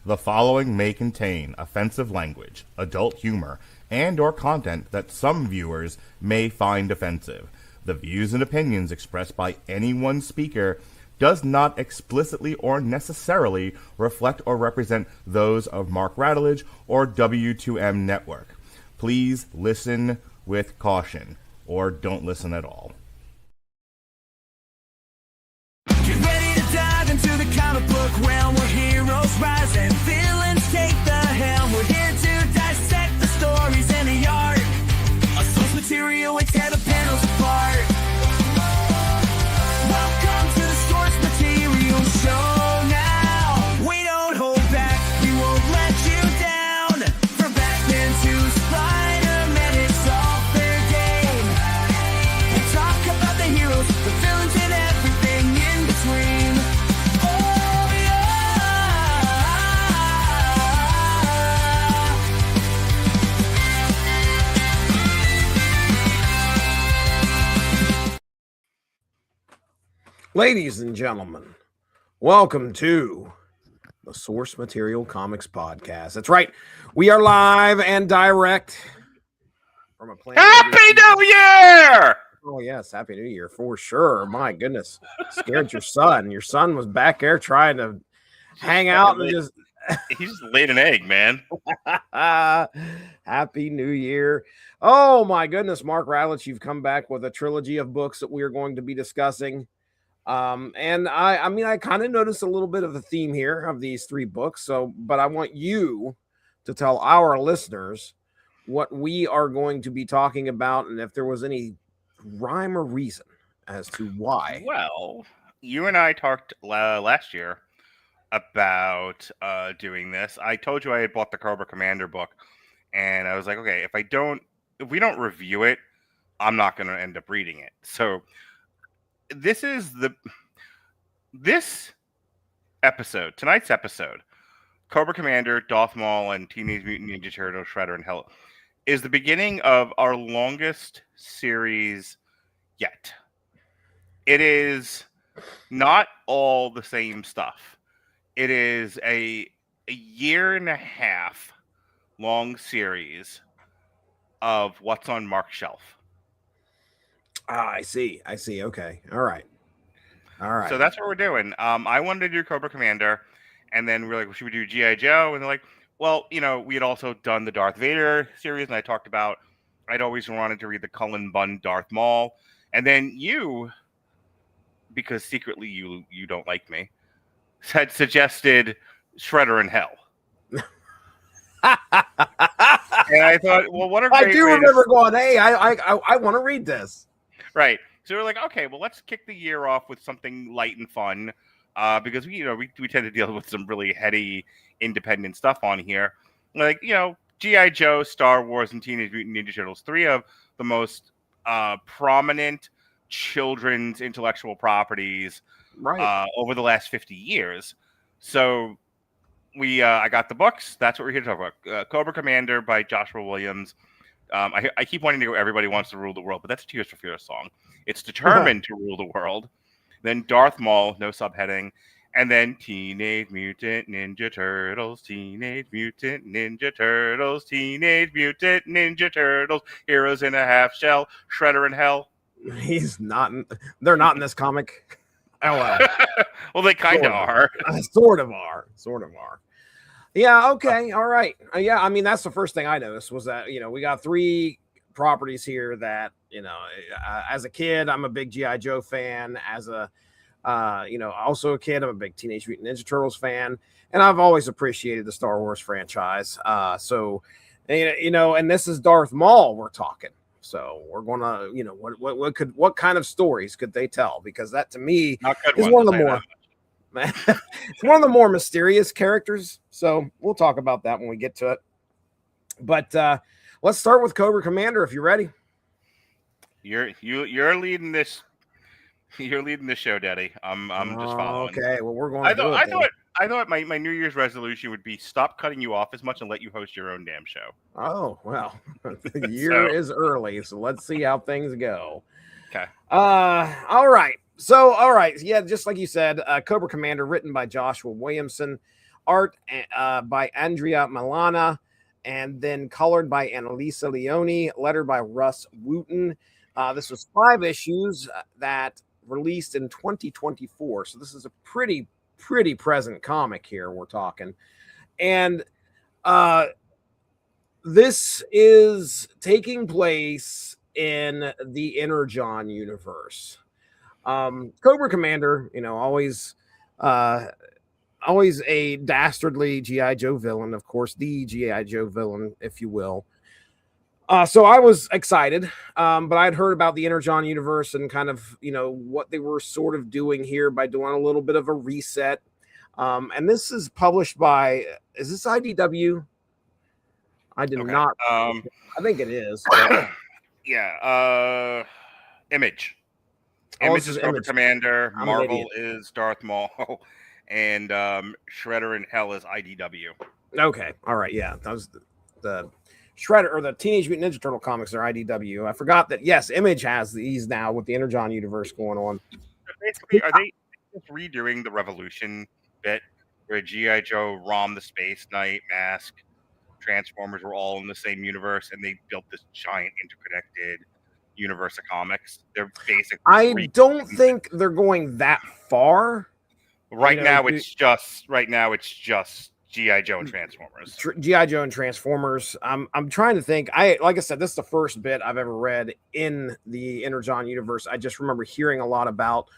The following may contain offensive language, adult humor, and or content that some viewers may find offensive. The views and opinions expressed by any one speaker does not explicitly or necessarily reflect or represent those of Mark Radulich or W2M Network. Please listen with caution, or don't listen at all. Get ready to dive into the comic book realm where heroes rise and villains take the helm. We're here to dissect the stories and the art. A source material, we tear the panels apart. Welcome to the source material show now. We don't hold back, we won't let you down. From Batman to Spider-Man, it's all fair game. We'll talk about the heroes, the villains, and everything in between. Oh yeah. Ladies and gentlemen, welcome to the Source Material Comics Podcast. That's right. We are live and direct from a planet. Happy New Year! Oh, yes. Happy New Year for sure. My goodness. Scared your son. Your son was back there trying to hang out and just. He just laid an egg, man. Happy New Year. Oh, my goodness. Mark Radulich, you've come back with a trilogy of books that we are going to be discussing. And I kind of noticed a little bit of the theme here of these three books. But I want you to tell our listeners what we are going to be talking about and if there was any rhyme or reason as to why. Well, you and I talked last year about doing this. I told you I had bought the Cobra Commander book, and I was like, okay, if we don't review it, I'm not going to end up reading it. So this tonight's episode, Cobra Commander, Darth Maul, and Teenage Mutant Ninja Turtles, Shredder, and Hell, is the beginning of our longest series yet. It is not all the same stuff. It is a year and a half long series of what's on Mark's shelf. I see. Okay. All right. So that's what we're doing. I wanted to do Cobra Commander, and then we're like, well, should we do G.I. Joe? And they're like, well, we had also done the Darth Vader series, and I talked about I'd always wanted to read the Cullen Bunn Darth Maul. And then you, because secretly you don't like me, had suggested Shredder and Hell. And I thought, well, what a great I do remember going, hey, I want to read this. Right. So we're like, okay, well, let's kick the year off with something light and fun, because we tend to deal with some really heady independent stuff on here. Like, G.I. Joe, Star Wars, and Teenage Mutant Ninja Turtles, three of the most prominent children's intellectual properties over the last 50 years. So I got the books. That's what we're here to talk about. Cobra Commander by Joshua Williams. I keep wanting to go Everybody Wants to Rule the World, but that's a Tears for Fears song. It's Determined to Rule the World. Then Darth Maul, no subheading. And then Teenage Mutant Ninja Turtles, Teenage Mutant Ninja Turtles, Teenage Mutant Ninja Turtles, Heroes in a Half Shell, Shredder and Hell. They're not in this comic. Oh, well, they kind of are. Sort of are. Yeah, okay, all right. Yeah, I mean, that's the first thing I noticed was that, we got three properties here that, as a kid, I'm a big G.I. Joe fan. As a, also a kid, I'm a big Teenage Mutant Ninja Turtles fan. And I've always appreciated the Star Wars franchise. And this is Darth Maul we're talking. So we're going to, what kind of stories could they tell? Because that, to me, is one of the more... It's one of the more mysterious characters, so we'll talk about that when we get to it. But let's start with Cobra Commander if you're ready. You're leading this. You're leading the show, Daddy. I'm just following. Okay, well we're going. I thought my New Year's resolution would be stop cutting you off as much and let you host your own damn show. Oh well, the year is early, so let's see how things go. Okay. All right. So, all right. Yeah, just like you said, Cobra Commander, written by Joshua Williamson, art by Andrea Milana, and then colored by Annalisa Leone, lettered by Russ Wooten. This was 5 issues that released in 2024. So this is a pretty present comic here we're talking. And this is taking place in the Energon universe. Cobra Commander, always a dastardly G.I. Joe villain, of course, the G.I. Joe villain, if you will. So I was excited, but I'd heard about the Energon universe and kind of, what they were sort of doing here by doing a little bit of a reset. And this is published by, is this IDW? I did not. I think it is. Yeah. Image. Image is Cobra Commander. Marvel is Darth Maul. And Shredder in Hell is IDW. Okay. All right. Yeah. That was the Shredder or the Teenage Mutant Ninja Turtle comics are IDW. I forgot that. Yes, Image has these now with the Energon universe going on. Basically, are they just redoing the Revolution bit where G.I. Joe, Rom the Space Knight, Mask, Transformers were all in the same universe and they built this giant interconnected universe of comics? They're basically. I don't think they're going that far. Right now, it's just G.I. Joe and Transformers. G.I. Joe and Transformers. I'm trying to think. Like I said, this is the first bit I've ever read in the Energon universe. I just remember hearing a lot about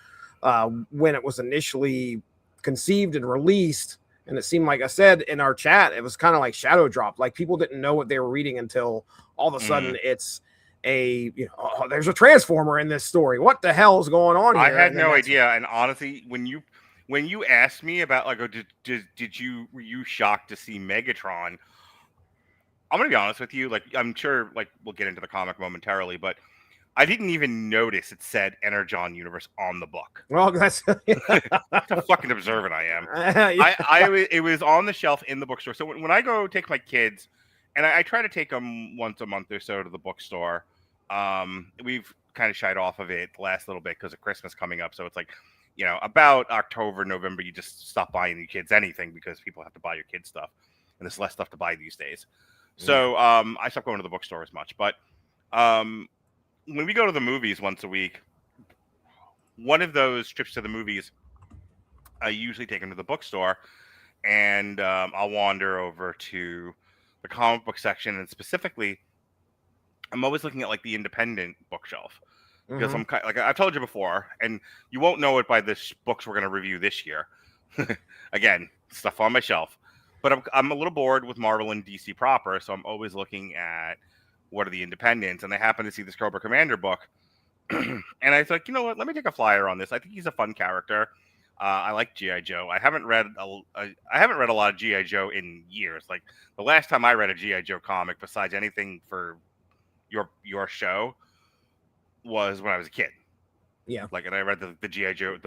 when it was initially conceived and released. And it seemed like I said in our chat, it was kind of like shadow drop. Like people didn't know what they were reading until all of a sudden it's there's a Transformer in this story. What the hell is going on here? I had no idea. And honestly, when you asked me about were you shocked to see Megatron? I'm gonna be honest with you. Like I'm sure we'll get into the comic momentarily, but I didn't even notice it said Energon Universe on the book. Well, that's how fucking observant I am. It was on the shelf in the bookstore. So when I go take my kids, and I try to take them once a month or so to the bookstore, we've kind of shied off of it the last little bit because of Christmas coming up. So it's like, about October, November, you just stop buying your kids anything because people have to buy your kids stuff, and there's less stuff to buy these days. So I stopped going to the bookstore as much. But when we go to the movies once a week, one of those trips to the movies, I usually take them to the bookstore, and I'll wander over to the comic book section, and specifically, I'm always looking at the independent bookshelf. Because I'm like I've told you before, and you won't know it by the books we're going to review this year. Again, stuff on my shelf. But I'm a little bored with Marvel and DC proper, so I'm always looking at what are the independents. And I happen to see this Cobra Commander book, and I was like, you know what? Let me take a flyer on this. I think he's a fun character. I like G.I. Joe. I haven't read a lot of G.I. Joe in years. Like the last time I read a G.I. Joe comic, besides anything for your show, was when I was a kid. Yeah. And I read the G.I. Joe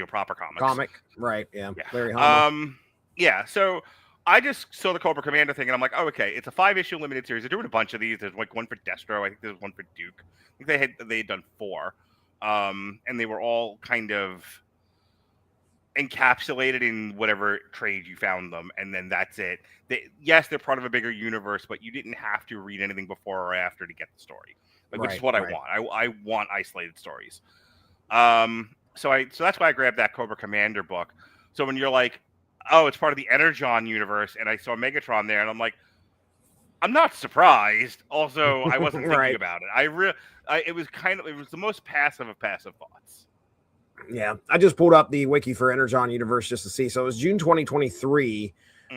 proper comics. Right. Yeah. Very humble. Yeah. So I just saw the Cobra Commander thing, and I'm like, oh, okay. It's a 5-issue limited series. They're doing a bunch of these. There's one for Destro. I think there's one for Duke. I think they had done 4. And they were all kind of encapsulated in whatever trade you found them, and then that's it. Yes, they're part of a bigger universe, but you didn't have to read anything before or after to get the story. Which is what I want. I want isolated stories. So that's why I grabbed that Cobra Commander book. So when you're like, oh, it's part of the Energon universe, and I saw Megatron there, and I'm like, I'm not surprised. Also, I wasn't thinking about it. It was the most passive of passive thoughts. Yeah, I just pulled up the wiki for Energon universe just to see. So it was June 2023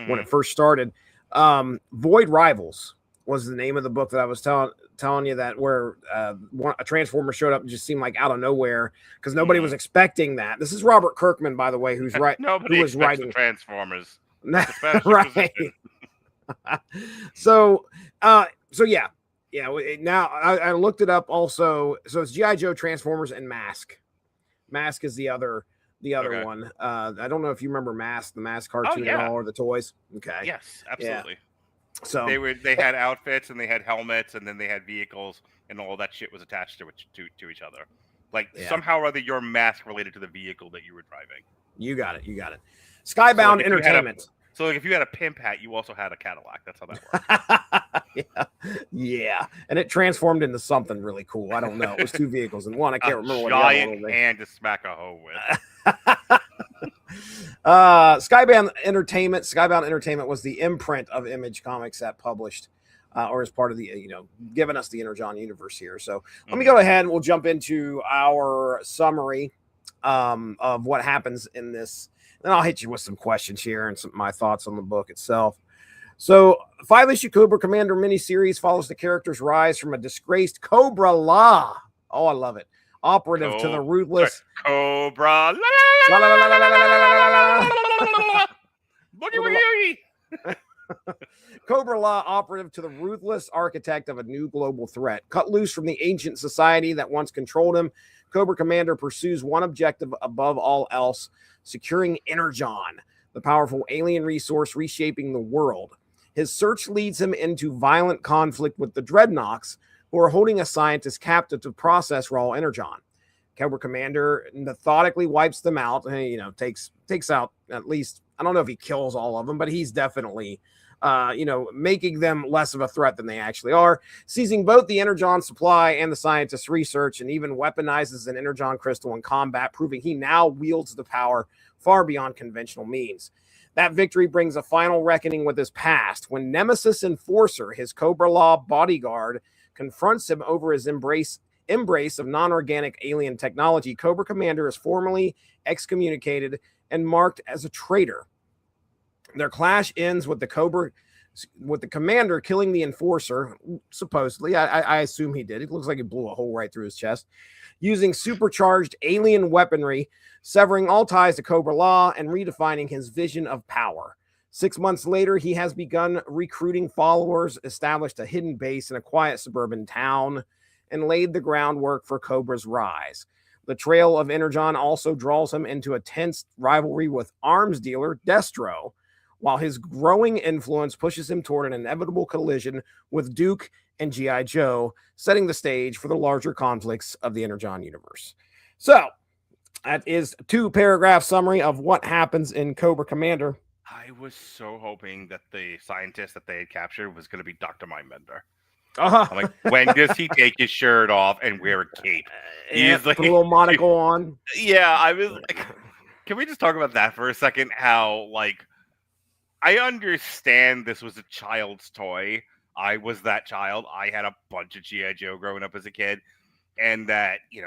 when it first started. Void Rivals was the name of the book that I was telling you that where a Transformer showed up and just seemed like out of nowhere because nobody was expecting that. This is Robert Kirkman, by the way, who's right. Nobody was writing the Transformers. Right. So yeah. Now I looked it up also. So it's G.I. Joe, Transformers, and Mask. Mask is the other one. I don't know if you remember Mask, the Mask cartoon at all, or the toys. Okay. Yes, absolutely. Yeah. So they had outfits and they had helmets and then they had vehicles and all that shit was attached to each other. Somehow or other, your mask related to the vehicle that you were driving. You got it. Skybound Entertainment. So like if you had a pimp hat, you also had a Cadillac. That's how that worked. Yeah. And it transformed into something really cool. I don't know. It was two vehicles in one. I can't remember what the other one giant was. hand to smack a hoe with. Skybound Entertainment was the imprint of Image Comics that published or as part of the, giving us the Energon universe here. So let me go ahead and we'll jump into our summary of what happens in this. Then I'll hit you with some questions here and my thoughts on the book itself. So, 5-issue Cobra Commander miniseries follows the character's rise from a disgraced Cobra Law. Oh, I love it. Operative to the ruthless Cobra. Cobra Law operative to the ruthless architect of a new global threat. Cut loose from the ancient society that once controlled him, Cobra Commander pursues one objective above all else: securing Energon, the powerful alien resource reshaping the world. His search leads him into violent conflict with the Dreadnoks, who are holding a scientist captive to process raw Energon. Cobra Commander methodically wipes them out, and takes out at least, I don't know if he kills all of them, but he's definitely making them less of a threat than they actually are, seizing both the Energon supply and the scientist's research, and even weaponizes an Energon crystal in combat, proving he now wields the power far beyond conventional means. That victory brings a final reckoning with his past when Nemesis Enforcer, his Cobra Law bodyguard, confronts him over his embrace of non-organic alien technology. Cobra Commander is formally excommunicated and marked as a traitor. Their clash ends with the commander killing the enforcer, supposedly. I assume he did. It looks like he blew a hole right through his chest, using supercharged alien weaponry, severing all ties to Cobra Law and redefining his vision of power. 6 months later, he has begun recruiting followers, established a hidden base in a quiet suburban town, and laid the groundwork for Cobra's rise. The trail of Energon also draws him into a tense rivalry with arms dealer Destro, while his growing influence pushes him toward an inevitable collision with Duke and G.I. Joe, setting the stage for the larger conflicts of the Energon universe. So, that is a 2-paragraph summary of what happens in Cobra Commander. I was so hoping that the scientist that they had captured was going to be Dr. Mindbender. I'm like, when does he take his shirt off and wear a cape? He's like, put a little monocle on. Yeah, I was like, can we just talk about that for a second? How, I understand this was a child's toy. I was that child. I had a bunch of G.I. Joe growing up as a kid. And that, you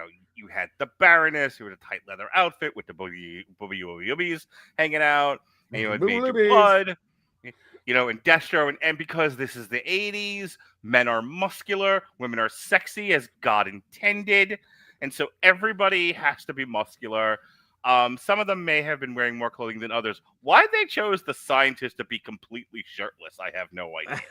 had the Baroness who had a tight leather outfit with the boobies hanging out. And you had Major Blood, and Destro. And because this is the 80s, men are muscular, women are sexy as God intended. And so everybody has to be muscular. Some of them may have been wearing more clothing than others. Why they chose the scientist to be completely shirtless, I have no idea.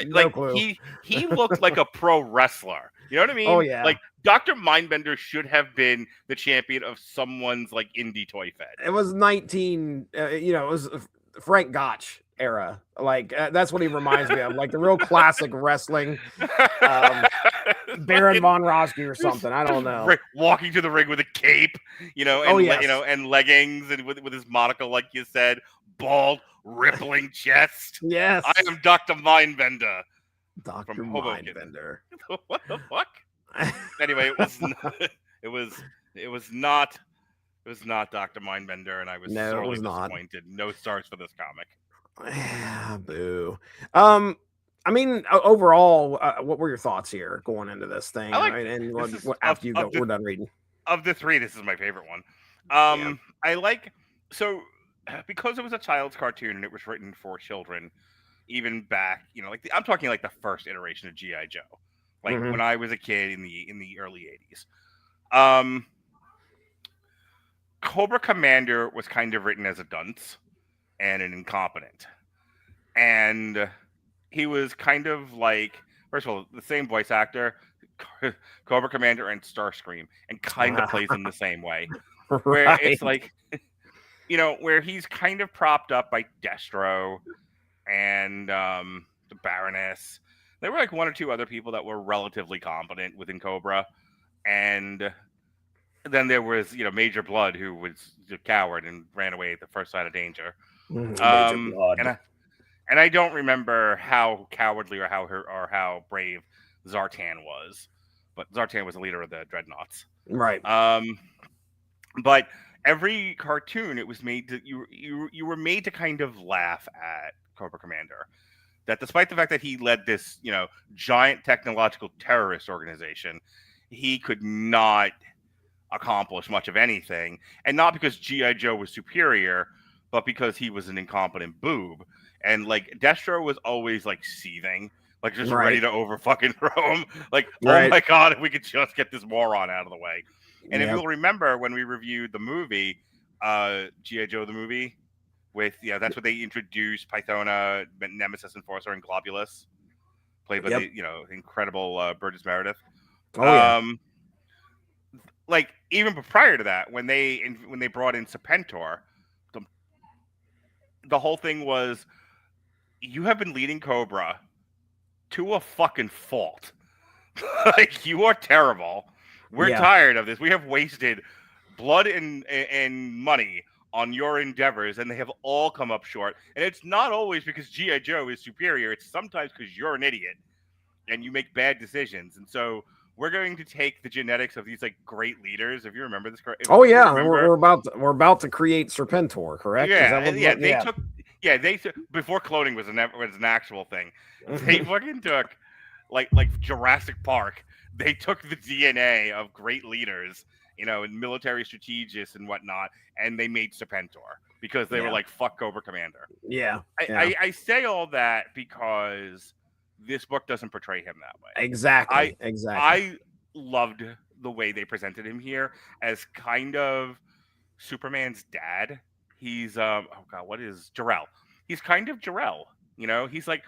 No clue. He looked like a pro wrestler. You know what I mean? Oh, yeah. Like, Dr. Mindbender should have been the champion of someone's, indie toy fed. It was it was Frank Gotch era. That's what he reminds me of. Like, the real classic wrestling. Baron Von Rossky or something. I don't know. Walking to the ring with a cape, and leggings, and with his monocle, like you said, bald, rippling chest. Yes. I am Dr. Mindbender. Dr. Mindbender. What the fuck? Anyway, it was not Dr. Mindbender, and I was sorely disappointed. No stars for this comic. Boo. Overall, what were your thoughts here going into this thing? After we're done reading. Of the three, this is my favorite one. Because it was a child's cartoon and it was written for children, even back, I'm talking the first iteration of G.I. Joe, when I was a kid in the early 80s. Cobra Commander was kind of written as a dunce and an incompetent, and he was kind of first of all, the same voice actor, Cobra Commander and Starscream, and kind of plays him the same way. Where it's where he's kind of propped up by Destro and the Baroness. There were one or two other people that were relatively competent within Cobra, and then there was, Major Blood, who was a coward and ran away at the first sign of danger. Major Blood. And I don't remember how cowardly or how brave Zartan was, but Zartan was the leader of the Dreadnoughts. Right. But every cartoon, it was made to you were made to kind of laugh at Cobra Commander. That despite the fact that he led this, giant technological terrorist organization, he could not accomplish much of anything, and not because G.I. Joe was superior, but because he was an incompetent boob. And like Destro was always like seething, like just ready to over fucking throw him. Like, oh my god, if we could just get this moron out of the way. And if you'll remember when we reviewed the movie, G.I. Joe the movie, with that's what they introduced Pythona, Nemesis Enforcer, and Globulus, played by the incredible Burgess Meredith. Like even prior to that, when they brought in Serpentor, the whole thing was, you have been leading Cobra to a fucking fault. Like, you are terrible. We're tired of this. We have wasted blood and money on your endeavors, and they have all come up short. And it's not always because G.I. Joe is superior. It's sometimes because you're an idiot and you make bad decisions. And so we're going to take the genetics of these like great leaders. If you remember this, we're about to create Serpentor, correct? They took before cloning was an actual thing. They fucking took like Jurassic Park. They took the DNA of great leaders, and military strategists and whatnot, and they made Serpentor because they were like, fuck Cobra Commander. I say all that because this book doesn't portray him that way. Exactly. I loved the way they presented him here as kind of Superman's dad. He's what is Jor-El? He's kind of Jor-El. He's like,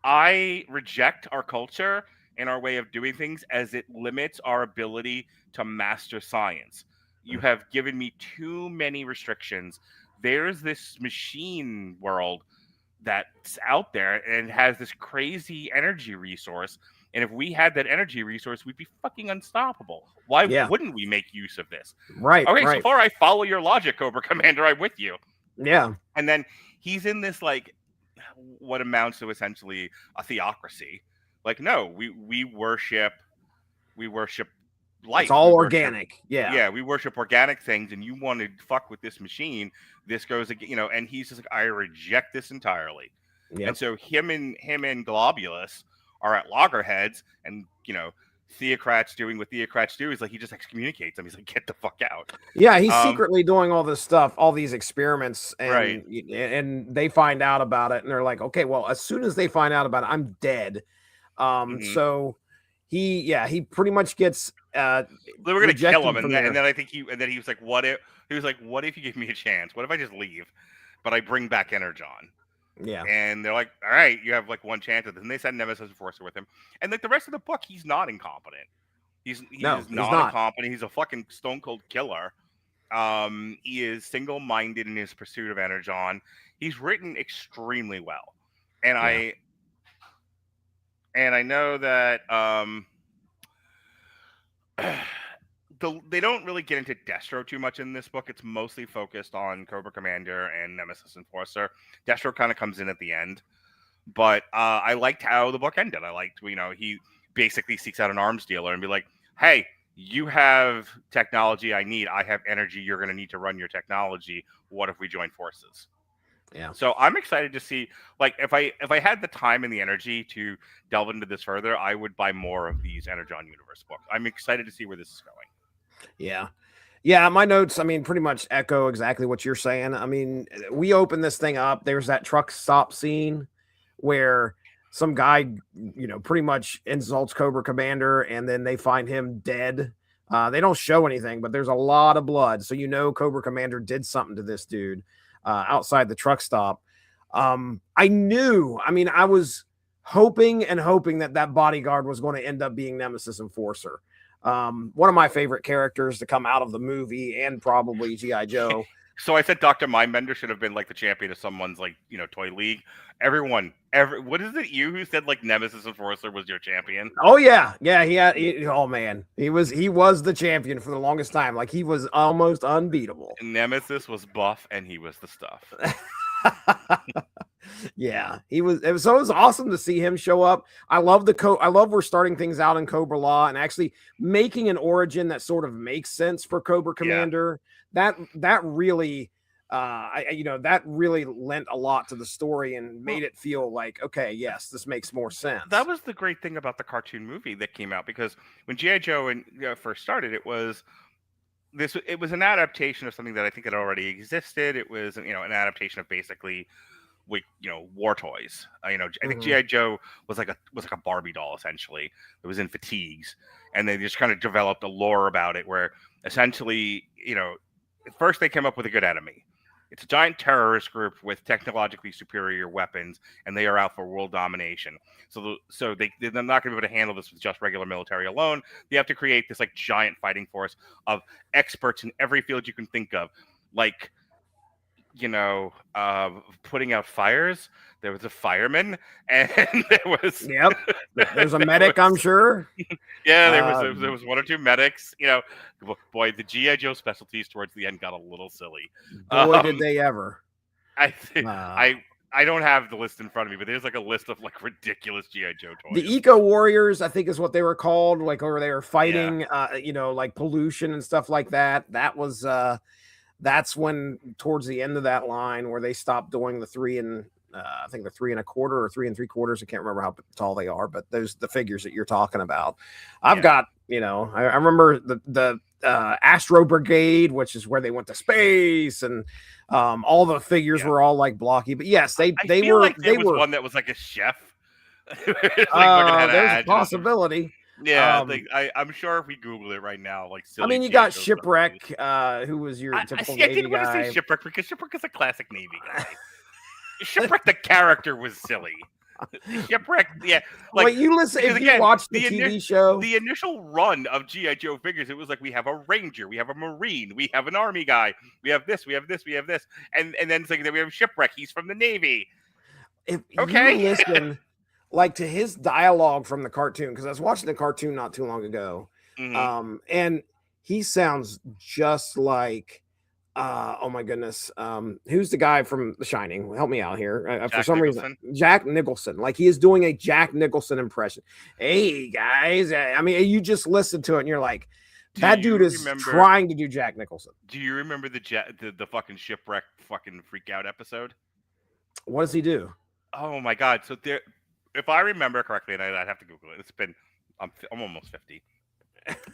I reject our culture and our way of doing things as it limits our ability to master science. You have given me too many restrictions. There's this machine world that's out there and has this crazy energy resource. And if we had that energy resource, we'd be fucking unstoppable. Why wouldn't we make use of this? Right. Okay, so far I follow your logic, Cobra Commander. I'm with you. Yeah. And then he's in this like what amounts to essentially a theocracy. Like, no, we worship life. It's all organic. We worship organic things, and you want to fuck with this machine. This goes, and he's just like, I reject this entirely. Yep. And so him and Globulus are at loggerheads, and theocrats doing what theocrats do is like he just excommunicates them. He's like, get the fuck out. Yeah, he's secretly doing all this stuff, all these experiments, and and they find out about it, and they're like, okay, well, as soon as they find out about it, I'm dead. So he pretty much gets they were gonna kill him, and then I think he was like, what if you give me a chance? What if I just leave, but I bring back Energon? Yeah. And they're like, all right, you have like one chance at this. And they send Nemesis Enforcer with him. And like the rest of the book, he's not incompetent. He's not incompetent. He's a fucking stone cold killer. He is single-minded in his pursuit of Energon. He's written extremely well. And I know that they don't really get into Destro too much in this book. It's mostly focused on Cobra Commander and Nemesis Enforcer. Destro kind of comes in at the end. But I liked how the book ended. I liked, he basically seeks out an arms dealer and be like, hey, you have technology I need. I have energy. You're going to need to run your technology. What if we join forces? Yeah. So I'm excited to see, like, if I had the time and the energy to delve into this further, I would buy more of these Energon Universe books. I'm excited to see where this is going. Yeah, my notes, pretty much echo exactly what you're saying. We open this thing up. There's that truck stop scene where some guy, pretty much insults Cobra Commander, and then they find him dead. They don't show anything, but there's a lot of blood. So Cobra Commander did something to this dude outside the truck stop. I was hoping that bodyguard was going to end up being Nemesis Enforcer. One of my favorite characters to come out of the movie and probably G.I. Joe. So I said Dr. Mindbender should have been like the champion of someone's like, toy league. What is it? You who said like Nemesis Enforcer was your champion? Oh yeah. Oh man. He was the champion for the longest time. Like he was almost unbeatable. Nemesis was buff and he was the stuff. Yeah, it was awesome to see him show up. I love we're starting things out in Cobra Law and actually making an origin that sort of makes sense for Cobra Commander. That really that really lent a lot to the story and made it feel like, okay, yes, this makes more sense. That was the great thing about the cartoon movie that came out, because when G.I. Joe first started, it was an adaptation of something that I think had already existed. It was an adaptation of basically war toys. I think G.I. Joe was like a Barbie doll essentially. It was in fatigues, and they just kind of developed a lore about it where essentially at first they came up with a good enemy. It's a giant terrorist group with technologically superior weapons, and they are out for world domination. So they're not going to be able to handle this with just regular military alone. They have to create this like giant fighting force of experts in every field you can think of, like putting out fires. There was a fireman, and there was there's a medic, I'm sure. Yeah, there was one or two medics. Boy, the G.I. Joe specialties towards the end got a little silly. Boy, did they ever! I don't have the list in front of me, but there's like a list of like ridiculous G.I. Joe toys. The Eco Warriors, I think, is what they were called. Like, or they were fighting, like pollution and stuff like that. That was that's when towards the end of that line where they stopped doing the 3 and I think the 3 1/4 or 3 3/4. I can't remember how tall they are, but those the figures that you're talking about. I've got, I remember the Astro Brigade, which is where they went to space, and all the figures were all like blocky. But yes, they feel were. Like there they was were one that was like a chef. there's a possibility. Yeah, I'm sure if we Google it right now, like silly. I mean, you got Shipwreck, who was your typical Navy I didn't want to guy. say Shipwreck because Shipwreck is a classic Navy guy. Shipwreck, the character was silly. Shipwreck, yeah. Like, well, you listen if you watch the TV show. The initial run of G.I. Joe figures, it was like we have a Ranger, we have a Marine, we have an Army guy, we have this, we have this, we have this, and then it's like we have Shipwreck. He's from the Navy. If you listen, like to his dialogue from the cartoon, because I was watching the cartoon not too long ago, and he sounds just like. Oh my goodness. Who's the guy from The Shining? Help me out here. For some reason, Jack Nicholson. Like he is doing a Jack Nicholson impression. Hey guys. I mean, you just listen to it and you're like, that dude is trying to do Jack Nicholson. Do you remember the fucking Shipwreck fucking freak out episode? What does he do? Oh my God. So if I remember correctly, and I'd have to Google it. I'm almost 50.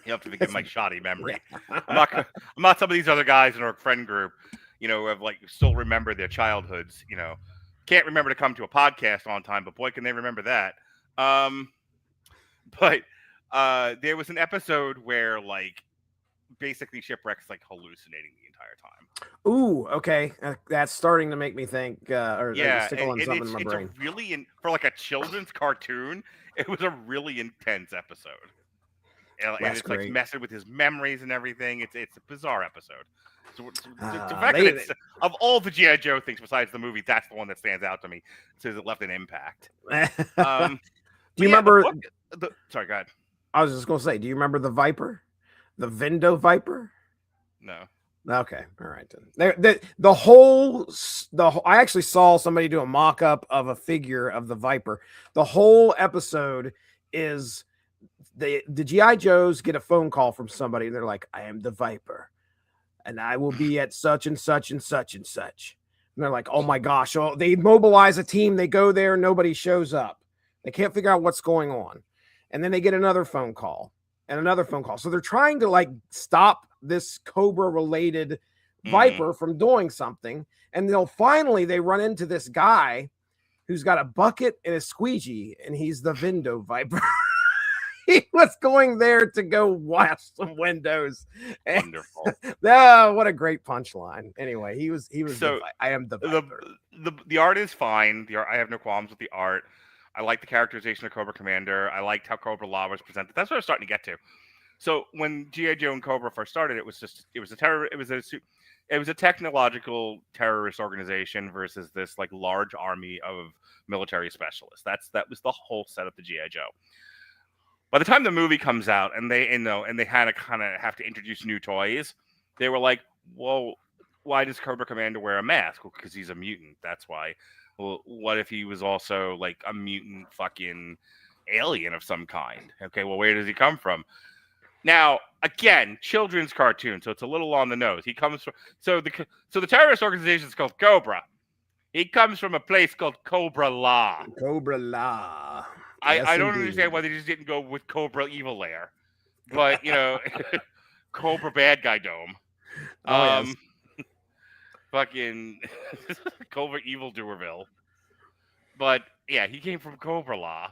You have to forgive my shoddy memory. I'm not some of these other guys in our friend group, who have like still remember their childhoods. Can't remember to come to a podcast on time, but boy, can they remember that. But there was an episode where like basically Shipwreck's like hallucinating the entire time. Ooh, okay, that's starting to make me think. Tickle on something in my brain. It's really for like a children's cartoon. It was a really intense episode. And it's great. Like messing with his memories and everything. It's a bizarre episode. So of all the G.I. Joe things besides the movie, that's the one that stands out to me. Says it left an impact. Do you remember? Sorry, go ahead. I was just going to say, do you remember the Viper, the Vindo Viper? No. Okay, all right then. The whole. I actually saw somebody do a mock-up of a figure of the Viper. The whole episode is. The G.I. Joes get a phone call from somebody. And they're like, I am the Viper, and I will be at such and such and such and such. And they're like, oh my gosh. Oh, they mobilize a team. They go there. Nobody shows up. They can't figure out what's going on. And then they get another phone call and another phone call. So they're trying to like stop this Cobra related Viper from doing something. And they run into this guy who's got a bucket and a squeegee, and he's the Vindo Viper. He was going there to go wash some windows. Wonderful. Oh, what a great punchline. Anyway, he was. So I am the art is fine. I have no qualms with the art. I like the characterization of Cobra Commander. I liked how Cobra Law was presented. That's what I was starting to get to. So when G.I. Joe and Cobra first started, it was a it was a technological terrorist organization versus this like large army of military specialists. That was the whole setup to GI Joe. By the time the movie comes out and they had to kind of have to introduce new toys, they were like, "Whoa, why does Cobra Commander wear a mask? Well, because he's a mutant. That's why. Well, what if he was also like a mutant fucking alien of some kind? Okay, well, where does he come from?" Now, again, children's cartoon, so it's a little on the nose. He comes from so the terrorist organization is called Cobra. He comes from a place called Cobra La. Cobra La. I don't understand why they just didn't go with Cobra Evil Lair, but Cobra Bad Guy Dome. Yes. Fucking Cobra Evil Doerville. But yeah, he came from Cobra La.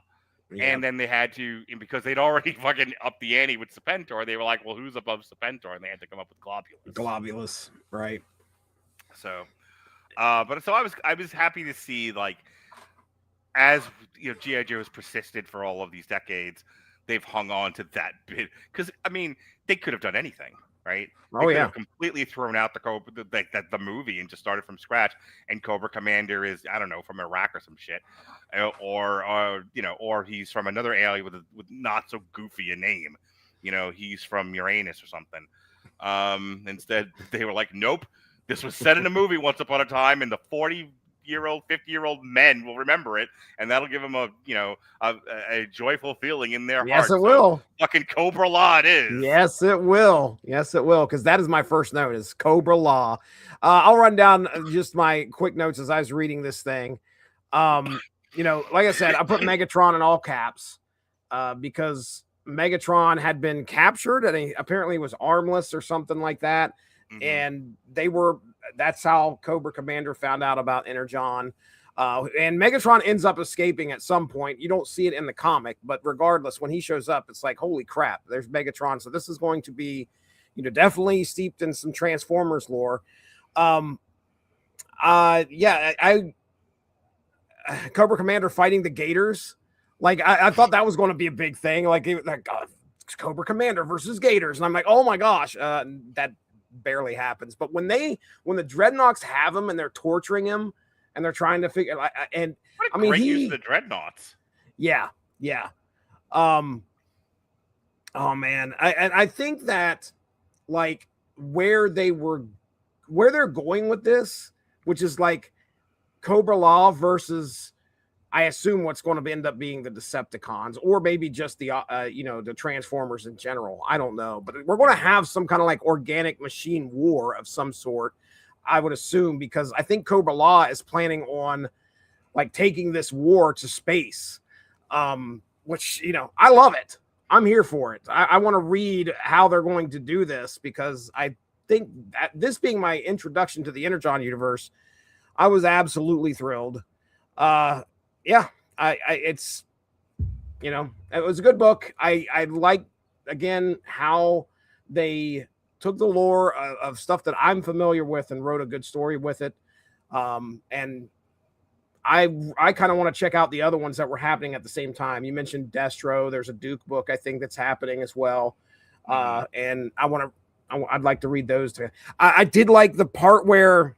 Yeah. And then they had to, because they'd already fucking upped the ante with Serpentor, they were like, well, who's above Serpentor? And they had to come up with Globulus. Globulus, right. So, I was happy to see, like, as, G.I. Joe has persisted for all of these decades, they've hung on to that bit. Because, I mean, they could have done anything, right? They could have completely thrown out the movie and just started from scratch. And Cobra Commander is, I don't know, from Iraq or some shit. Or he's from another alien with not so goofy a name. He's from Uranus or something. Instead, they were like, nope, this was set in a movie once upon a time, and the 40-year-old, 50-year-old men will remember it, and that'll give them a joyful feeling in their heart. Yes, it will. Fucking Cobra Law it is. Yes, it will. Yes, it will. Because that is my first note, is Cobra Law. I'll run down just my quick notes as I was reading this thing. Like I said, I put Megatron in all caps because Megatron had been captured and he apparently was armless or something like that. Mm-hmm. And that's how Cobra Commander found out about Energon. And Megatron ends up escaping at some point. You don't see it in the comic, but regardless, when he shows up, it's like, holy crap, there's Megatron. So this is going to be, definitely steeped in some Transformers lore. Cobra Commander fighting the Gators. Like, I thought that was going to be a big thing. Like it's Cobra Commander versus Gators. And I'm like, oh my gosh, that barely happens. But when the Dreadnoughts have him and they're torturing him and they're trying to figure, great use of the Dreadnoughts. Yeah. Oh man. I think that like where they're going with this, which is like Cobra Law versus, I assume, what's going to end up being the Decepticons, or maybe just the the Transformers in general. I don't know, but we're going to have some kind of like organic machine war of some sort, I would assume, because I think Cobra Law is planning on like taking this war to space, which I love it. I'm here for it. I want to read how they're going to do this, because I think that this being my introduction to the Energon universe, I was absolutely thrilled. It's, it was a good book. I like, again, how they took the lore of stuff that I'm familiar with and wrote a good story with it. And I kind of want to check out the other ones that were happening at the same time. You mentioned Destro. There's a Duke book, I think, that's happening as well. And I'd like to read those too. I did like the part where,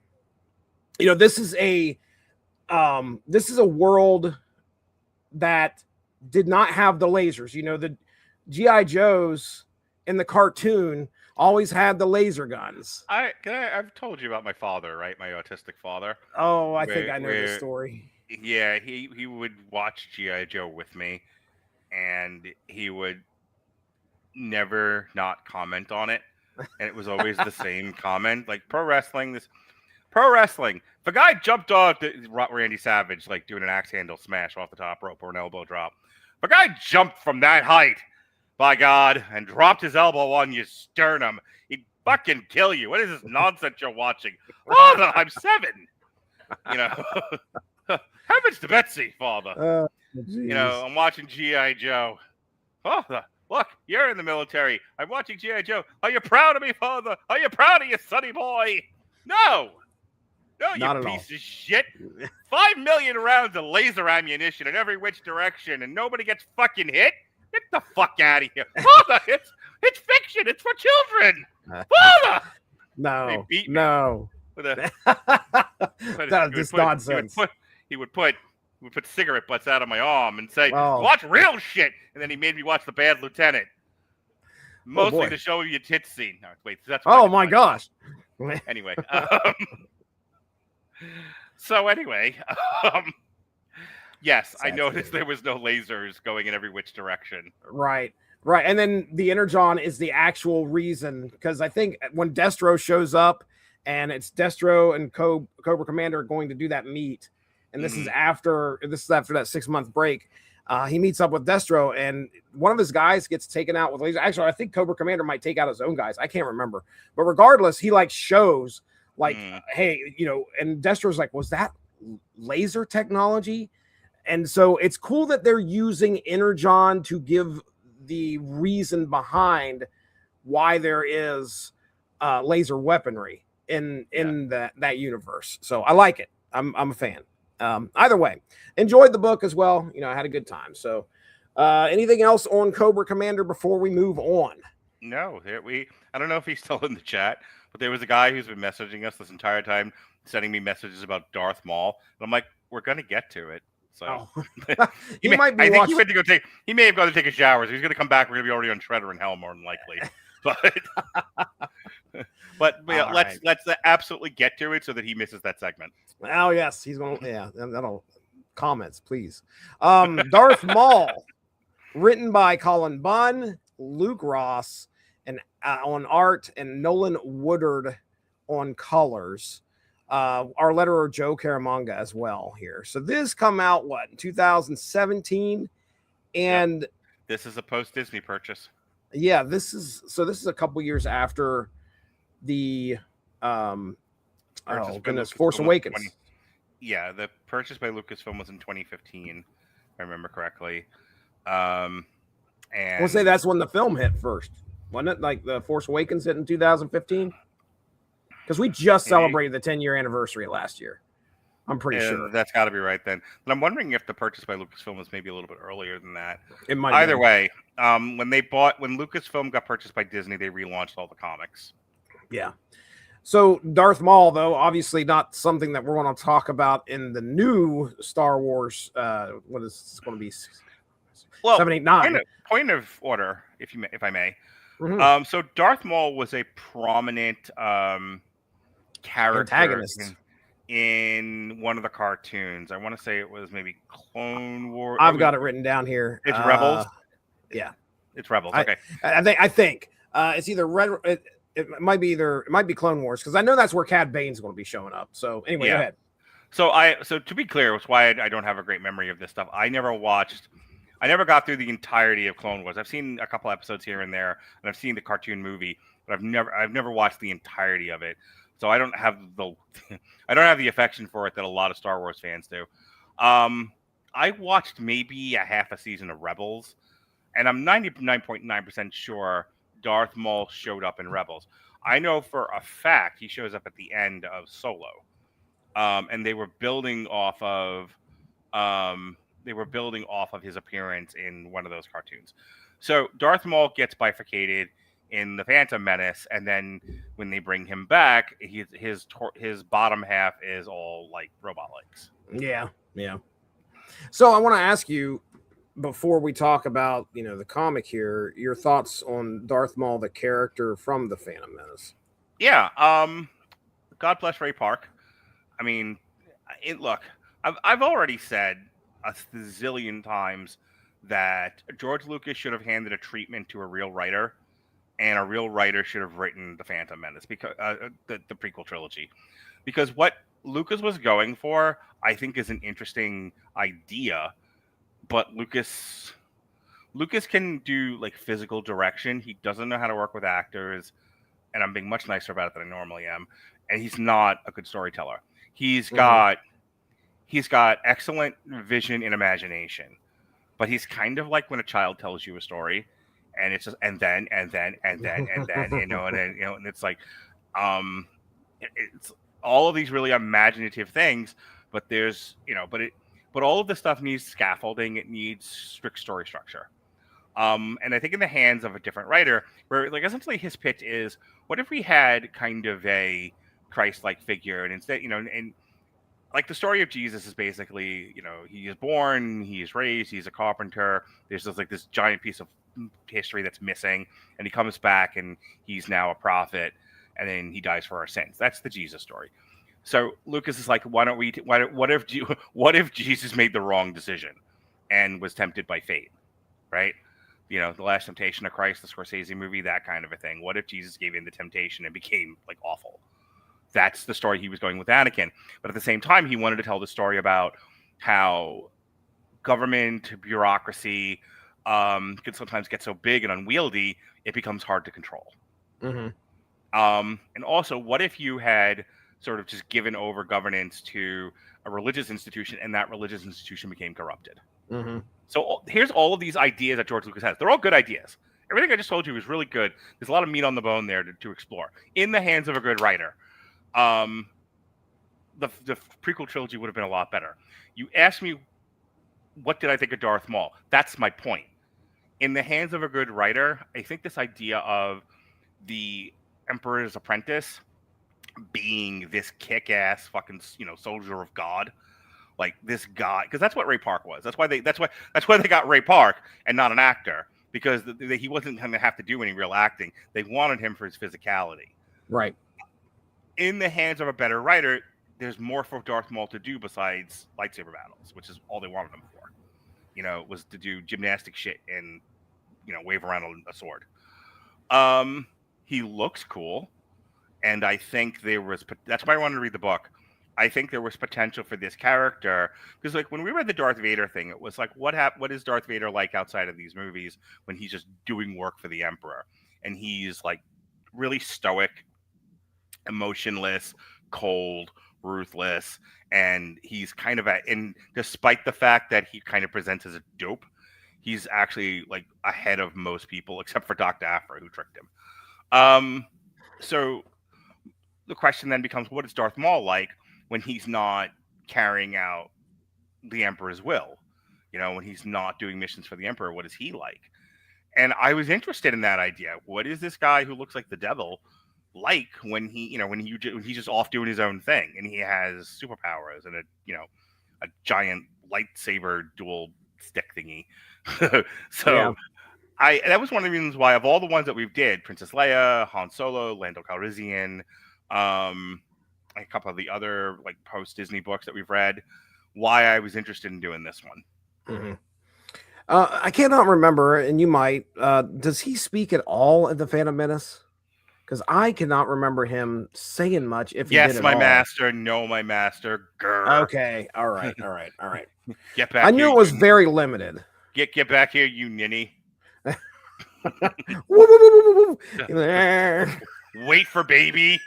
this is a world that did not have the lasers. The G.I. Joes in the cartoon always had the laser guns. I've told you about my father, right? My autistic father. Oh, I think I know the story. Yeah, he would watch G.I. Joe with me, and he would never not comment on it. And it was always the same comment, like pro wrestling. If a guy jumped off Randy Savage, like doing an axe handle smash off the top rope or an elbow drop, if a guy jumped from that height, by God, and dropped his elbow on your sternum, he'd fucking kill you. What is this nonsense you're watching? Oh, I'm 7. Heavens to Betsy, Father. I'm watching G.I. Joe. Oh, look, you're in the military. I'm watching G.I. Joe. Are you proud of me, Father? Are you proud of your sonny boy? No, Not you at piece of shit. 5 million rounds of laser ammunition in every which direction, and nobody gets fucking hit? Get the fuck out of here. Father, it's fiction. It's for children. Father! No, beat me no. with a. That's just nonsense. He would put cigarette butts out of my arm and say, Oh. "Watch real shit," and then he made me watch The Bad Lieutenant. Mostly boy. to show you your tits scene. No, wait, that's Oh my gosh. Anyway, so anyway, yes, I noticed there was no lasers going in every which direction. Right. And then the Energon is the actual reason, because I think when Destro shows up, and it's Destro and Cobra Commander are going to do that meet, and this is after that 6-month break. He meets up with Destro, and one of his guys gets taken out with laser. Actually, I think Cobra Commander might take out his own guys. I can't remember, but regardless, he like shows like, hey, and Destro's like, was that laser technology? And so it's cool that they're using Energon to give the reason behind why there is laser weaponry in that universe. So I like it. I'm a fan. Either way, enjoyed the book as well. I had a good time. So anything else on Cobra Commander before we move on? No, I don't know if he's still in the chat, but there was a guy who's been messaging us this entire time, sending me messages about Darth Maul, and I'm like, we're gonna get to it. So he may have gone to take a shower. So he's gonna come back. We're gonna be already on Shredder and Hell more than likely. But yeah, let's absolutely get to it so that he misses that segment. Oh yes, he's gonna. Yeah, that'll comments, please. Darth Maul, written by Cullen Bunn, Luke Ross, and on art, and Nolan Woodard on colors. Our letterer Joe Caramanga as well here. So this come out in 2017, and this is a post Disney purchase. Yeah, this is a couple years after the Force Awakens. Yeah, the purchase by Lucasfilm was in 2015, if I remember correctly. And we'll say that's when the film hit first, wasn't it? Like the Force Awakens hit in 2015, because we just celebrated the 10-year anniversary last year. I'm pretty sure that's got to be right then. But I'm wondering if the purchase by Lucasfilm was maybe a little bit earlier than that. It might. Either way, when Lucasfilm got purchased by Disney, they relaunched all the comics. Yeah. So Darth Maul, though, obviously not something that we're going to talk about in the new Star Wars. What is this going to be? 7, 8, 9. Point of order, if I may. Mm-hmm. So Darth Maul was a prominent character antagonist in one of the cartoons. I want to say it was maybe Clone Wars. I've got it written down here. It's Rebels. Yeah, it's Rebels. Okay, I think it's either Red. It might be Clone Wars, because I know that's where Cad Bane's going to be showing up. So anyway, go ahead. So to be clear, it's why I don't have a great memory of this stuff. I never got through the entirety of Clone Wars. I've seen a couple episodes here and there, and I've seen the cartoon movie, but I've never watched the entirety of it. So I don't have the affection for it that a lot of Star Wars fans do. I watched maybe a half a season of Rebels, and I'm 99.9% sure Darth Maul showed up in Rebels. I know for a fact he shows up at the end of Solo, and they were building off of his appearance in one of those cartoons. So Darth Maul gets bifurcated in the Phantom Menace, and then when they bring him back, his bottom half is all like robot legs. Yeah. So I want to ask you, before we talk about the comic here, your thoughts on Darth Maul, the character from the Phantom Menace. Yeah. God bless Ray Park. I mean, look, I've already said a zillion times that George Lucas should have handed a treatment to a real writer, and a real writer should have written the Phantom Menace, because the prequel trilogy, because what Lucas was going for, I think, is an interesting idea, but Lucas can do like physical direction. He doesn't know how to work with actors, and I'm being much nicer about it than I normally am. And he's not a good storyteller. He's got excellent vision and imagination, but he's kind of like when a child tells you a story, and it's just and then and then and it's like it's all of these really imaginative things, but there's but all of this stuff needs scaffolding. It needs strict story structure. And I think in the hands of a different writer, where like essentially his pitch is, what if we had kind of a Christ-like figure, and instead, and like the story of Jesus is basically, he is born, he is raised, he's a carpenter. There's just like this giant piece of history that's missing, and he comes back and he's now a prophet, and then he dies for our sins. That's the Jesus story. So Lucas is like, what if Jesus made the wrong decision and was tempted by fate, right? The Last Temptation of Christ, the Scorsese movie, that kind of a thing. What if Jesus gave in to temptation and became like awful? That's the story he was going with Anakin. But at the same time, he wanted to tell the story about how government, bureaucracy can sometimes get so big and unwieldy, it becomes hard to control. Mm-hmm. And also, what if you had sort of just given over governance to a religious institution, and that religious institution became corrupted? Mm-hmm. So here's all of these ideas that George Lucas has. They're all good ideas. Everything I just told you is really good. There's a lot of meat on the bone there to explore. In the hands of a good writer, the prequel trilogy would have been a lot better. You asked me, what did I think of Darth Maul? That's my point. In the hands of a good writer, I think this idea of the Emperor's apprentice being this kick-ass fucking soldier of God, like this guy, because that's what Ray Park was. That's why they got Ray Park and not an actor, because he wasn't going to have to do any real acting. They wanted him for his physicality. Right. In the hands of a better writer, there's more for Darth Maul to do besides lightsaber battles, which is all they wanted him for. Was to do gymnastic shit and wave around a sword. He looks cool, and I think that's why I wanted to read the book. I think there was potential for this character, because like when we read the Darth Vader thing, it was like, what is Darth Vader like outside of these movies when he's just doing work for the Emperor? And he's like really stoic, emotionless, cold, ruthless, and he's kind of and despite the fact that he kind of presents as a dope, he's actually like ahead of most people except for Dr. Aphra, who tricked him. So the question then becomes, what is Darth Maul like when he's not carrying out the Emperor's will? When he's not doing missions for the Emperor, what is he like? And I was interested in that idea. What is this guy who looks like the devil like when he's just off doing his own thing and he has superpowers and a giant lightsaber dual stick thingy? So yeah. That was one of the reasons why, of all the ones that we've did, Princess Leia, Han Solo, Lando Calrissian, a couple of the other like post Disney books that we've read, why I was interested in doing this one. Mm-hmm. I cannot remember, and you might. Does he speak at all in the Phantom Menace? Because I cannot remember him saying much. If he yes, did at my all. Master, no, my master. Grr. Okay, all right. Get back. I knew here, it was very limited. Get back here, you ninny. Wait for baby.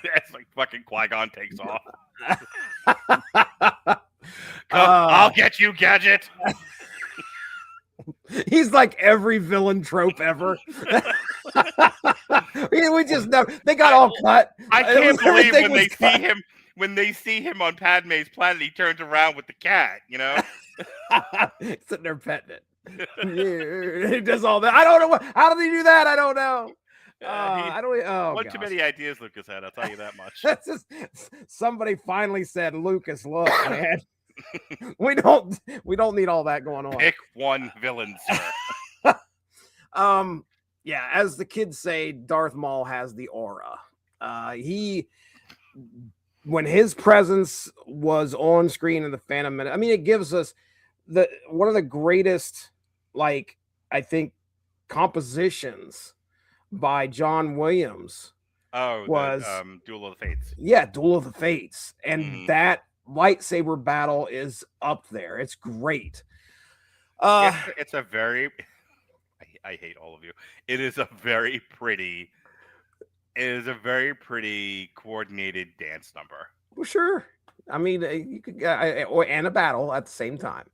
That's like fucking Qui-Gon takes off. I'll get you, Gadget. He's like every villain trope ever. We just know they got all cut. I can't believe when they see him on Padme's planet, he turns around with the cat. Sitting there petting it. He does all that. I don't know how did he do that? I don't know. One too many ideas Lucas had, I'll tell you that much. That's just, somebody finally said, Lucas, look, man. we don't need all that going on. Pick one villain, sir. Yeah, as the kids say, Darth Maul has the aura. When his presence was on screen in the Phantom Menace, I mean, it gives us one of the greatest, like, I think, compositions by John Williams. Was Duel of the Fates. Yeah, Duel of the Fates. And that lightsaber battle is up there. It's great. It's a very I hate all of you. It is a very pretty coordinated dance number. Well, sure. I mean, you could and a battle at the same time.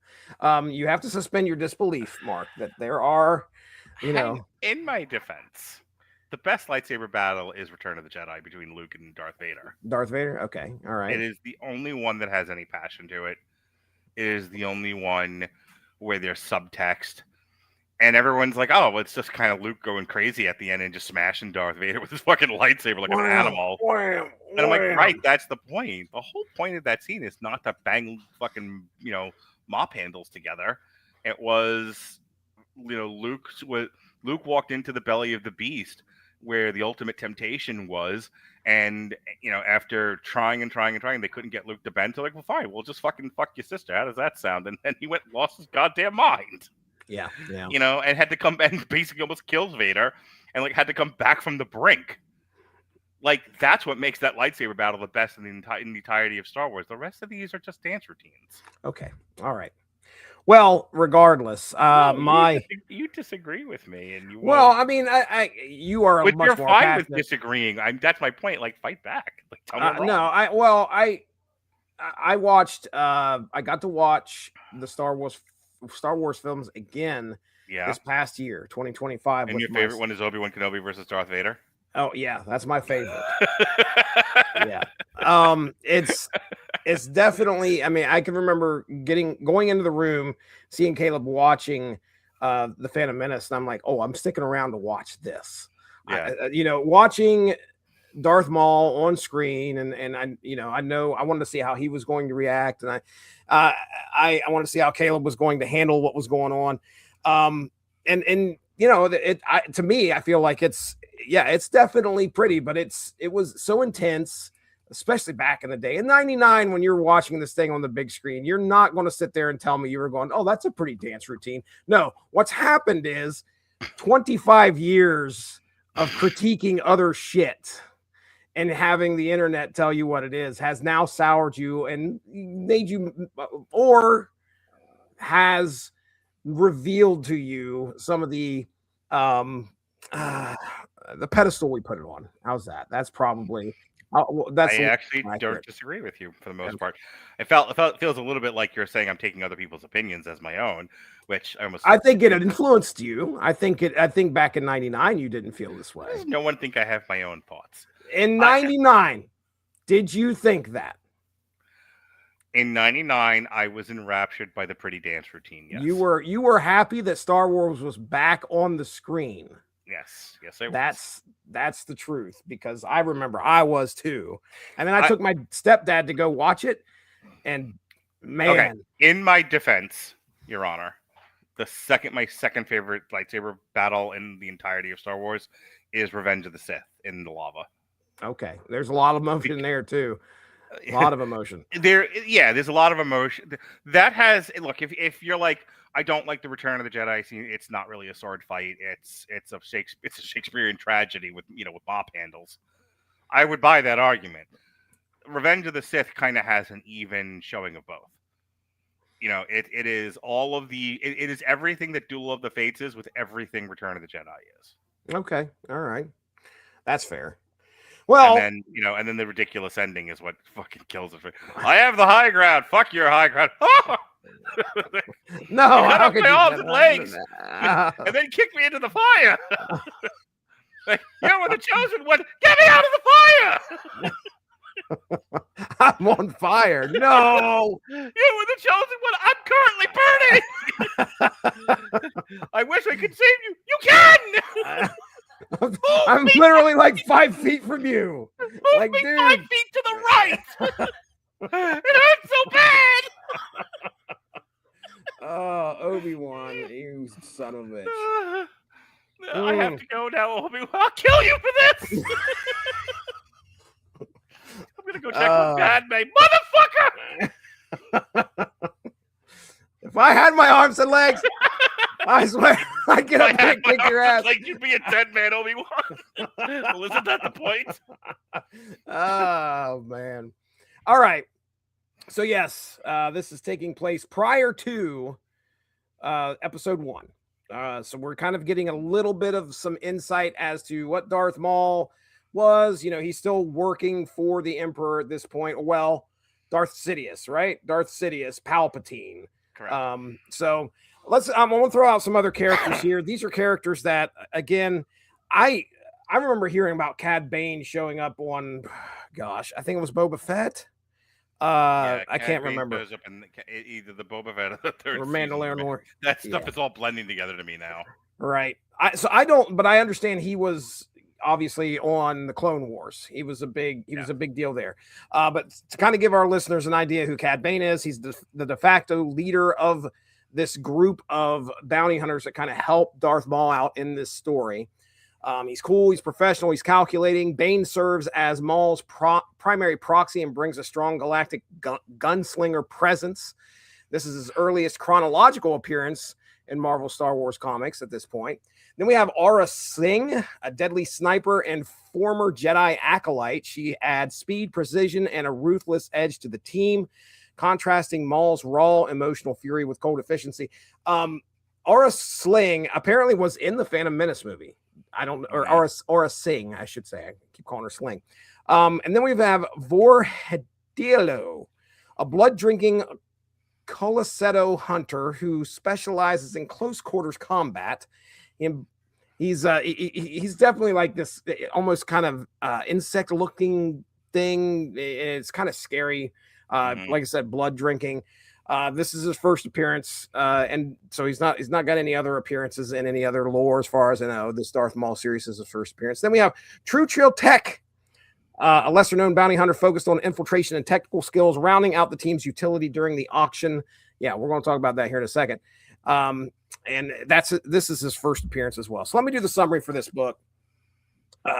You have to suspend your disbelief, Mark, that there are, in my defense, the best lightsaber battle is Return of the Jedi between Luke and Darth Vader. Darth Vader? Okay. All right. It is the only one that has any passion to it. It is the only one where there's subtext. And everyone's like, oh, well, it's just kind of Luke going crazy at the end and just smashing Darth Vader with his fucking lightsaber like an animal. Wham, And I'm like, wham. right, that's the point. The whole point of that scene is not to bang fucking, mop handles together. It was, Luke walked into the belly of the beast where the ultimate temptation was. And, after trying and trying and trying, they couldn't get Luke to bend. So like, well, fine, we'll just fucking fuck your sister. How does that sound? And then he lost his goddamn mind. Yeah. And had to come and basically almost kills Vader and like had to come back from the brink. Like, that's what makes that lightsaber battle the best in the entirety of Star Wars. The rest of these are just dance routines. Okay. All right. Well, regardless, you disagree with me, and you. Well, I mean, you are but much you're more fine passionate. with disagreeing. That's my point. Like, fight back. Like, tell me wrong. No, I watched. I got to watch the Star Wars films again this past year, 2025. And your favorite one is Obi-Wan Kenobi versus Darth Vader? Oh yeah, that's my favorite. Yeah. It's definitely, I mean, I can remember going into the room, seeing Caleb watching the Phantom Menace, and I'm like, oh, I'm sticking around to watch this. Yeah. Watching Darth Maul on screen, and I know I wanted to see how he was going to react, and I wanted to see how Caleb was going to handle what was going on. To me, I feel like it's definitely pretty, but it was so intense, especially back in the day. In 99, when you're watching this thing on the big screen, you're not going to sit there and tell me you were going, oh, that's a pretty dance routine. No, what's happened is 25 years of critiquing other shit and having the internet tell you what it is has now soured you and made you, or has revealed to you some of the pedestal we put it on. How's that? That's probably I actually don't disagree with you for the most part. It feels a little bit like you're saying I'm taking other people's opinions as my own, which I think it influenced you. I think back in 99 you didn't feel this way. No one think I have my own thoughts. In 99, did you think that? In 99, I was enraptured by the pretty dance routine. Yes. You were happy that Star Wars was back on the screen. Yes, I was. That's the truth, because I remember I was too. And then I took my stepdad to go watch it, and man. Okay. In my defense, Your Honor, my second favorite lightsaber battle in the entirety of Star Wars is Revenge of the Sith in the lava. Okay, there's a lot of emotion there too. A lot of emotion. There's a lot of emotion. That has look. If you're like, I don't like the Return of the Jedi scene, it's not really a sword fight. It's a Shakespearean tragedy with mop handles. I would buy that argument. Revenge of the Sith kind of has an even showing of both. It is all of the it is everything that Duel of the Fates is with everything Return of the Jedi is. Okay, all right, that's fair. Well, and then the ridiculous ending is what fucking kills it. I have the high ground. Fuck your high ground. No, I don't my arms and legs, and then kick me into the fire. You were the chosen one. Get me out of the fire. I'm on fire. No, you were the chosen one. I'm currently burning. I wish I could save you. You can. I'm literally like 5 feet from you. Move me 5 feet to the right. It hurts so bad. Oh, Obi-Wan, you son of a bitch. I have to go now, Obi-Wan. I'll kill you for this. I'm gonna go check with Padme, motherfucker. If I had my arms and legs, I swear I'd get up there and kick your ass. Like you'd be a dead man, Obi-Wan. Well, isn't that the point? Oh man! All right. So yes, this is taking place prior to episode 1. So we're kind of getting a little bit of some insight as to what Darth Maul was. He's still working for the Emperor at this point. Well, Darth Sidious, right? Darth Sidious, Palpatine. Correct. So I'm going to throw out some other characters here. These are characters that, again, I remember hearing about Cad Bane showing up on, gosh, I think it was Boba Fett. I can't remember. Shows up in either the Boba Fett or the third Or season. Mandalorian War. That stuff Yeah. is all blending together to me now. Right. I don't, but I understand he was obviously on the Clone Wars. He was a big deal there. But to kind of give our listeners an idea who Cad Bane is, he's the de facto leader of this group of bounty hunters that kind of help Darth Maul out in this story. He's cool, he's professional, he's calculating. Bane serves as Maul's primary proxy and brings a strong galactic gunslinger presence. This is his earliest chronological appearance in Marvel Star Wars comics at this point. Then we have Aura Singh, a deadly sniper and former Jedi acolyte. She adds speed, precision, and a ruthless edge to the team, contrasting Maul's raw emotional fury with cold efficiency. Aura Singh apparently was in the Phantom Menace movie. I don't know, or Aura Singh, I should say. I keep calling her Sling. And then we have Vorhedilo, a blood-drinking Colasetto hunter who specializes in close quarters combat. He's definitely like this almost kind of insect looking thing. It's kind of scary. Like I said, blood drinking. This is his first appearance, and so he's not got any other appearances in any other lore as far as I know. This Darth Maul series is his first appearance. Then we have True Trail Tech, a lesser-known bounty hunter focused on infiltration and technical skills, rounding out the team's utility during the auction. Yeah, we're going to talk about that here in a second. And this is his first appearance as well. So let me do the summary for this book.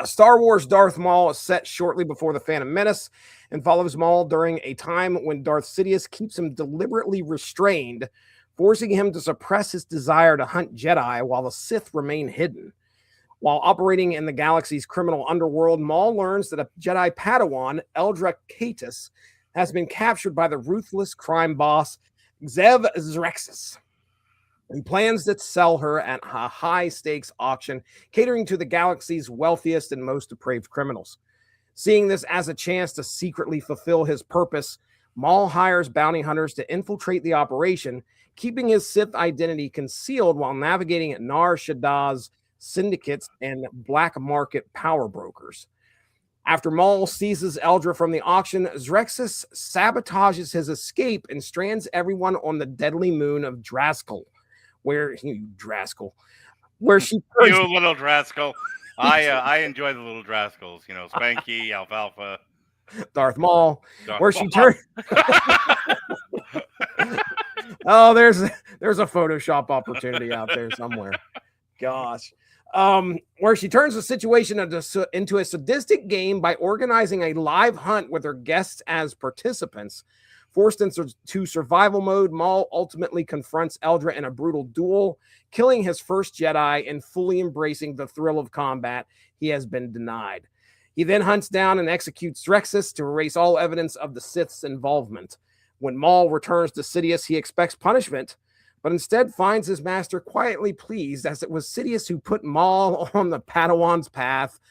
Star Wars Darth Maul is set shortly before the Phantom Menace and follows Maul during a time when Darth Sidious keeps him deliberately restrained, forcing him to suppress his desire to hunt Jedi while the Sith remain hidden. While operating in the galaxy's criminal underworld, Maul learns that a Jedi Padawan, Eldra Catus, has been captured by the ruthless crime boss, Zev Zrexis, and plans to sell her at a high-stakes auction, catering to the galaxy's wealthiest and most depraved criminals. Seeing this as a chance to secretly fulfill his purpose, Maul hires bounty hunters to infiltrate the operation, keeping his Sith identity concealed while navigating Nar Shaddad's syndicates and black market power brokers. After Maul seizes Eldra from the auction, Zrexis sabotages his escape and strands everyone on the deadly moon of Draskell, where she turns. You little Draskell. I enjoy the little Draskells. You know, Spanky, Alfalfa, Darth Maul, where she turns. Oh, there's a Photoshop opportunity out there somewhere. Gosh. Where she turns the situation into a sadistic game by organizing a live hunt with her guests as participants. Forced into survival mode, Maul ultimately confronts Eldra in a brutal duel, killing his first Jedi and fully embracing the thrill of combat he has been denied. He then hunts down and executes Zrexis to erase all evidence of the Sith's involvement. When Maul returns to Sidious, he expects punishment, but instead finds his master quietly pleased, as it was Sidious who put Maul on the Padawan's path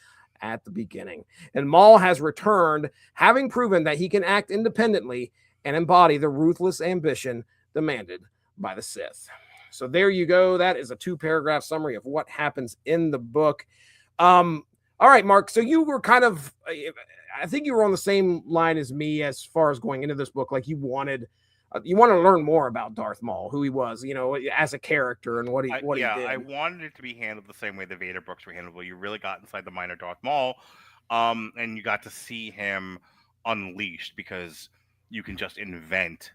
at the beginning. And Maul has returned, having proven that he can act independently and embody the ruthless ambition demanded by the Sith. So there you go. That is a 2-paragraph summary of what happens in the book. All right, Mark. So you were kind of, I think you were on the same line as me as far as going into this book. Like you wanted to learn more about Darth Maul, who he was, you know, as a character and what he did. I wanted it to be handled the same way the Vader books were handled, where you really got inside the mind of Darth Maul, and you got to see him unleashed, because you can just invent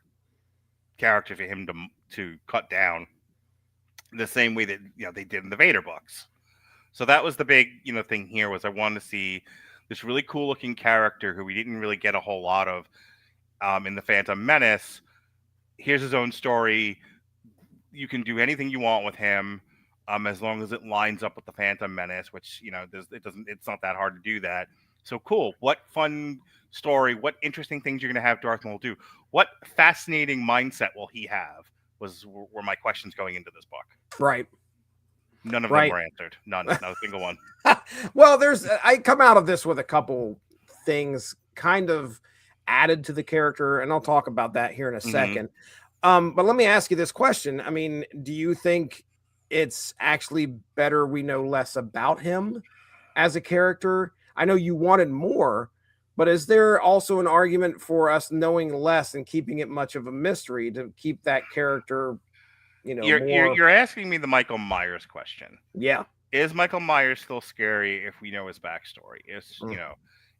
character for him to cut down the same way that they did in the Vader books. So that was the big thing here, was I wanted to see this really cool looking character who we didn't really get a whole lot of in the Phantom Menace. Here's his own story. You can do anything you want with him, as long as it lines up with the Phantom Menace, which it's not that hard to do that. So cool. What fun story, what interesting things you're going to have Darth Maul do. What fascinating mindset will he have were my questions going into this book. Right. None of them were answered. None. Not a single one. Well, I come out of this with a couple things kind of added to the character, and I'll talk about that here in a second. But let me ask you this question. I mean, do you think it's actually better we know less about him as a character? I know you wanted more, But is there also an argument for us knowing less and keeping it much of a mystery to keep that character, more? You're asking me the Michael Myers question. Yeah. Is Michael Myers still scary if we know his backstory?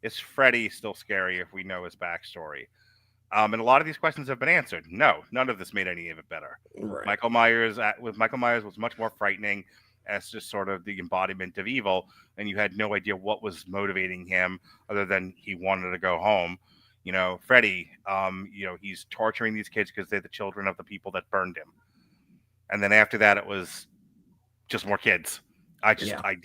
Is Freddy still scary if we know his backstory? And a lot of these questions have been answered. No, none of this made any of it better. Right. Michael Myers was much more frightening as just sort of the embodiment of evil, and you had no idea what was motivating him other than he wanted to go home. Freddy, he's torturing these kids because they're the children of the people that burned him. And then after that, it was just more kids. I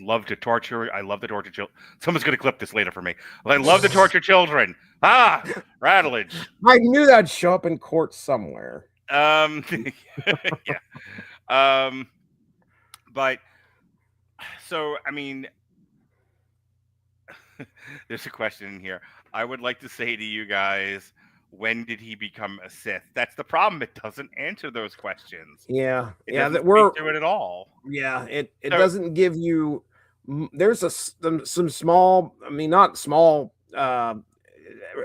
love to torture. I love to torture children. Someone's going to clip this later for me. I love to torture children. Radulich. I knew that'd show up in court somewhere. Yeah. But so, I mean, there's a question in here. I would like to say to you guys, when did he become a Sith? That's the problem. It doesn't answer those questions. Yeah. It yeah. doesn't We're speak to it at all. Yeah. It doesn't give you. There's some small. I mean, not small.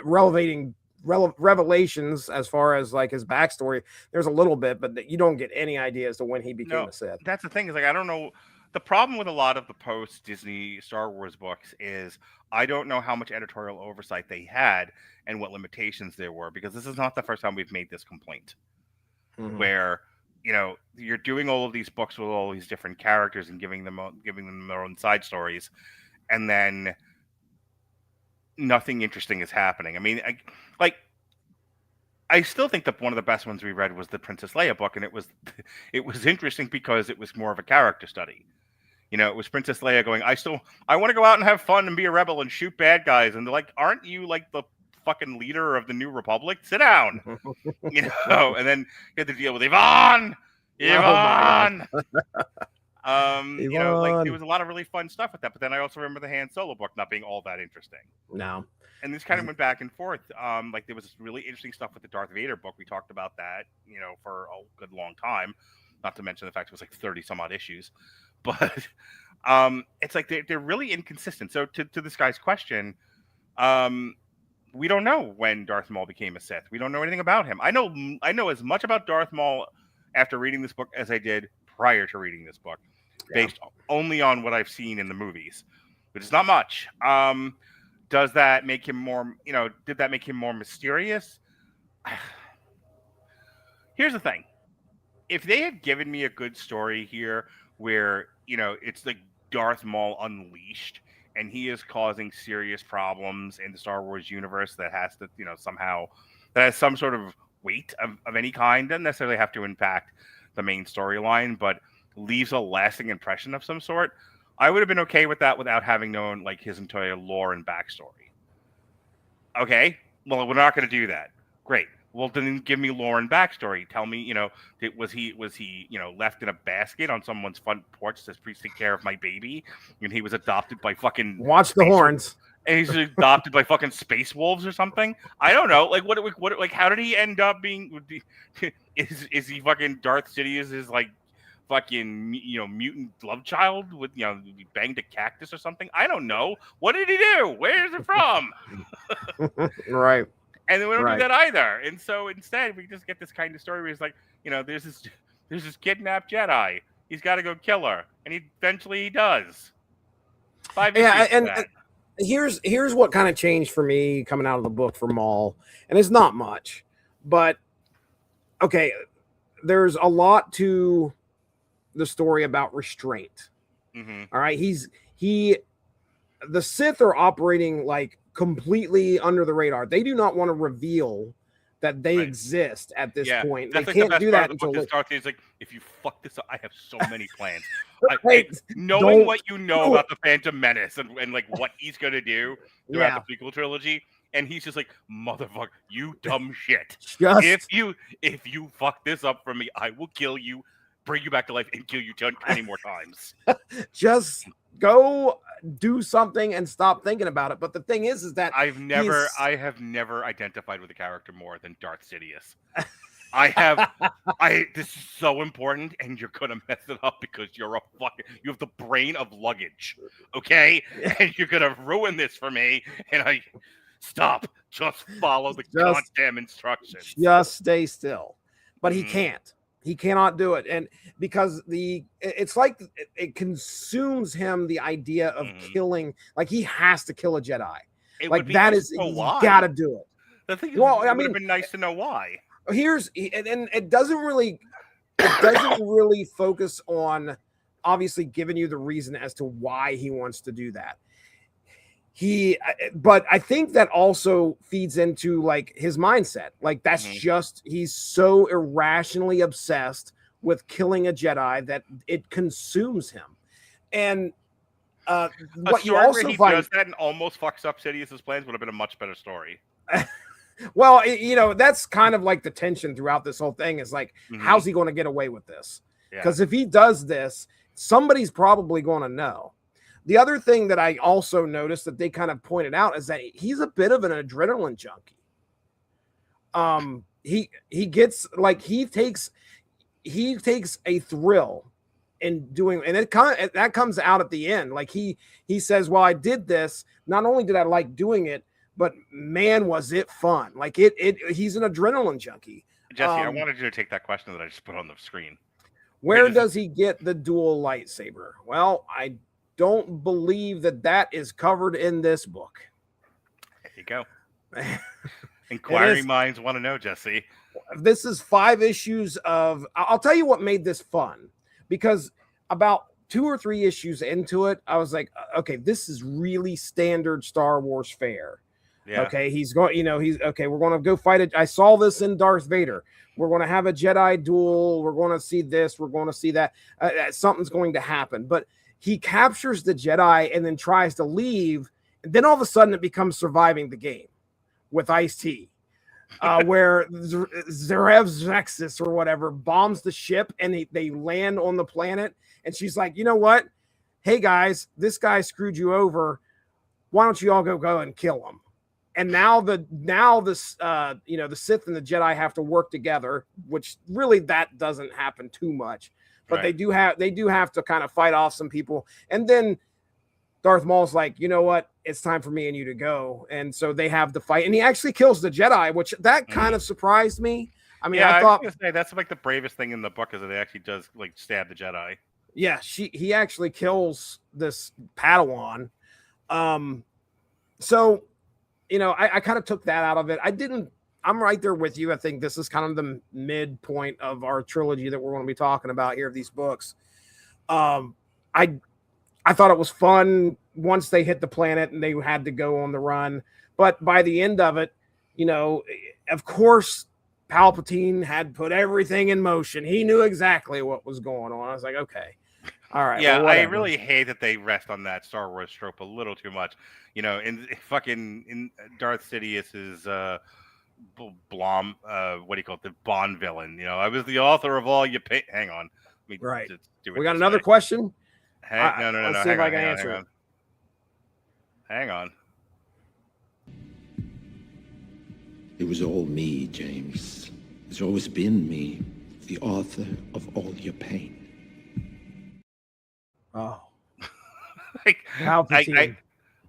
Revelations as far as like his backstory. There's a little bit, but you don't get any idea as to when he became a Sith. That's the thing. Is like I don't know. The problem with a lot of the post-Disney Star Wars books is I don't know how much editorial oversight they had and what limitations there were, because this is not the first time we've made this complaint. Mm-hmm. Where you're doing all of these books with all these different characters and giving them their own side stories, and then nothing interesting is happening. I mean, I still think that one of the best ones we read was the Princess Leia book, and it was interesting because it was more of a character study. It was Princess Leia going, I want to go out and have fun and be a rebel and shoot bad guys, and they're like, aren't you like the fucking leader of the New Republic? Sit down. And then you had to deal with Yvonne. Yvonne. There was a lot of really fun stuff with that, but then I also remember the Han Solo book not being all that interesting. No. And this kind of went back and forth. Like there was really interesting stuff with the Darth Vader book. We talked about that, for a good long time. Not to mention the fact it was like 30 some odd issues. But it's like they're really inconsistent. So to this guy's question, we don't know when Darth Maul became a Sith. We don't know anything about him. I know as much about Darth Maul after reading this book as I did prior to reading this book, based only on what I've seen in the movies, which is not much. Does that make him more, did that make him more mysterious? Here's the thing. If they had given me a good story here where, it's like Darth Maul unleashed and he is causing serious problems in the Star Wars universe that has to, somehow, that has some sort of weight of any kind, doesn't necessarily have to impact the main storyline, but leaves a lasting impression of some sort, I would have been okay with that without having known like his entire lore and backstory. Okay, well, we're not going to do that. Great. Well, then give me lore and backstory. Tell me, was he left in a basket on someone's front porch that says, "Please take care of my baby," and he was adopted by fucking watch the horns. And he's adopted by fucking space wolves or something. I don't know. Like, what? Like, how did he end up being? Is he fucking Darth Sidious's like fucking mutant love child with banged a cactus or something? I don't know. What did he do? Where is it from? Right. And then we don't do that either. And so instead, we just get this kind of story where it's like, there's this kidnapped Jedi. He's got to go kill her, and eventually he does. 5 issues. Yeah, and here's what kind of changed for me coming out of the book for Maul, and it's not much, but okay, there's a lot to the story about restraint. Mm-hmm. All right, the Sith are operating like completely under the radar. They do not want to reveal that they exist at this point. They can't do that until it's like, if you fuck this up, I have so many plans. Knowing what you know about the Phantom Menace and like what he's gonna do throughout the prequel trilogy, and he's just like, motherfucker, you dumb shit. If you fuck this up for me, I will kill you, bring you back to life, and kill you 20 more times. Just go do something and stop thinking about it. But the thing is that I have never identified with a character more than Darth Sidious. This is so important, and you're gonna mess it up because you have the brain of luggage, okay? And you're gonna ruin this for me. And stop. Just follow the goddamn instructions. Just stay still. But he Mhm. can't. He cannot do it. And because it's like it consumes him the idea of killing, like he has to kill a Jedi. It Like would be that nice is, to know he's why. got to do it. The thing is, Well, it I would mean, have been nice to know why. and it doesn't really focus on obviously giving you the reason as to why he wants to do that. But I think that also feeds into like his mindset. Like that's just, he's so irrationally obsessed with killing a Jedi that it consumes him. And what you also he find does that and almost fucks up Sidious's plans would have been a much better story. Well, that's kind of like the tension throughout this whole thing is like, how's he going to get away with this? Because if he does this, somebody's probably going to know. The other thing that I also noticed that they kind of pointed out is that he's a bit of an adrenaline junkie. He gets like he takes a thrill in doing, and that comes out at the end. Like he says, well, I did this. Not only did I like doing it, but man, was it fun. Like he's an adrenaline junkie. Jesse, I wanted you to take that question that I just put on the screen. Where does he get the dual lightsaber? Well, I don't believe that is covered in this book. There you go. Inquiring minds want to know, Jesse. This is 5 issues of, I'll tell you what made this fun, because about 2 or 3 issues into it, I was like, okay, this is really standard Star Wars fare. Yeah. Okay, he's going, we're going to go fight it. I saw this in Darth Vader. We're going to have a Jedi duel. We're going to see this. We're going to see that. Something's going to happen. But he captures the Jedi and then tries to leave. And then all of a sudden it becomes surviving the game with Ice-T. Where Zarev's Nexus or whatever bombs the ship and they land on the planet. And she's like, you know what? Hey, guys, this guy screwed you over. Why don't you all go and kill him? And now the Sith and the Jedi have to work together, which really that doesn't happen too much, but they do have to kind of fight off some people. And then Darth Maul's like, you know what? It's time for me and you to go. And so they have the fight, and he actually kills the Jedi, which that kind of surprised me. I mean, I thought that's like the bravest thing in the book is that it actually does like stab the Jedi. Yeah, he actually kills this Padawan. So. I kind of took that out of it. I'm right there with you. I think this is kind of the midpoint of our trilogy that we're going to be talking about here of these books. I thought it was fun once they hit the planet and they had to go on the run. But by the end of it, of course, Palpatine had put everything in motion. He knew exactly what was going on. I was like, okay. All right. Yeah, I really hate that they rest on that Star Wars trope a little too much. In Darth Sidious's Blom, what do you call it? The Bond villain. I was the author of all your pain. Hang on. Right. We got another question. No. Let's see if I can answer it. Hang on. It was all me, James. It's always been me, the author of all your pain. Oh, Palpatine.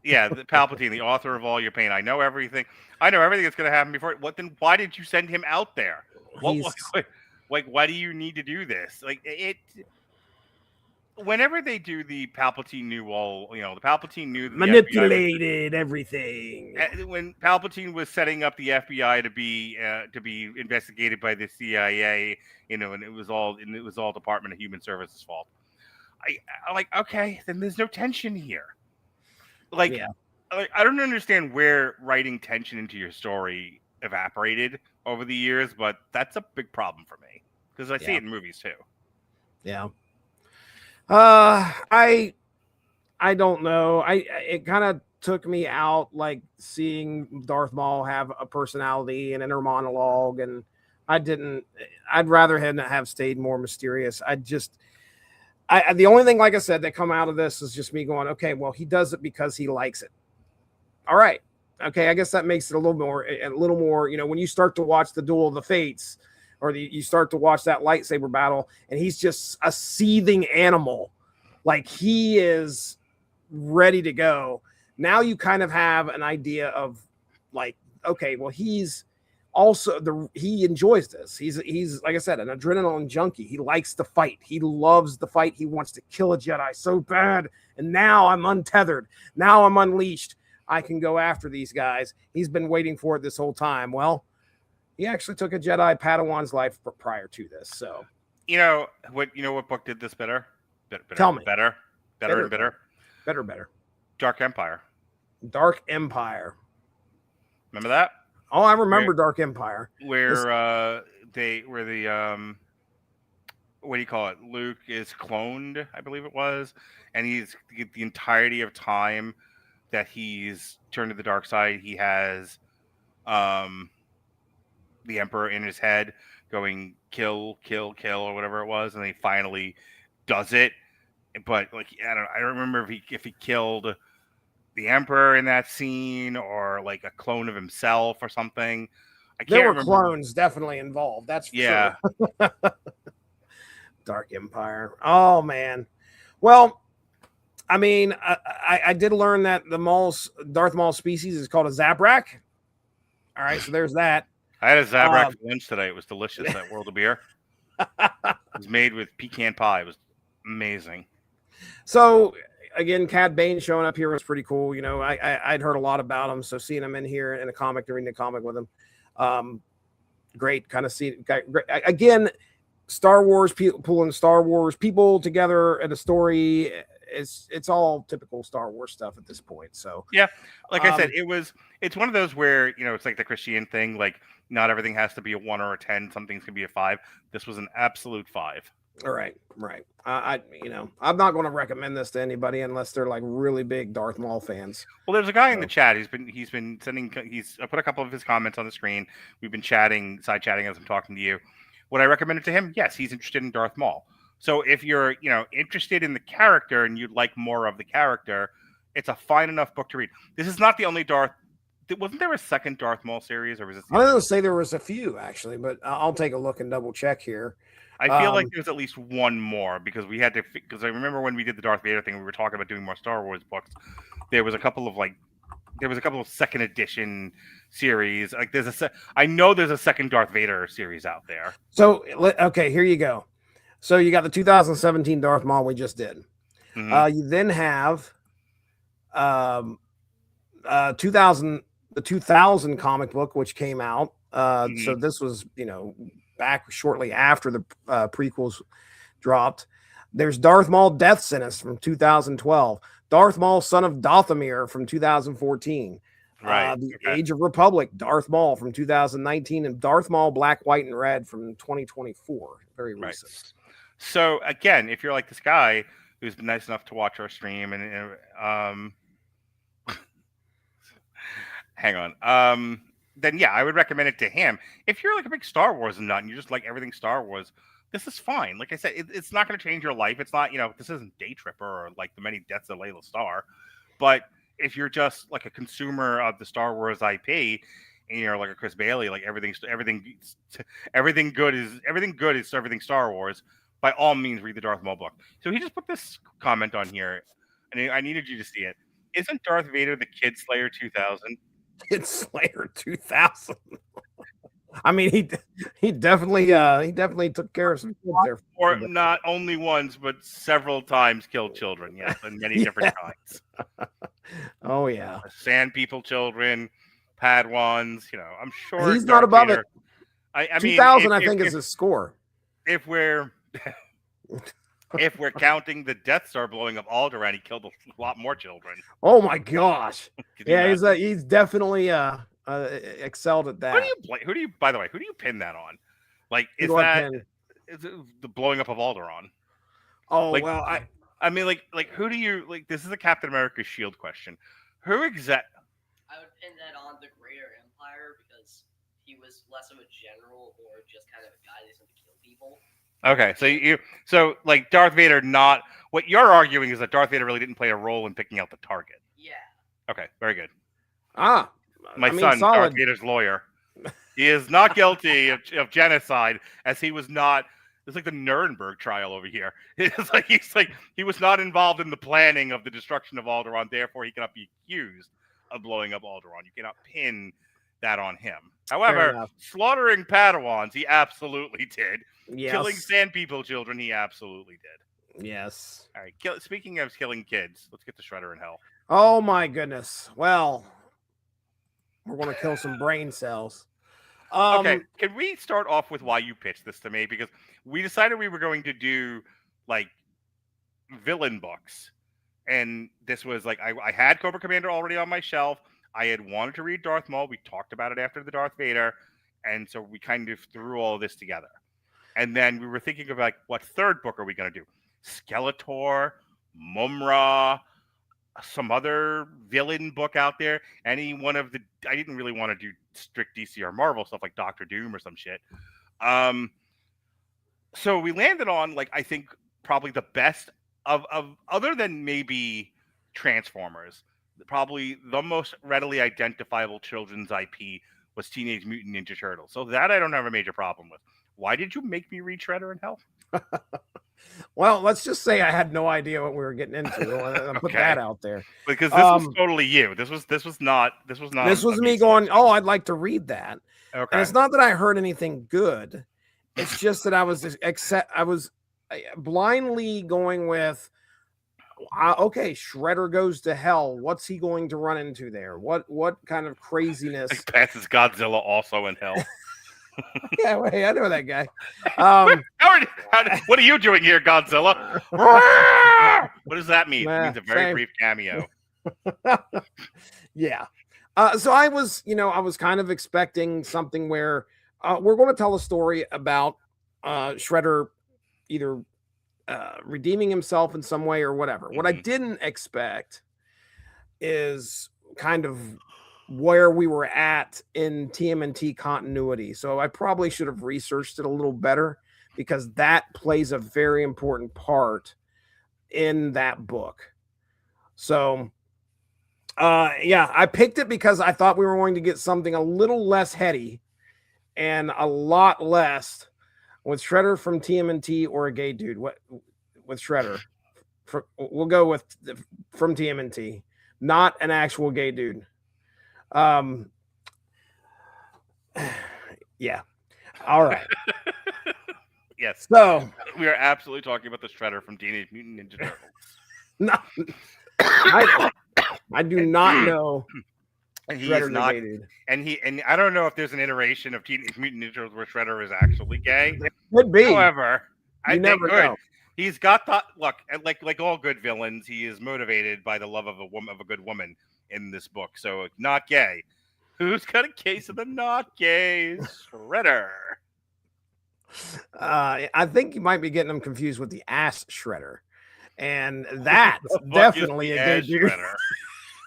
The Palpatine, the author of all your pain. I know everything. I know everything that's going to happen before. Then why did you send him out there? Why do you need to do this? Whenever they do the Palpatine knew all, the Palpatine knew that manipulated everything. When Palpatine was setting up the FBI to be investigated by the CIA, and it was all Department of Human Services' fault. I like, okay, then there's no tension here. I don't understand where writing tension into your story evaporated over the years, but that's a big problem for me because I see it in movies too. Yeah. I don't know. It kind of took me out, like seeing Darth Maul have a personality and inner monologue, and I'd rather him have stayed more mysterious. The only thing, like I said, that come out of this is just me going, okay, well, he does it because he likes it. All right. Okay. I guess that makes it a little more, when you start to watch the Duel of the Fates or you start to watch that lightsaber battle and he's just a seething animal, like he is ready to go. Now you kind of have an idea of like, okay, well, he's also he enjoys this. He's like I said, an adrenaline junkie. He likes to fight. He loves the fight. He wants to kill a Jedi so bad. And now I'm untethered. Now I'm unleashed. I can go after these guys. He's been waiting for it this whole time. Well, he actually took a Jedi Padawan's life prior to this. So you know what book did this better? Tell me. Better and bitter. Better. Dark Empire. Dark Empire. Remember that? Oh, I remember Dark Empire. Where the what do you call it? Luke is cloned, I believe it was, and he's the entirety of time that he's turned to the dark side. He has the Emperor in his head going kill, or whatever it was, and then he finally does it. But like I don't remember if he killed the Emperor in that scene or like a clone of himself or something. There were clones definitely involved. That's for sure. Dark Empire. Oh man. Well, I mean, I did learn that Darth Maul species is called a Zabrak. All right, so there's that. I had a Zabrak for lunch today. It was delicious at World of Beer. It was made with pecan pie. It was amazing. So again, Cad Bane showing up here was pretty cool. You know, I'd heard a lot about him, so seeing him in here in a comic, reading a comic with him, great. Kind of see again, Star Wars pulling Star Wars people together in a story. It's all typical Star Wars stuff at this point. So yeah, like I said, it's one of those where it's like the Christian thing. Like not everything has to be a 1 or a 10. Some things can be a 5. This was an absolute 5. All right. I'm not going to recommend this to anybody unless they're like really big Darth Maul fans. Well, there's a guy in the chat. He's been sending. I put a couple of his comments on the screen. We've been side chatting as I'm talking to you. Would I recommend it to him? Yes, he's interested in Darth Maul. So if you're interested in the character and you'd like more of the character, it's a fine enough book to read. This is not the only Darth. Wasn't there a second Darth Maul series, or was it? I was going to say there was a few actually, but I'll take a look and double check here. I feel like there's at least one more because we had to. Because I remember when we did the Darth Vader thing, we were talking about doing more Star Wars books. There was a couple of second edition series. Like I know there's a second Darth Vader series out there. So okay, here you go. So you got the 2017 Darth Maul we just did. Mm-hmm. You then have 2000 comic book which came out. So this was back shortly after the prequels dropped. There's Darth Maul Death Sentence from 2012. Darth Maul Son of Dathomir from 2014. Right. Age of Republic, Darth Maul from 2019, and Darth Maul Black, White, and Red from 2024. Very recent. Right. So again, if you're like this guy who's been nice enough to watch our stream and hang on. Then yeah, I would recommend it to him. If you're like a big Star Wars nut and you just like everything Star Wars, this is fine. Like I said, it's not going to change your life. It's not, this isn't Day Tripper or like The Many Deaths of Layla Starr. But if you're just like a consumer of the Star Wars IP and you're like a Chris Bailey, like everything good is everything Star Wars, by all means read the Darth Maul book. So he just put this comment on here, and I needed you to see it. Isn't Darth Vader the Kid Slayer 2000? Kid Slayer 2000. I mean, he definitely took care of some kids there. Or not only once, but several times killed children. Yes, and many different kinds. Oh yeah, Sand People children, Padawans. I'm sure he's not above it. I 2000, I think, is his score. If we're counting the Death Star blowing up Alderaan, he killed a lot more children. Oh my gosh! Yeah, he's definitely excelled at that. Who do you pin that on? Like, is it the blowing up of Alderaan? Oh, like, well, I mean, like who do you like? This is a Captain America Shield question. Who I would pin that on the Greater Empire because he was less of a general or just kind of a guy that's going to kill people. Okay, so like Darth Vader, not what you're arguing is that Darth Vader really didn't play a role in picking out the target. Yeah. Okay, very good. My son, solid. Darth Vader's lawyer. He is not guilty of genocide, as he was not. It's like the Nuremberg trial over here. It's like he was not involved in the planning of the destruction of Alderaan, therefore he cannot be accused blowing up Alderaan. You cannot pin that on him. However, enough. slaughtering Padawans, he absolutely did. Yes. Killing Sand People children, he absolutely did. Yes. All right. Speaking of killing kids, let's get to Shredder in Hell. Oh my goodness. Well, we're going to kill some brain cells. Okay, can we start off with why you pitched this to me? Because we decided we were going to do like villain books, and this was like I had Cobra Commander already on my shelf. I had wanted to read Darth Maul. We talked about it after the Darth Vader, and so we kind of threw all this together. And then we were thinking of like, what third book are we going to do? Skeletor, Mumra, some other villain book out there. Any one of the... I didn't really want to do strict DC or Marvel stuff like Doctor Doom or some shit. So we landed on, like, I think probably the best of other than maybe Transformers, probably the most readily identifiable children's IP was Teenage Mutant Ninja Turtles. So that I don't have a major problem with. Why did you make me read Shredder in Hell? Well, let's just say I had no idea what we were getting into. I'll put that out there. Because this was totally you. This was not. This was me going, oh, I'd like to read that. Okay. And it's not that I heard anything good. It's just that I was blindly going with, okay, Shredder goes to hell. What's he going to run into there? What kind of craziness? Passes Godzilla also in hell. Yeah, wait, I know that guy. What are you doing here, Godzilla? What does that mean? It means a very brief cameo. Yeah. So I was kind of expecting something where we're going to tell a story about Shredder either redeeming himself in some way or whatever. What I didn't expect is kind of where we were at in TMNT continuity. So I probably should have researched it a little better because that plays a very important part in that book. So I picked it because I thought we were going to get something a little less heady and a lot less with Shredder from TMNT or a gay dude. What with Shredder? We'll go with from TMNT, not an actual gay dude. Yeah. All right. Yes. So we are absolutely talking about the Shredder from Teenage Mutant Ninja Turtles. No, I do not know. And he is not, and I don't know if there's an iteration of Teenage Mutant Ninja Turtles where Shredder is actually gay. It could be. However, I think never know. He's got the look, and like all good villains, he is motivated by the love of a good woman in this book. So not gay. Who's got a case of the not gay? Shredder. I think you might be getting them confused with the ass Shredder, and that's definitely a gay dude.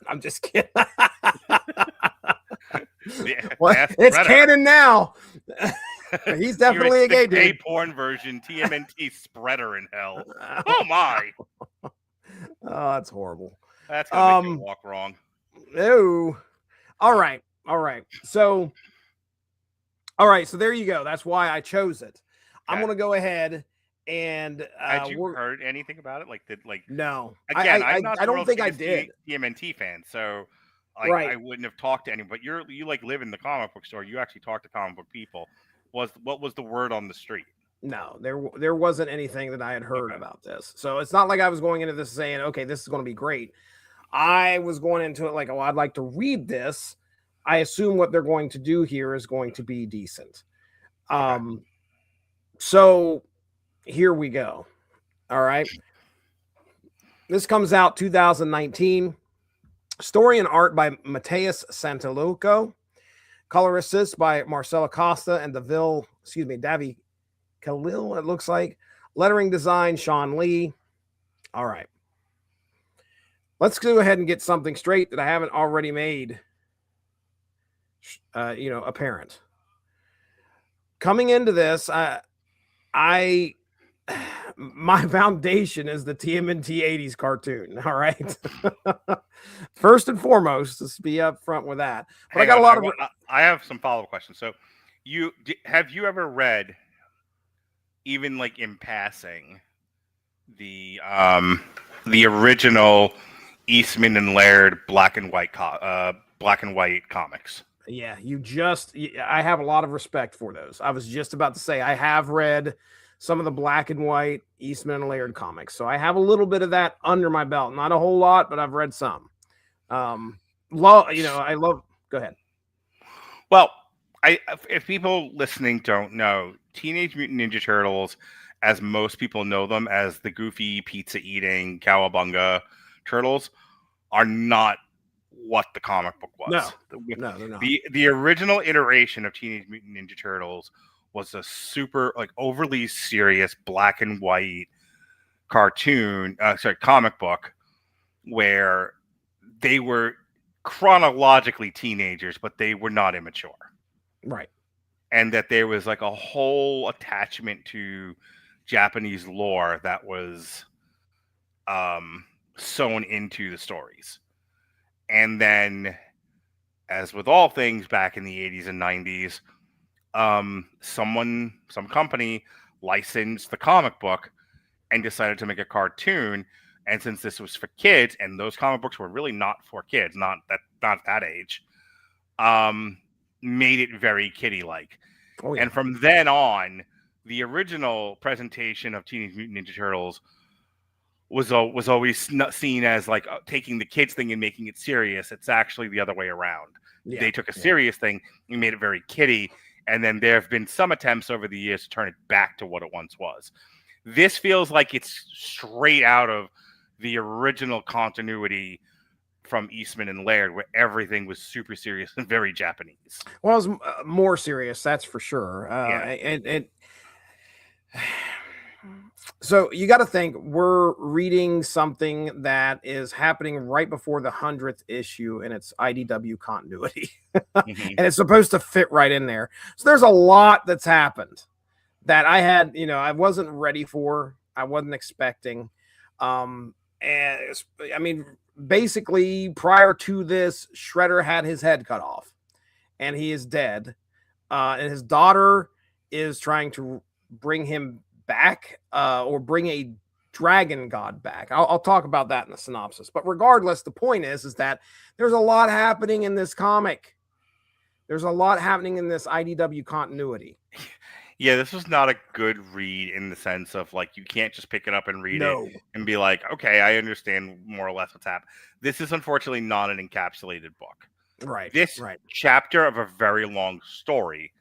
I'm just kidding. Well, it's canon now. He's definitely a gay dude. Gay porn version, TMNT spreader in hell. Oh my! Oh, that's horrible. That's gonna make you walk wrong. No. All right. So there you go. That's why I chose it. Okay. I'm gonna go ahead and had you heard anything about it? No. Again, I don't think I did. TMNT fan, so right. I wouldn't have talked to anyone. But you live in the comic book store. You actually talk to comic book people. What was the word on the street? No, there wasn't anything that I had heard about this. So it's not like I was going into this saying, okay, this is going to be great. I was going into it like, oh, I'd like to read this. I assume what they're going to do here is going to be decent. So here we go. All right. This comes out 2019. Story and art by Mateus Santalouco. Color assist by Marcelo Costa and Davi Khalil, it looks like. Lettering design, Sean Lee. All right. Let's go ahead and get something straight that I haven't already made, apparent. Coming into this, my foundation is the TMNT 80s cartoon. All right. First and foremost, let's be up front with that. But I got a lot of. I have some follow-up questions. So, have you ever read, even like in passing, the original Eastman and Laird black and white comics. Yeah, I have a lot of respect for those. I was just about to say I have read some of the black and white Eastman and Laird comics, so I have a little bit of that under my belt. Not a whole lot, but I've read some. I love. Go ahead. Well, if people listening don't know, Teenage Mutant Ninja Turtles, as most people know them as the goofy pizza-eating cowabunga turtles, are not what the comic book was. No, they're not. The original iteration of Teenage Mutant Ninja Turtles was a super overly serious black and white comic book where they were chronologically teenagers, but they were not immature. Right. And that there was like a whole attachment to Japanese lore that was sewn into the stories. And then, as with all things back in the 80s and 90s, some company licensed the comic book and decided to make a cartoon. And since this was for kids, and those comic books were really not for kids, not that age, made it very kiddie-like. Oh, yeah. And from then on, the original presentation of Teenage Mutant Ninja Turtles was always seen as like taking the kids thing and making it serious. It's actually the other way around. Yeah, they took a serious thing and made it very kiddie. And then there have been some attempts over the years to turn it back to what it once was. This feels like it's straight out of the original continuity from Eastman and Laird, where everything was super serious and very Japanese. Well, it was more serious, that's for sure. So you got to think we're reading something that is happening right before the 100th issue in its IDW continuity. And it's supposed to fit right in there. So there's a lot that's happened that I wasn't ready for. I wasn't expecting. Basically prior to this, Shredder had his head cut off and he is dead. And his daughter is trying to bring him back or bring a dragon god back. I'll talk about that in the synopsis. But regardless, the point is that there's a lot happening in this comic. There's a lot happening in this IDW continuity. Yeah, this was not a good read in the sense of like you can't just pick it up and read it and be like, okay, I understand more or less what's happening. This is unfortunately not an encapsulated book. Right. This chapter of a very long story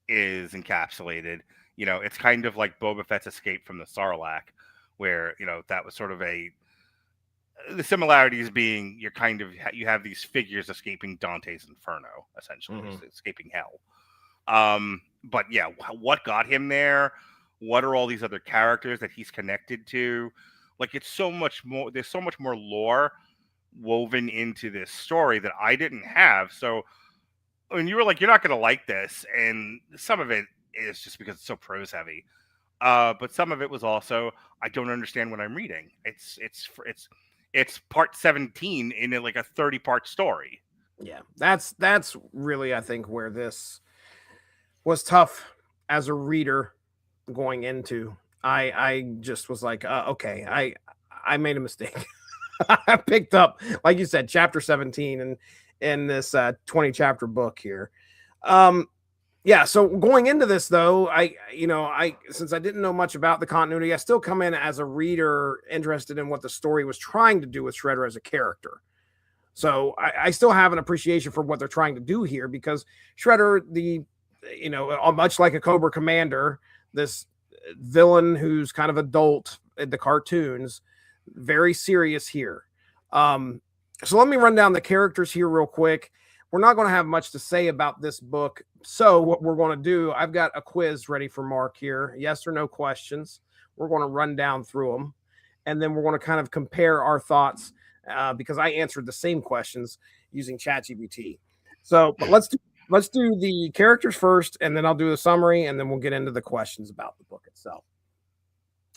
is encapsulated. It's kind of like Boba Fett's escape from the Sarlacc, where, that was sort of the similarities being you have these figures escaping Dante's Inferno, essentially, escaping hell. But yeah, what got him there? What are all these other characters that he's connected to? Like, it's so much more. There's so much more lore woven into this story that I didn't have. So when you were like, you're not going to like this, and some of it is just because it's so prose heavy. But some of it was also, I don't understand what I'm reading. It's part 17 in like a 30-part story. Yeah, that's really, I think, where this was tough as a reader going into. I just was like, okay, I made a mistake. I picked up, like you said, chapter 17 in this 20 chapter book here. Yeah, so going into this though, I since I didn't know much about the continuity, I still come in as a reader interested in what the story was trying to do with Shredder as a character. So I still have an appreciation for what they're trying to do here, because Shredder, much like a Cobra Commander, this villain who's kind of adult in the cartoons, very serious here. So let me run down the characters here real quick. We're not going to have much to say about this book. So what we're going to do, I've got a quiz ready for Mark here. Yes or no questions. We're going to run down through them. And then we're going to kind of compare our thoughts because I answered the same questions using ChatGPT. So but let's do the characters first, and then I'll do the summary, and then we'll get into the questions about the book itself.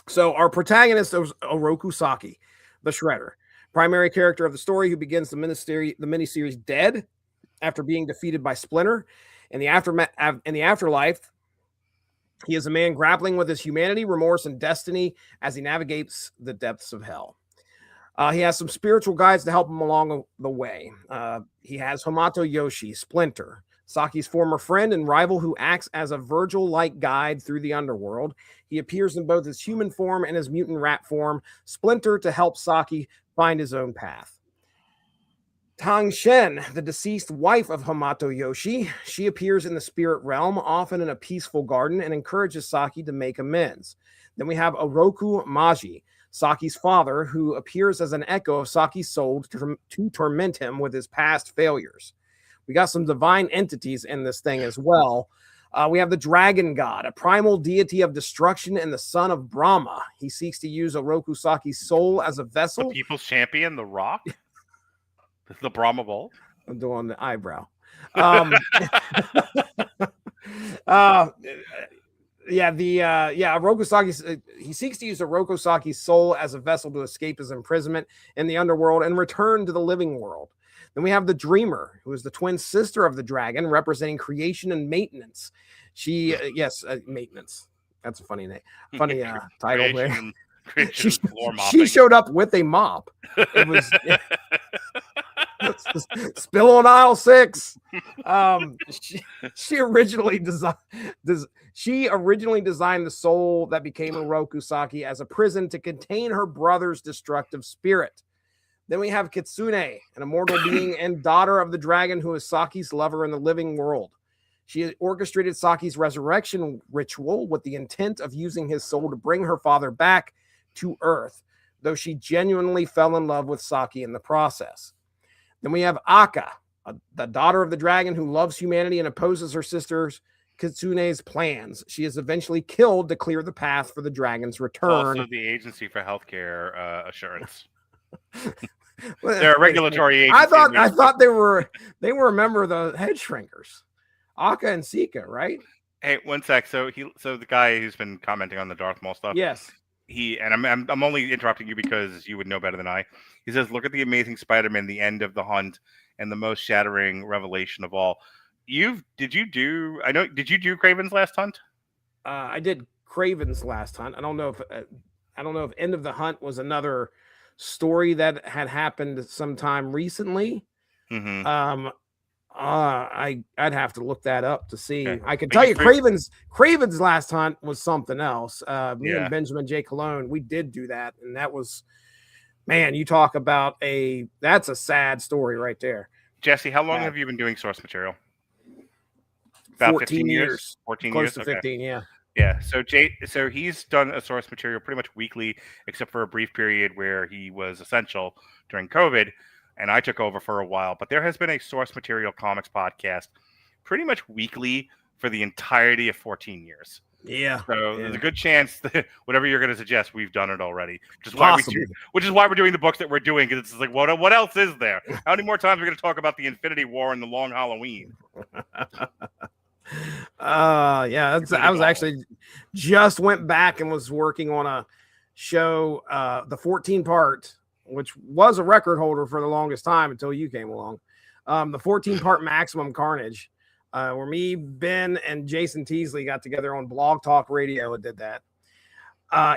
So our protagonist is Oroku Saki, the Shredder, primary character of the story, who begins the miniseries dead after being defeated by Splinter. In the afterlife, he is a man grappling with his humanity, remorse, and destiny as he navigates the depths of hell. He has some spiritual guides to help him along the way. He has Hamato Yoshi, Splinter, Saki's former friend and rival who acts as a Virgil-like guide through the underworld. He appears in both his human form and his mutant rat form, Splinter, to help Saki find his own path. Tang Shen, the deceased wife of Hamato Yoshi, she appears in the spirit realm, often in a peaceful garden, and encourages Saki to make amends. Then we have Oroku Maji, Saki's father, who appears as an echo of Saki's soul to torment him with his past failures. We got some divine entities in this thing as well. We have the dragon god, a primal deity of destruction and the son of Brahma. He seeks to use Oroku Saki's soul as a vessel. The people's champion, The Rock? The Brahma Bowl? I'm doing the eyebrow. Oroku Saki's, he seeks to use Oroku Saki's soul as a vessel to escape his imprisonment in the underworld and return to the living world. Then we have the Dreamer, who is the twin sister of the dragon, representing creation and maintenance. She, maintenance. That's a funny name, funny title there. She showed up with a mop. It was spill on aisle 6. She originally designed the soul that became Oroku Saki as a prison to contain her brother's destructive spirit. Then we have Kitsune, an immortal being and daughter of the dragon who is Saki's lover in the living world. She orchestrated Saki's resurrection ritual with the intent of using his soul to bring her father back to Earth, though she genuinely fell in love with Saki in the process. Then we have Akka, the daughter of the dragon who loves humanity and opposes her sister's Kitsune's plans. She is eventually killed to clear the path for the dragon's return. Also the Agency for Healthcare Assurance. They're a regulatory agency. I thought they were a member of the head shrinkers. Akka and Sika, right? Hey, one sec. So the guy who's been commenting on the Darth Maul stuff. Yes. I'm only interrupting you because you would know better than I. He says, "Look at the Amazing Spider-Man, the end of the hunt, and the most shattering revelation of all." Did you do Craven's Last Hunt? I did Craven's Last Hunt. I don't know if End of the Hunt was another story that had happened sometime recently. Mm-hmm. I'd have to look that up to see. Okay. I can tell you Craven's Last Hunt was something else. Me and Benjamin J. Cologne, we did do that, and that was, man, you talk about that's a sad story right there. Jesse, how long have you been doing source material? About 14 years. 14 Close years? to Okay. 15, yeah. Yeah, so he's done a source material pretty much weekly, except for a brief period where he was essential during COVID, and I took over for a while. But there has been a source material comics podcast pretty much weekly for the entirety of 14 years. Yeah. So there's a good chance that whatever you're going to suggest, we've done it already. Which is why we're doing the books that we're doing, because it's like, what else is there? How many more times are we going to talk about the Infinity War and the Long Halloween? I was actually just went back and was working on a show, the 14 part, which was a record holder for the longest time until you came along. The 14 part Maximum Carnage, where me, Ben, and Jason Teasley got together on Blog Talk Radio and did that.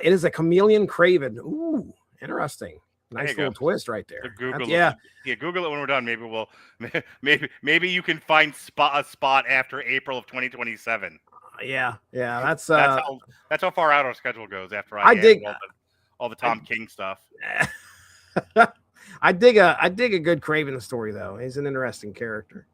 It is a Chameleon Craven. Ooh, interesting. Nice little twist right there. Google it when we're done. Maybe you can find a spot after April of 2027. Yeah. That's how far out our schedule goes. After I dig all the Tom King stuff. I dig a good Craven story though. He's an interesting character.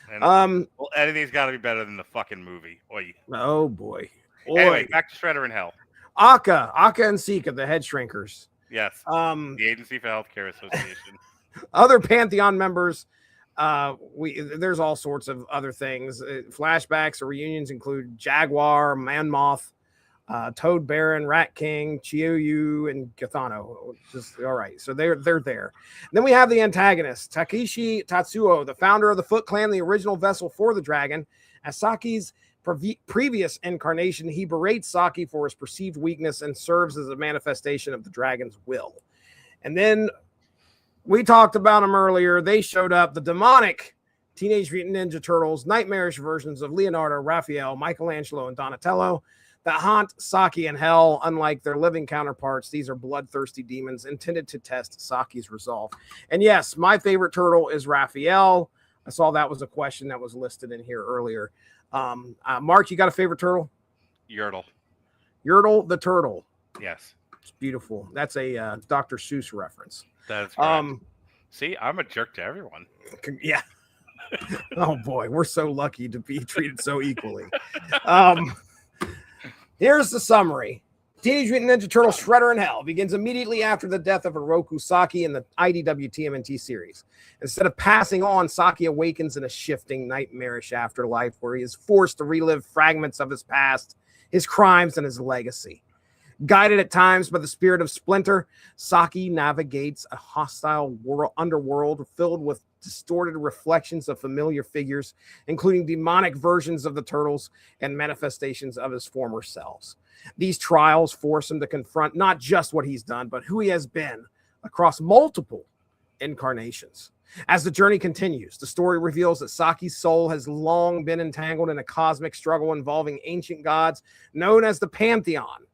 And, anything's got to be better than the fucking movie. Oy. Oh boy. Anyway, back to Shredder in Hell. Akka and Sika, the head shrinkers. Yes. The Agency for Healthcare Association. Other Pantheon members, there's all sorts of other things. Flashbacks or reunions include Jaguar, Man-Moth, Toad Baron, Rat King, Chiyoyu, and Gathano. Just all right. So they're there. Then we have the antagonists, Takeshi Tatsuo, the founder of the Foot Clan, the original vessel for the dragon. As Saki's previous incarnation, he berates Saki for his perceived weakness and serves as a manifestation of the dragon's will. And then we talked about them earlier. They showed up, the demonic Teenage Mutant Ninja Turtles, nightmarish versions of Leonardo, Raphael, Michelangelo, and Donatello. that haunt Saki in hell. Unlike their living counterparts, these are bloodthirsty demons intended to test Saki's resolve. And yes, my favorite turtle is Raphael. I saw that was a question that was listed in here earlier. Mark, you got a favorite turtle? Yertle. Yertle the turtle. Yes. It's beautiful. That's a Dr. Seuss reference. That's correct. See, I'm a jerk to everyone. Yeah. Oh boy, we're so lucky to be treated so equally. Here's the summary. Teenage Mutant Ninja Turtle Shredder in Hell begins immediately after the death of Oroku Saki in the IDW TMNT series. Instead of passing on, Saki awakens in a shifting, nightmarish afterlife where he is forced to relive fragments of his past, his crimes, and his legacy. Guided at times by the spirit of Splinter, Saki navigates a hostile underworld filled with distorted reflections of familiar figures, including demonic versions of the turtles and manifestations of his former selves. These trials force him to confront not just what he's done, but who he has been across multiple incarnations. As the journey continues, the story reveals that Saki's soul has long been entangled in a cosmic struggle involving ancient gods known as the Pantheon.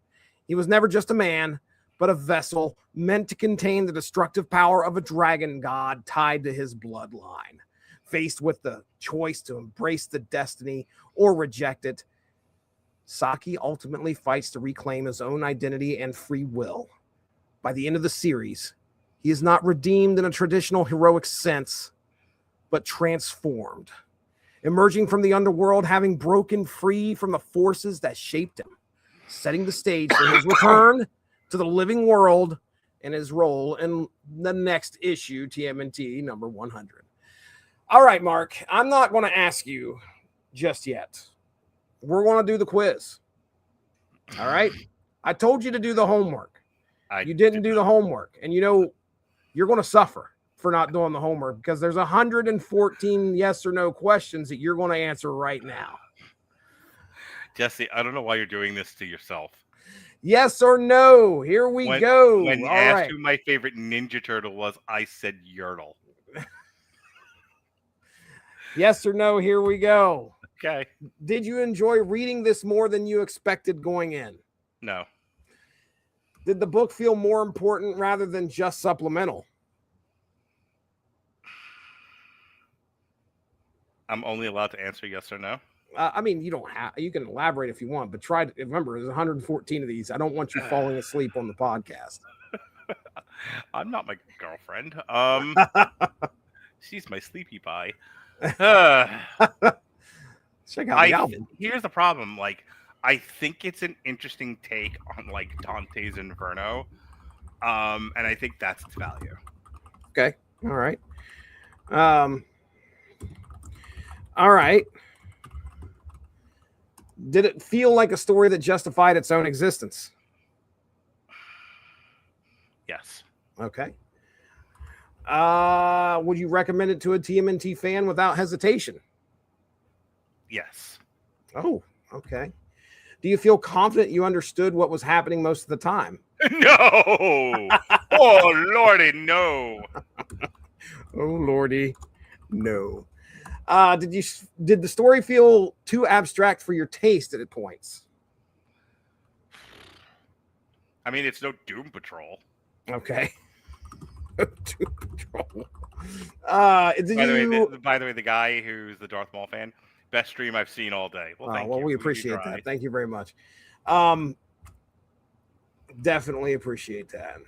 He was never just a man, but a vessel meant to contain the destructive power of a dragon god tied to his bloodline. Faced with the choice to embrace the destiny or reject it, Saki ultimately fights to reclaim his own identity and free will. By the end of the series, he is not redeemed in a traditional heroic sense, but transformed, emerging from the underworld, having broken free from the forces that shaped him, setting the stage for his return to the living world and his role in the next issue, TMNT number 100. All right, Mark, I'm not going to ask you just yet. We're going to do the quiz. All right? I told you to do the homework. You didn't do the homework. And you know, you're going to suffer for not doing the homework because there's 114 yes or no questions that you're going to answer right now. Jesse, I don't know why you're doing this to yourself. Yes or no? Here we go. When you asked who my favorite Ninja Turtle was, I said Yertle. Yes or no? Here we go. Okay. Did you enjoy reading this more than you expected going in? No. Did the book feel more important rather than just supplemental? I'm only allowed to answer yes or no. I mean, you don't have. You can elaborate if you want, but try to remember. There's 114 of these. I don't want you falling asleep on the podcast. I'm not my girlfriend. She's my sleepy pie. Check out the album. Here's the problem. Like, I think it's an interesting take on like Dante's Inferno, and I think that's its value. Okay. All right. All right. Did it feel like a story that justified its own existence? Yes. Okay. Would you recommend it to a TMNT fan without hesitation? Yes. Oh, okay. Do you feel confident you understood what was happening most of the time? No. Oh, Lordy, no. Oh, Lordy, no. Did the story feel too abstract for your taste at points? I mean, it's no Doom Patrol. Okay. Doom Patrol. By the way, the guy who's the Darth Maul fan, best stream I've seen all day. Well, thank you. We appreciate that. Thank you very much. Definitely appreciate that.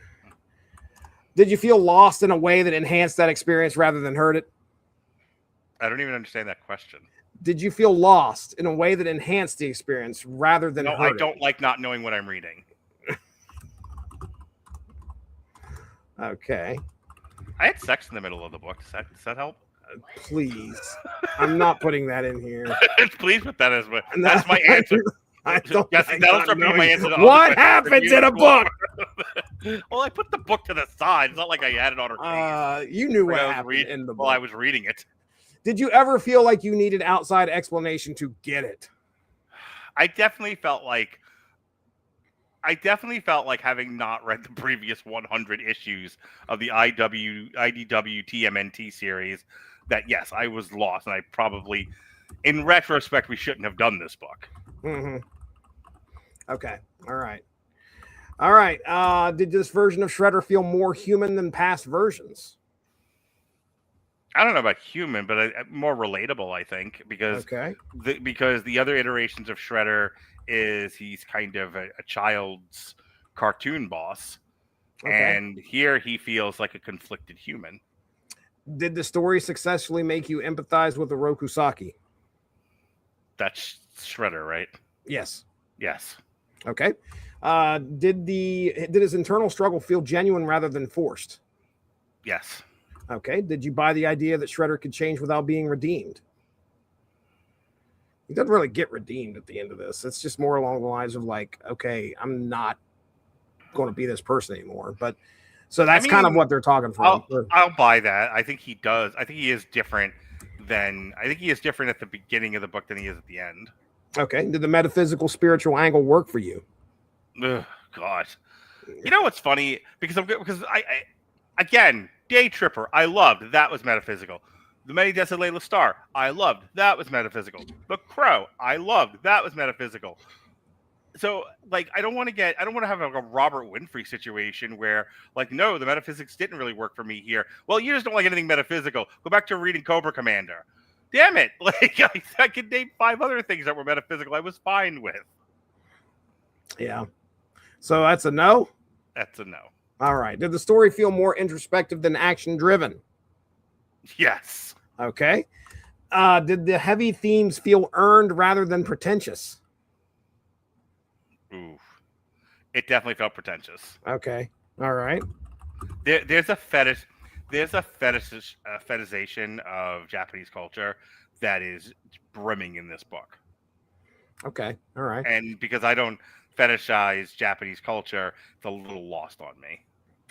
Did you feel lost in a way that enhanced that experience rather than hurt it? I don't even understand that question. Did you feel lost in a way that enhanced the experience rather than hurt I don't like not knowing what I'm reading. Okay. I had sex in the middle of the book. Does that help? Please. I'm not putting that in here. Please put that as that's my answer. That'll start being my answer. What happens in a book? Well, I put the book to the side. It's not like I had it on her case. You knew what happened in the book. While I was reading it. Did you ever feel like you needed outside explanation to get it? I definitely felt like having not read the previous 100 issues of the IDW TMNT series that, yes, I was lost. And I probably, in retrospect, we shouldn't have done this book. Mm-hmm. Okay. All right. All right. Did this version of Shredder feel more human than past versions? I don't know about human, but more relatable, I think, because Okay. the other iterations of Shredder is he's kind of a child's cartoon boss, Okay. and here he feels like a conflicted human. Did the story successfully make you empathize with the Rokusaki? That's Shredder, right? Yes. Yes. Okay. Did his internal struggle feel genuine rather than forced? Yes. Okay. Did you buy the idea that Shredder could change without being redeemed? He doesn't really get redeemed at the end of this. It's just more along the lines of like, okay, I'm not going to be this person anymore. But so that's kind of what they're talking from. I'll buy that. I think he does. I think he is different at the beginning of the book than he is at the end. Okay. Did the metaphysical spiritual angle work for you? Ugh, God. You know what's funny? Because I again, Day Tripper, I loved. That was metaphysical. The Many Deaths of Layla Starr, I loved. That was metaphysical. The Crow, I loved. That was metaphysical. So, like, I don't want to have like a Robert Winfrey situation where, like, no, the metaphysics didn't really work for me here. Well, you just don't like anything metaphysical. Go back to reading Cobra Commander. Damn it! Like, I could name 5 other things that were metaphysical I was fine with. Yeah. So that's a no? That's a no. All right. Did the story feel more introspective than action-driven? Yes. Okay. Did the heavy themes feel earned rather than pretentious? Ooh. It definitely felt pretentious. Okay. All right. There's a fetishization of Japanese culture that is brimming in this book. Okay. All right. And because I don't fetishize Japanese culture, it's a little lost on me.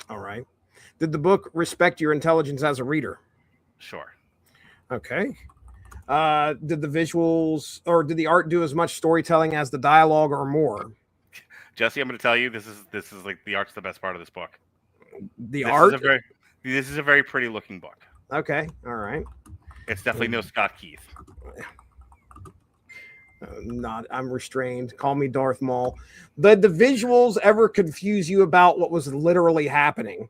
All right. Did the book respect your intelligence as a reader? Sure. Okay. Did the visuals or did the art do as much storytelling as the dialogue or more? Jesse, I'm going to tell you, this is like the art's the best part of this book. This is a very pretty looking book. Okay. All right. It's definitely no Scott Keith. I'm restrained. Call me Darth Maul. Did the visuals ever confuse you about what was literally happening?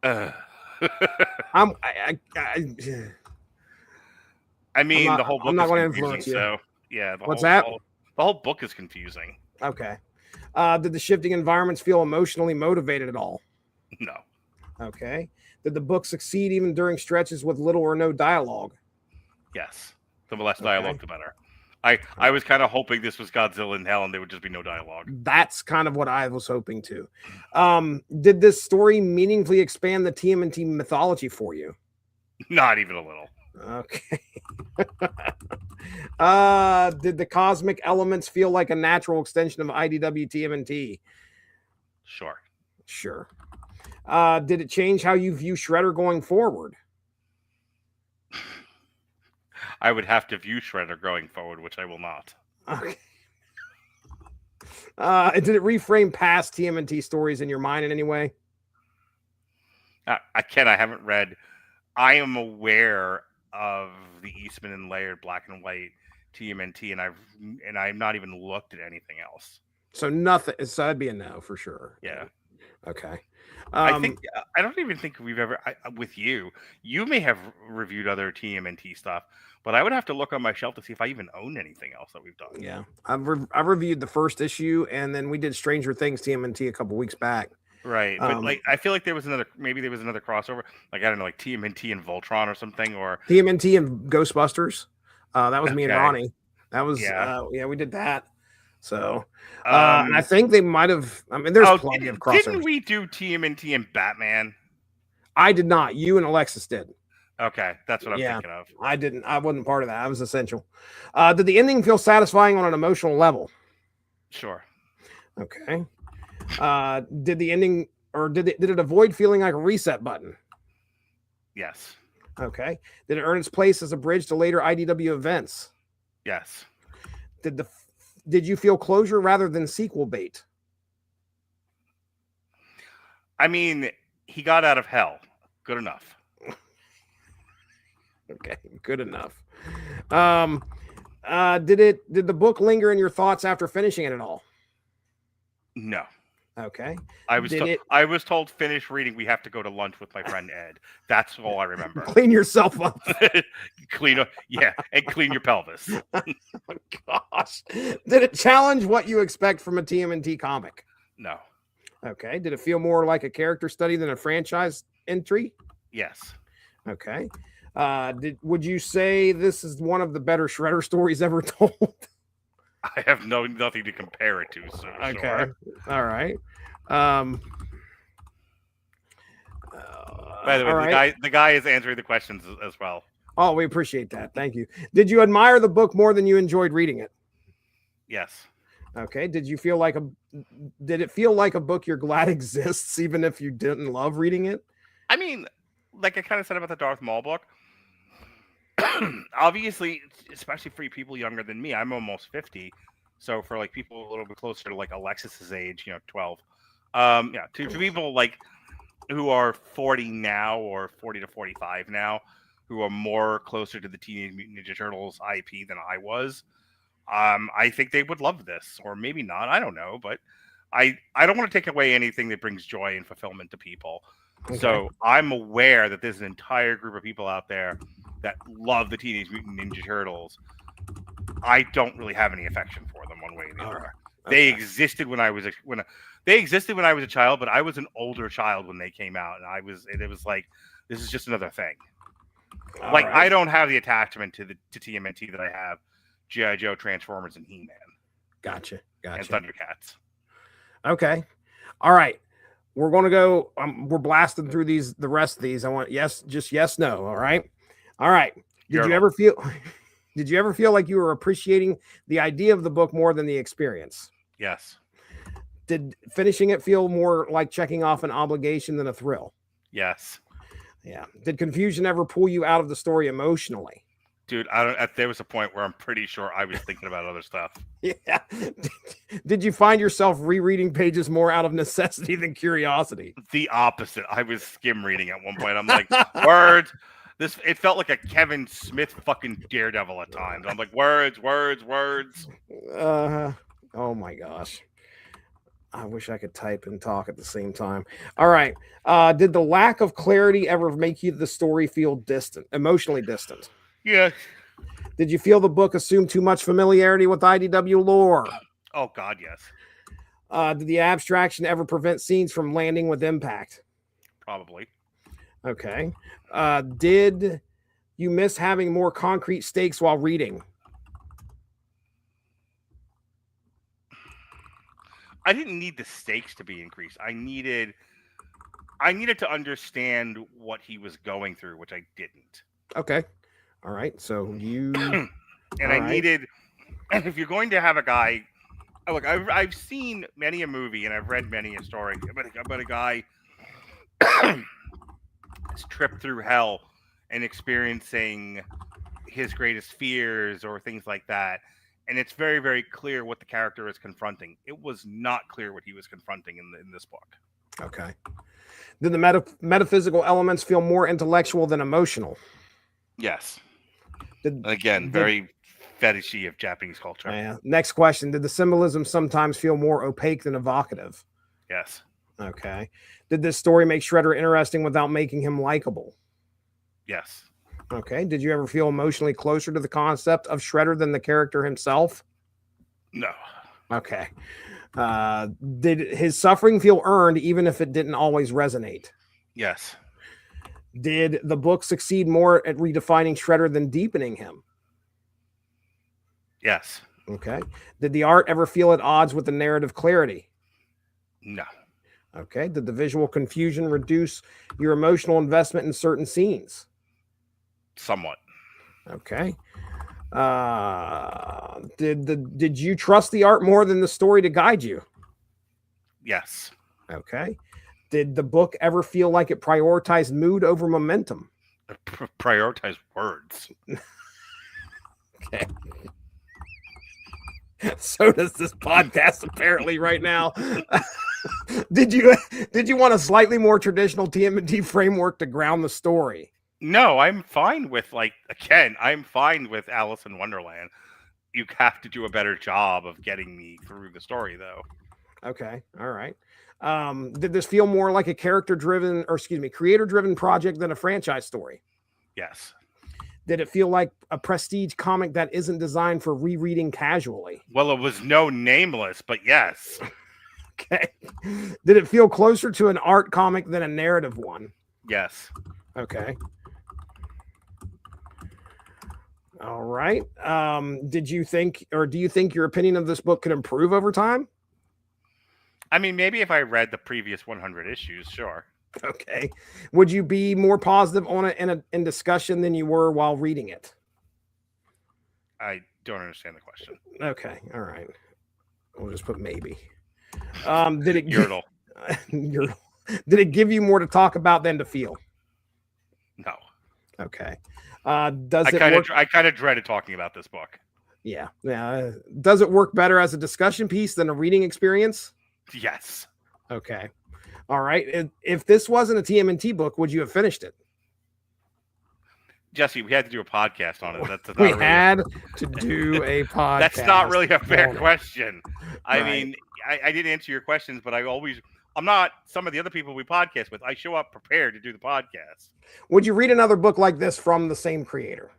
I mean, the whole book. I'm not going to influence you. So yeah. The whole book is confusing. Okay. Did the shifting environments feel emotionally motivated at all? No. Okay. Did the book succeed even during stretches with little or no dialogue? Yes. The less dialogue, the better. I was kind of hoping this was Godzilla in Hell and there would just be no dialogue. That's kind of what I was hoping to. Did this story meaningfully expand the TMNT mythology for you? Not even a little. Okay. Did the cosmic elements feel like a natural extension of IDW TMNT? Sure. Did it change how you view Shredder going forward? I would have to view Shredder going forward, which I will not. Okay. Did it reframe past TMNT stories in your mind in any way? I haven't read. I am aware of the Eastman and Laird black and white TMNT, and I've not even looked at anything else. So nothing. So that'd be a no for sure. Yeah. Okay. I don't even think we've ever with you. You may have reviewed other TMNT stuff, but I would have to look on my shelf to see if I even own anything else that we've done. Yeah, I've reviewed the first issue, and then we did Stranger Things TMNT a couple weeks back. Right, but like I feel like there was another crossover. Like I don't know, like TMNT and Voltron or something, or TMNT and Ghostbusters. That was me and Ronnie. That was we did that. So, and I think they might have. I mean, there's plenty of crossovers. Didn't we do TMNT and Batman? I did not. You and Alexis did. Okay, that's what I'm thinking of. I didn't. I wasn't part of that. I was essential. Did the ending feel satisfying on an emotional level? Sure. Okay. Did the ending, or did it avoid feeling like a reset button? Yes. Okay. Did it earn its place as a bridge to later IDW events? Yes. Did you feel closure rather than sequel bait? I mean, he got out of hell. Good enough. Okay, good enough. Did the book linger in your thoughts after finishing it at all? No. Okay. I was told finish reading. We have to go to lunch with my friend Ed. That's all I remember. Clean yourself up. Clean up, and clean your pelvis. Oh, gosh. Did it challenge what you expect from a TMNT comic? No. Okay. Did it feel more like a character study than a franchise entry? Yes. Okay. Would you say this is one of the better Shredder stories ever told? I have nothing to compare it to. So Okay. Sure. All right. By the way, right. the guy is answering the questions as well. Oh, we appreciate that. Thank you. Did you admire the book more than you enjoyed reading it? Yes. Okay. Did it feel like a book you're glad exists, even if you didn't love reading it? I mean, like I kind of said about the Darth Maul book. Obviously, especially for people younger than me, I'm almost 50. So for like people a little bit closer to like Alexis's age, 12. To people like who are 40 now or 40 to 45 now, who are more closer to the Teenage Mutant Ninja Turtles IP than I was, I think they would love this, or maybe not. I don't know, but I don't want to take away anything that brings joy and fulfillment to people. Okay. So I'm aware that there's an entire group of people out there that love the Teenage Mutant Ninja Turtles. I don't really have any affection for them one way or the other. Right. Okay. They existed when I was a child, but I was an older child when they came out, and it was like, this is just another thing. All like right. I don't have the attachment to TMNT that I have G.I. Joe, Transformers, and He-Man. Gotcha. And Thundercats. Okay. All right. We're going to go. We're blasting through the rest of these. I want yes, no. All right. Did you ever feel like you were appreciating the idea of the book more than the experience? Yes. Did finishing it feel more like checking off an obligation than a thrill? Yes. Yeah. Did confusion ever pull you out of the story emotionally? Dude, there was a point where I'm pretty sure I was thinking about other stuff. Yeah. Did you find yourself rereading pages more out of necessity than curiosity? The opposite. I was skim reading at one point. I'm like, words. It felt like a Kevin Smith fucking Daredevil at times. I'm like, words. Oh my gosh. I wish I could type and talk at the same time. All right. Did the lack of clarity ever make the story feel emotionally distant? Yeah. Did you feel the book assumed too much familiarity with IDW lore? Oh, God, yes. Did the abstraction ever prevent scenes from landing with impact? Probably. Okay. Did you miss having more concrete stakes while reading? I didn't need the stakes to be increased. I needed to understand what he was going through, which I didn't. Okay. All right. So you and I needed, if you're going to have a guy, look, I've seen many a movie and I've read many a story about a guy tripped through hell and experiencing his greatest fears or things like that. And it's very, very clear what the character is confronting. It was not clear what he was confronting in this book. Okay. Did the metaphysical elements feel more intellectual than emotional? Yes. Very fetishy of Japanese culture. Yeah. Next question. Did the symbolism sometimes feel more opaque than evocative? Yes. Okay. Did this story make Shredder interesting without making him likable? Yes. Okay. Did you ever feel emotionally closer to the concept of Shredder than the character himself? No. Okay. Did his suffering feel earned even if it didn't always resonate? Yes. Did the book succeed more at redefining Shredder than deepening him? Yes. Okay. Did the art ever feel at odds with the narrative clarity? No. Okay. Did the visual confusion reduce your emotional investment in certain scenes? Somewhat. Okay. Did you trust the art more than the story to guide you? Yes. Okay. Did the book ever feel like it prioritized mood over momentum? Prioritize words. Okay. So does this podcast apparently right now. Did you want a slightly more traditional TMNT framework to ground the story? No, I'm fine with I'm fine with Alice in Wonderland. you have to do a better job of getting me through the story, though. Okay. All right. Did this feel more like a creator-driven project than a franchise story? Yes. Did it feel like a prestige comic that isn't designed for rereading casually? Well, it was no nameless, but yes. Okay. Did it feel closer to an art comic than a narrative one? Yes. Okay. All right. Do you think your opinion of this book could improve over time? I mean, maybe if I read the previous 100 issues, sure. Okay. Would you be more positive on it in discussion than you were while reading it? I don't understand the question. Okay. All right. We'll just put maybe. Did it Yordle. Did it give you more to talk about than to feel? No. Okay. I kind of dreaded talking about this book. Yeah. Does it work better as a discussion piece than a reading experience? Yes. Okay. All right. If this wasn't a TMNT book, would you have finished it? Jesse, we had to do a podcast on it. That's We had to do a podcast. That's not really a fair on it. question. I Right. mean, I didn't answer your questions, but I'm not some of the other people we podcast with. I show up prepared to do the podcast. Would you read another book like this from the same creator?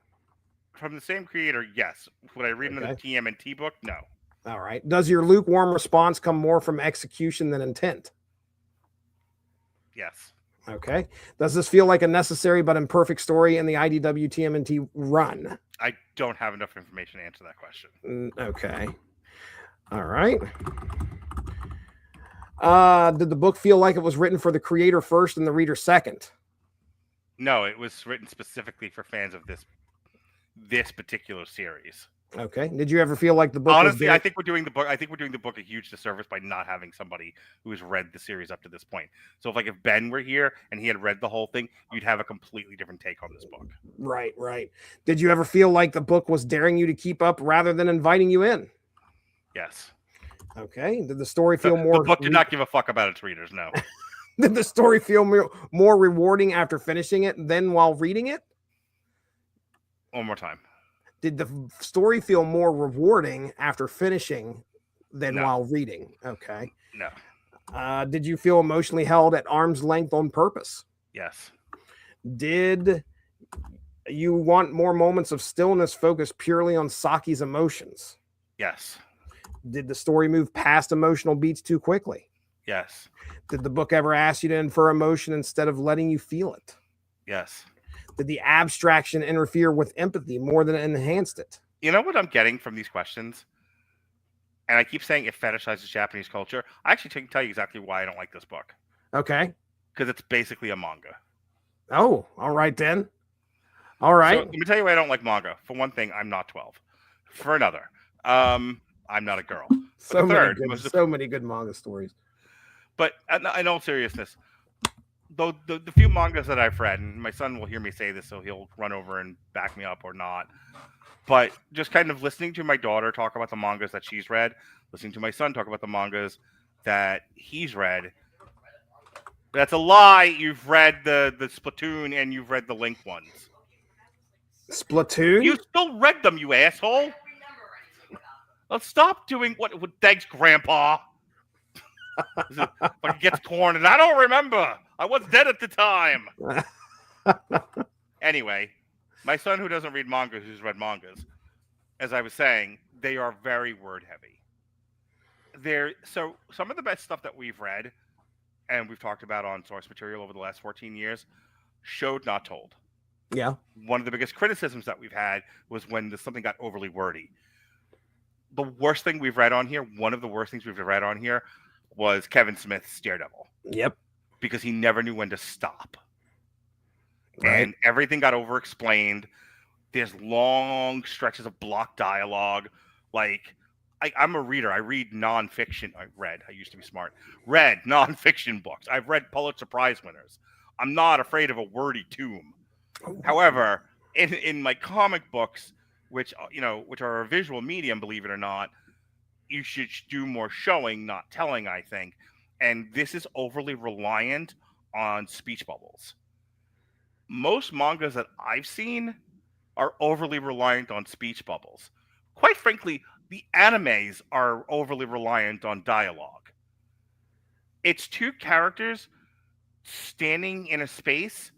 From the same creator, yes. Would I read another TMNT book? No. All right. Does your lukewarm response come more from execution than intent? Yes. Okay. Does this feel like a necessary but imperfect story in the IDW TMNT run? I don't have enough information to answer that question. Okay. All right. Did the book feel like it was written for the creator first and the reader second? No, it was written specifically for fans of this particular series. Okay. Did you ever feel like the book? Honestly, I think we're doing the book. I think we're doing the book a huge disservice by not having somebody who has read the series up to this point. So, if Ben were here and he had read the whole thing, you'd have a completely different take on this book. Right. Did you ever feel like the book was daring you to keep up rather than inviting you in? Yes. Okay. Did the story feel more? The book did not give a fuck about its readers. No. Did the story feel more rewarding after finishing it than while reading it? One more time. Did the story feel more rewarding after finishing than while reading? Okay. No. Did you feel emotionally held at arm's length on purpose? Yes. Did you want more moments of stillness focused purely on Saki's emotions? Yes. Did the story move past emotional beats too quickly? Yes. Did the book ever ask you to infer emotion instead of letting you feel it? Yes. Did the abstraction interfere with empathy more than it enhanced it? You know what I'm getting from these questions? And I keep saying it fetishizes Japanese culture. I actually can tell you exactly why I don't like this book. Okay. Because it's basically a manga. Oh, all right then. All right. So, let me tell you why I don't like manga. For one thing, I'm not 12. For another, I'm not a girl. So many good manga stories. But in all seriousness, though the few mangas that I've read, and my son will hear me say this, so he'll run over and back me up or not. But just kind of listening to my daughter talk about the mangas that she's read, listening to my son talk about the mangas that he's read. That's a lie. You've read the Splatoon and you've read the Link ones. Splatoon? You still read them, you asshole. Let's stop doing what thanks, Grandpa. But it gets corn, and I don't remember. I was dead at the time. Anyway, my son who doesn't read mangas, who's read mangas, as I was saying, they are very word heavy. So some of the best stuff that we've read, and we've talked about on source material over the last 14 years, showed not told. Yeah. One of the biggest criticisms that we've had was when something got overly wordy. The worst thing we've read on here, one of the worst things we've read on here, was Kevin Smith's Daredevil. Yep. Because he never knew when to stop. Right. And everything got over-explained. There's long stretches of block dialogue. Like, I'm a reader. I read nonfiction. I used to be smart. Read nonfiction books. I've read Pulitzer Prize winners. I'm not afraid of a wordy tomb. However, in my comic books, which are a visual medium, believe it or not, you should do more showing, not telling, I think. And this is overly reliant on speech bubbles. Most mangas that I've seen are overly reliant on speech bubbles. quite frankly, the animes are overly reliant on dialogue. It's two characters standing in a space,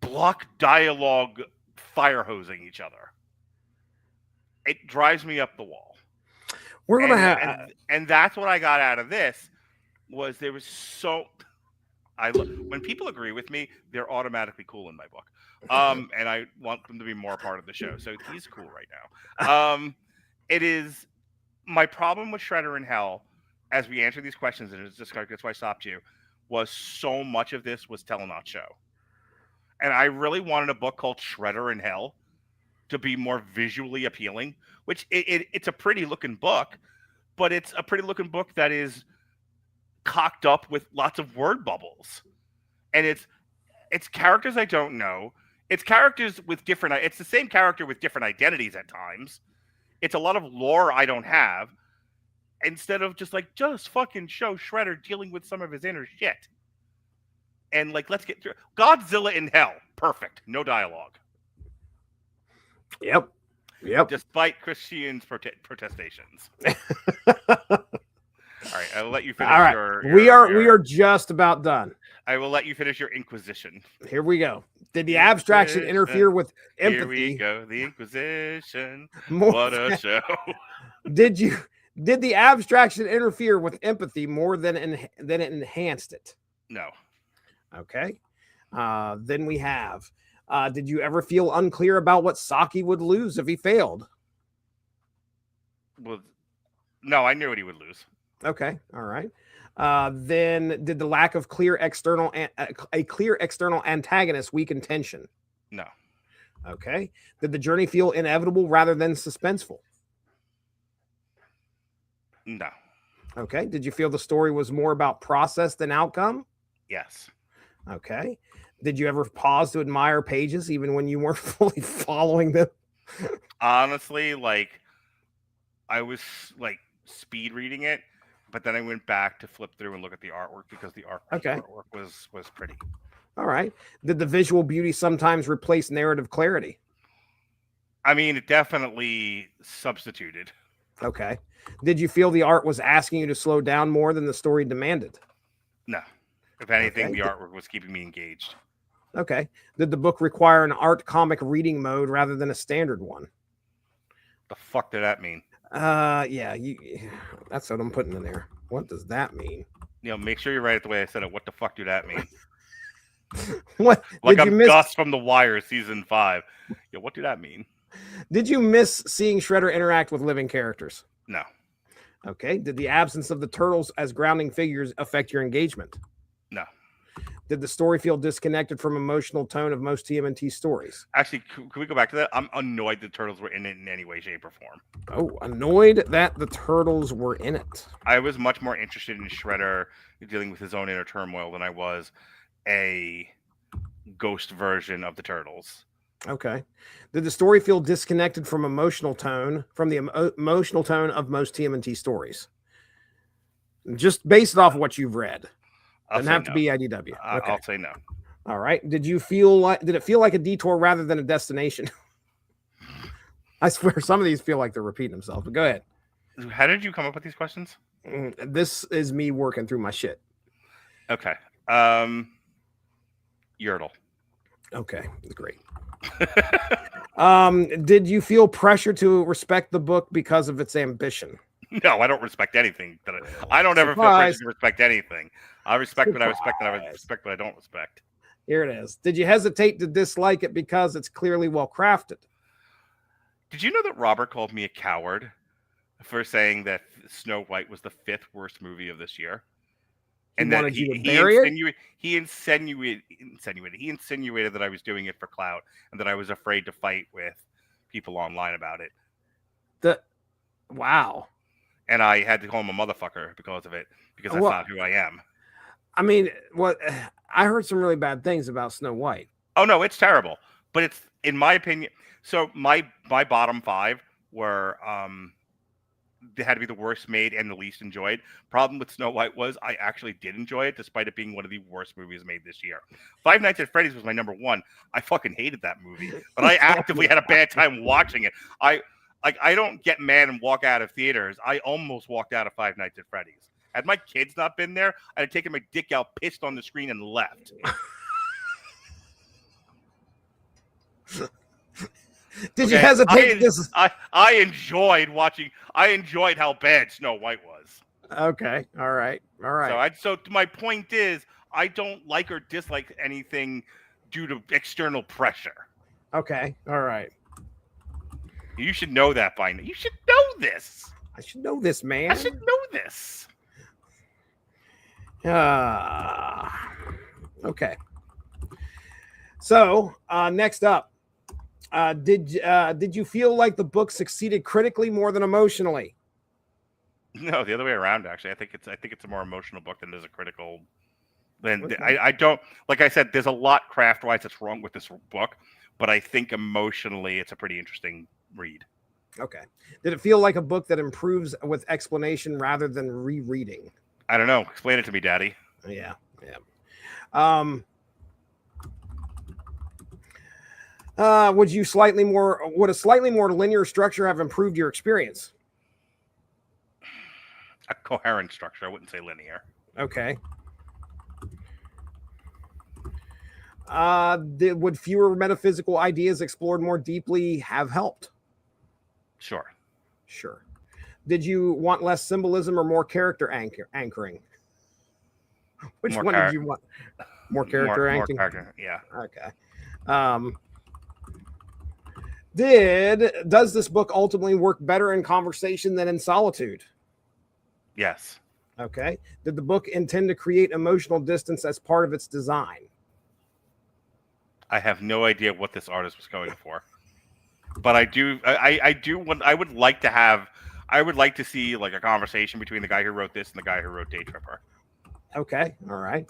block dialogue, fire hosing each other. It drives me up the wall. We're gonna have, and that's what I got out of this. Was there was so when people agree with me, they're automatically cool in my book. And I want them to be more a part of the show. So he's cool right now. It is my problem with Shredder in Hell, as we answer these questions, and it's just that's why I stopped you, was so much of this was tell not show. And I really wanted a book called Shredder in Hell to be more visually appealing, which it's a pretty looking book, but it's a pretty looking book that is cocked up with lots of word bubbles. And it's characters I don't know. It's characters with different, it's the same character with different identities at times. It's a lot of lore I don't have. Instead of just fucking show Shredder dealing with some of his inner shit. And let's get through Godzilla in Hell. Perfect. No dialogue. Yep. Despite Christian's protestations. All right, I'll let you finish. All right, we are just about done. I will let you finish your Inquisition. Here we go. Did the abstraction interfere with empathy? Here we go, the Inquisition. What a show! Did the abstraction interfere with empathy more than it enhanced it? No. Okay. Then we have. Did you ever feel unclear about what Saki would lose if he failed? Well, no, I knew what he would lose. Okay, all right. Then did the lack of clear external antagonist weaken tension? No. Okay. Did the journey feel inevitable rather than suspenseful? No. Okay. Did you feel the story was more about process than outcome? Yes. Okay. Did you ever pause to admire pages even when you weren't fully following them? Honestly, I was speed reading it, but then I went back to flip through and look at the artwork because the artwork was pretty. All right. Did the visual beauty sometimes replace narrative clarity? I mean, it definitely substituted. Okay. Did you feel the art was asking you to slow down more than the story demanded? No. If anything, the artwork was keeping me engaged. Okay. Did the book require an art comic reading mode rather than a standard one? The fuck did that mean? Yeah, that's what I'm putting in there. What does that mean? Make sure you write it the way I said it. What the fuck do that mean? What? Did you miss Gus from The Wire season 5? Yeah, what did that mean? Did you miss seeing Shredder interact with living characters? No. Okay. Did the absence of the turtles as grounding figures affect your engagement? No. Did the story feel disconnected from emotional tone of most TMNT stories? Actually, can we go back to that? I'm annoyed the turtles were in it in any way, shape, or form. Oh, annoyed that the turtles were in it. I was much more interested in Shredder dealing with his own inner turmoil than I was a ghost version of the turtles. Okay. Did the story feel disconnected from the emotional tone of most TMNT stories? Just based off of what you've read. Doesn't have to be IDW. Okay. I'll say no. All right. Did it feel like a detour rather than a destination? I swear some of these feel like they're repeating themselves, but go ahead. How did you come up with these questions? This is me working through my shit. Okay. Yertle. Okay. Great. Did you feel pressure to respect the book because of its ambition? No, I don't respect anything. I don't ever feel pressure to respect anything. I respect what I respect, and I respect what I don't respect. Here it is. Did you hesitate to dislike it because it's clearly well crafted? Did you know that Robert called me a coward for saying that Snow White was the 5th worst movie of this year? And that he insinuated that I was doing it for clout and that I was afraid to fight with people online about it. Wow. And I had to call him a motherfucker because of it, because that's not who I am. I mean, I heard some really bad things about Snow White. Oh no, it's terrible. But it's, in my opinion, so my bottom 5 were they had to be the worst made and the least enjoyed. Problem with Snow White was I actually did enjoy it, despite it being one of the worst movies made this year. Five Nights at Freddy's was my number 1. I fucking hated that movie, but I actively had a bad time watching it. Like, I don't get mad and walk out of theaters. I almost walked out of Five Nights at Freddy's. Had my kids not been there, I'd have taken my dick out, pissed on the screen, and left. Did you hesitate? I enjoyed watching. I enjoyed how bad Snow White was. Okay. All right. So my point is, I don't like or dislike anything due to external pressure. Okay. All right. You should know that by now. You should know this. I should know this, man. I should know this. Okay. So next up, did you feel like the book succeeded critically more than emotionally? No, the other way around. Actually, I think it's a more emotional book than it is a critical. Okay. I don't, like I said, there's a lot craft-wise that's wrong with this book, but I think emotionally it's a pretty interesting read. Okay. Did it feel like a book that improves with explanation rather than rereading? I don't know. Explain it to me, Daddy. Yeah. Would a slightly more linear structure have improved your experience? A coherent structure. I wouldn't say linear. Okay. Would fewer metaphysical ideas explored more deeply have helped? Sure. Did you want less symbolism or more character anchoring? Which one did you want? More character anchoring? Yeah. Okay. Does this book ultimately work better in conversation than in solitude? Yes. Okay. Did the book intend to create emotional distance as part of its design? I have no idea what this artist was going for, but I would like to see like a conversation between the guy who wrote this and the guy who wrote Day Tripper. Okay. All right.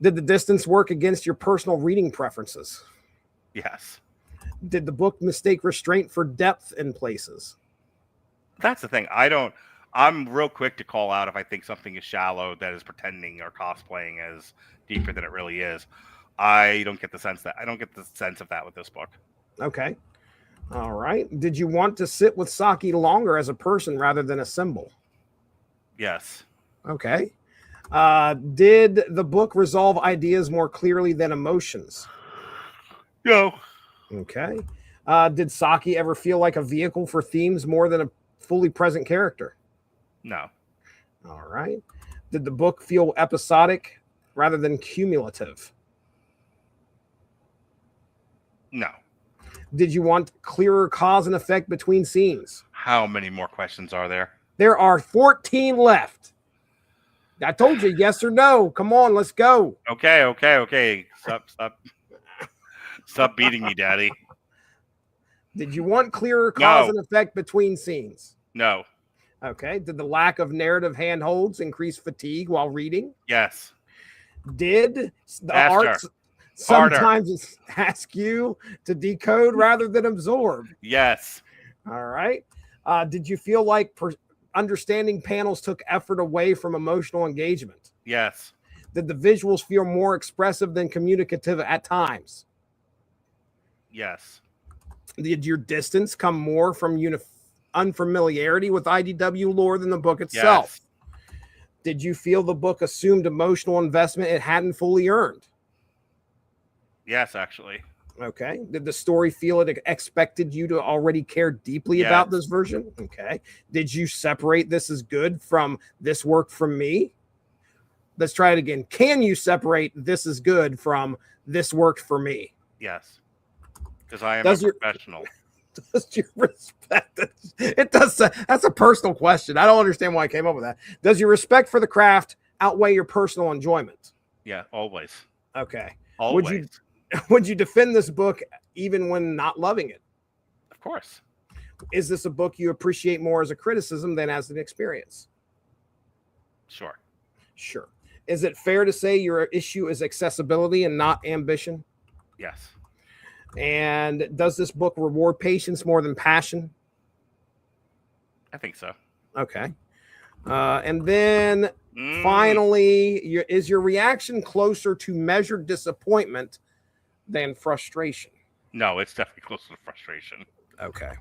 Did the distance work against your personal reading preferences? Yes. Did the book mistake restraint for depth in places? That's the thing. I'm real quick to call out if I think something is shallow that is pretending or cosplaying as deeper than it really is. I don't get the sense of that with this book. Okay. All right. Did you want to sit with Saki longer as a person rather than a symbol? Yes. Okay. Did the book resolve ideas more clearly than emotions? No. Okay. Did Saki ever feel like a vehicle for themes more than a fully present character? No. All right. Did the book feel episodic rather than cumulative? No. Did you want clearer cause and effect between scenes? How many more questions are there? There are 14 left. I told you yes or no. Come on, let's go. Okay. Stop beating me, Daddy. Did you want clearer cause and effect between scenes? No. Okay. Did the lack of narrative handholds increase fatigue while reading? Yes. Did the arts sometimes ask you to decode rather than absorb? Yes. All right. Did you feel like understanding panels took effort away from emotional engagement? Yes. Did the visuals feel more expressive than communicative at times? Yes. Did your distance come more from unfamiliarity with IDW lore than the book itself? Yes. Did you feel the book assumed emotional investment it hadn't fully earned? Yes, actually. Okay. Did the story feel it expected you to already care deeply about this version? Okay. Did you separate this as good from this work from me? Let's try it again. Can you separate this as good from this worked for me? Yes. Because I am a professional. Does your respect it does that's a personal question. I don't understand why I came up with that. Does your respect for the craft outweigh your personal enjoyment? Yeah, always. Okay. Always. Would you defend this book even when not loving it? Of course. Is this a book you appreciate more as a criticism than as an experience? Sure. Is it fair to say your issue is accessibility and not ambition? Yes. And does this book reward patience more than passion? I think so. Okay. And then finally, is your reaction closer to measured disappointment than frustration? No, it's definitely closer to frustration. Okay.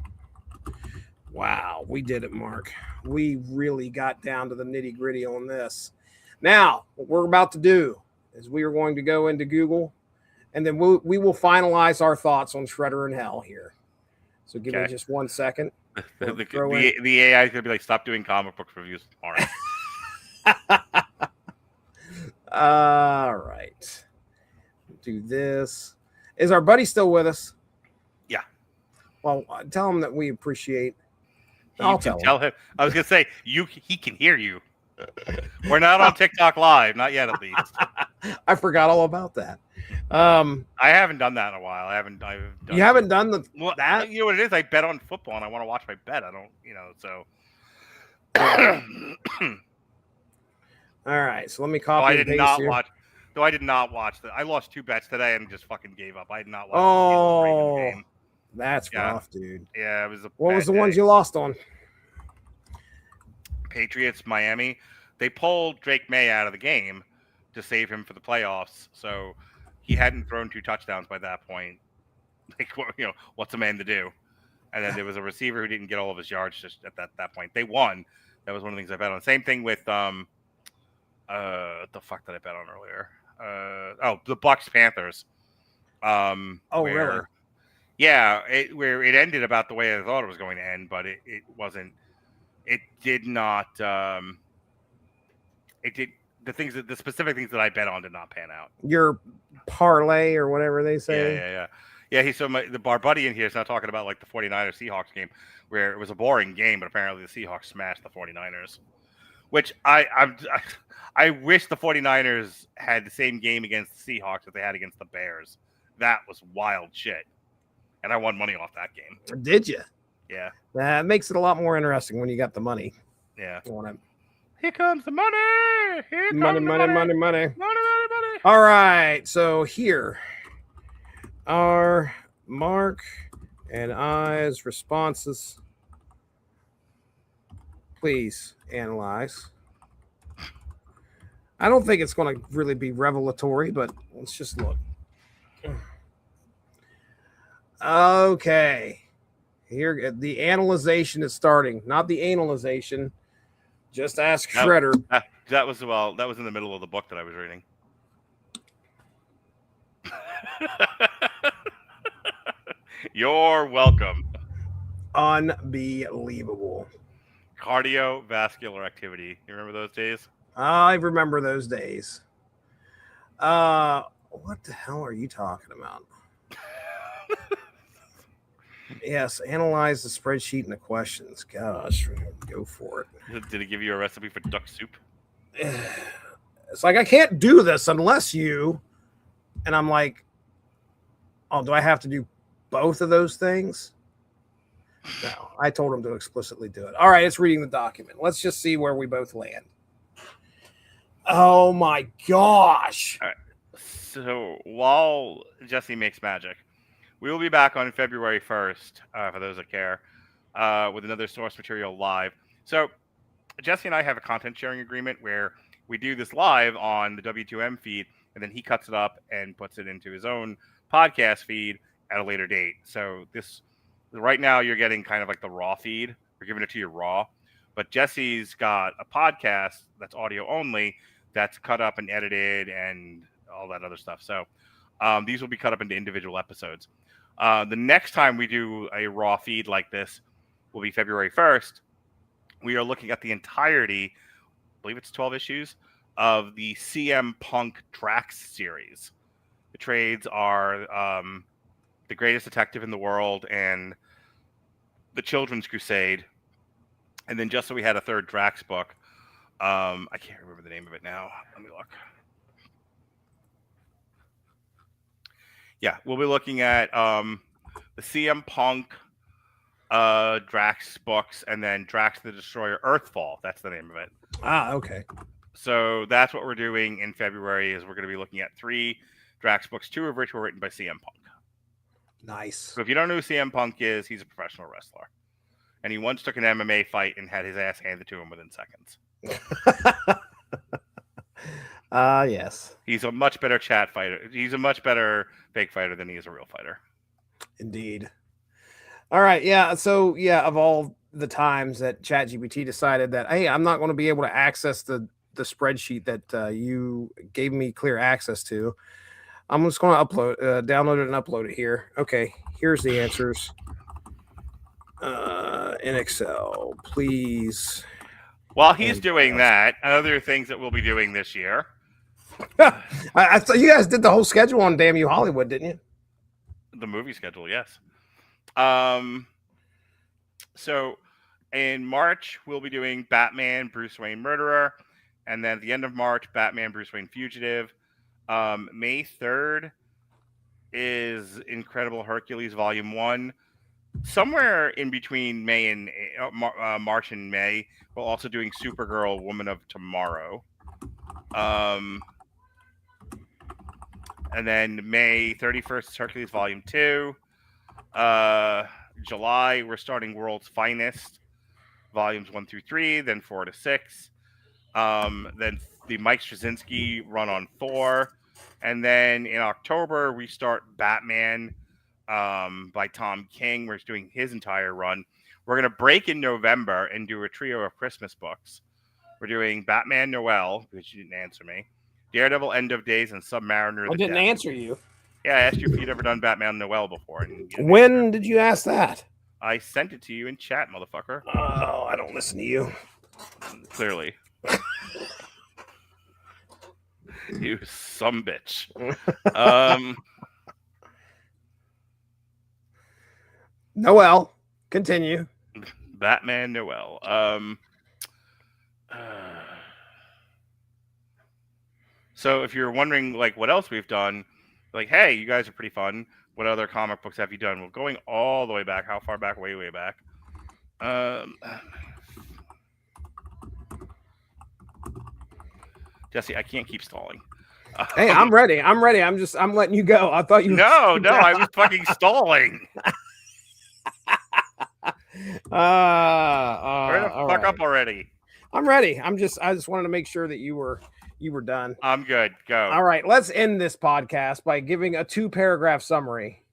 Wow, we did it, Mark. We really got down to the nitty gritty on this. Now, what we're about to do is we are going to go into Google, and then we will finalize our thoughts on Shredder in Hell here. So give me just 1 second. The AI is going to be like, stop doing comic book reviews tomorrow. All right. Do this. Is our buddy still with us? Yeah. Well, tell him that we appreciate. I'll tell him. I was going to say, he can hear you. We're not on TikTok Live. Not yet, at least. I forgot all about that. I haven't done that in a while. You haven't done that? You know what it is? I bet on football, and I want to watch my bet. I don't, so. All right, so let me copy. I did not watch that. I lost 2 bets today and just fucking gave up. I did not watch. Oh, the game. That's rough, dude. Yeah, it was. What was the ones you lost on? Patriots, Miami. They pulled Drake May out of the game to save him for the playoffs. So he hadn't thrown 2 touchdowns by that point. Like, what's a man to do? And then there was a receiver who didn't get all of his yards just at that point. They won. That was one of the things I bet on. Same thing with the fuck did I bet on earlier? The Bucks Panthers. Really? Yeah, where it ended about the way I thought it was going to end, but it wasn't. It did not. It did the specific things that I bet on did not pan out. Your parlay or whatever they say. Yeah. Our buddy in here is not talking about like the 49ers Seahawks game where it was a boring game, but apparently the Seahawks smashed the 49ers. Which I wish the 49ers had the same game against the Seahawks that they had against the Bears. That was wild shit. And I won money off that game. Did you? Yeah. That makes it a lot more interesting when you got the money. Yeah. Here comes the money. Money. All right. So here are Mark and I's responses. Please analyze. I don't think it's going to really be revelatory, but let's just look. Okay. Here, the analyzation is starting, not the analyzation. Just ask Shredder. That was in the middle of the book that I was reading. You're welcome. Unbelievable. Cardiovascular activity. You remember those days? I remember those days. What the hell are you talking about? Yes, analyze the spreadsheet and the questions. Gosh, go for it. Did it give you a recipe for duck soup? It's like, I can't do this unless you. And I'm like, oh, do I have to do both of those things? No, I told him to explicitly do it. All right, it's reading the document. Let's just see where we both land. Oh my gosh. All right. So while Jesse makes magic, we will be back on February 1st, for those that care, with another source material live. So Jesse and I have a content sharing agreement where we do this live on the W2M feed, and then he cuts it up and puts it into his own podcast feed at a later date. So right now you're getting kind of like the raw feed. We're giving it to you raw. But Jesse's got a podcast that's audio only that's cut up and edited and all that other stuff. So these will be cut up into individual episodes. The next time we do a raw feed like this will be February 1st. We are looking at the entirety, I believe it's 12 issues, of the CM Punk Drax series. The trades are The Greatest Detective in the World and The Children's Crusade. And then just so we had a third Drax book, I can't remember the name of it now. Let me look. Yeah, we'll be looking at the CM Punk Drax books, and then Drax the Destroyer Earthfall. That's the name of it. Okay. So that's what we're doing in February, is we're going to be looking at 3 Drax books, 2 of which were written by CM Punk. Nice. So if you don't know who CM Punk is, he's a professional wrestler. And he once took an MMA fight and had his ass handed to him within seconds. Yes. He's a much better chat fighter. He's a much better fake fighter than he is a real fighter. Indeed. All right. Yeah. So, yeah, of all the times that ChatGPT decided that, hey, I'm not going to be able to access the spreadsheet that you gave me clear access to. I'm just going to download it and upload it here. Okay, here's the answers. In Excel, please. While he's doing that, other things that we'll be doing this year. I thought you guys did the whole schedule on Damn You Hollywood, didn't you? The movie schedule, yes. So in March, we'll be doing Batman, Bruce Wayne Murderer. And then at the end of March, Batman, Bruce Wayne Fugitive. May 3rd is Incredible Hercules Volume 1. Somewhere in between May and March and May, we're also doing Supergirl, Woman of Tomorrow. And then May 31st is Hercules Volume 2. July, we're starting World's Finest, Volumes 1 through 3, then 4 to 6. Then the Mike Straczynski run on 4. And then in October, we start Batman by Tom King. We're doing his entire run. We're going to break in November and do a trio of Christmas books. We're doing Batman Noel, because you didn't answer me, Daredevil End of Days, and Submariner. I didn't answer you. Yeah, I asked you if you'd ever done Batman Noel before. When did you ask that? I sent it to you in chat, motherfucker. Oh, I don't listen to you. Clearly. You sumbitch. Noel, continue. Batman Noel. So if you're wondering, like, what else we've done, like, hey, you guys are pretty fun. What other comic books have you done? Well, going all the way back. How far back? Way, way back. Jesse, I can't keep stalling. Hey, I'm ready. I'm letting you go. I thought you. No, I was fucking stalling. Hurry the fuck up already. I'm ready. I just wanted to make sure that you were done. I'm good. Go. All right, let's end this podcast by giving a 2-paragraph summary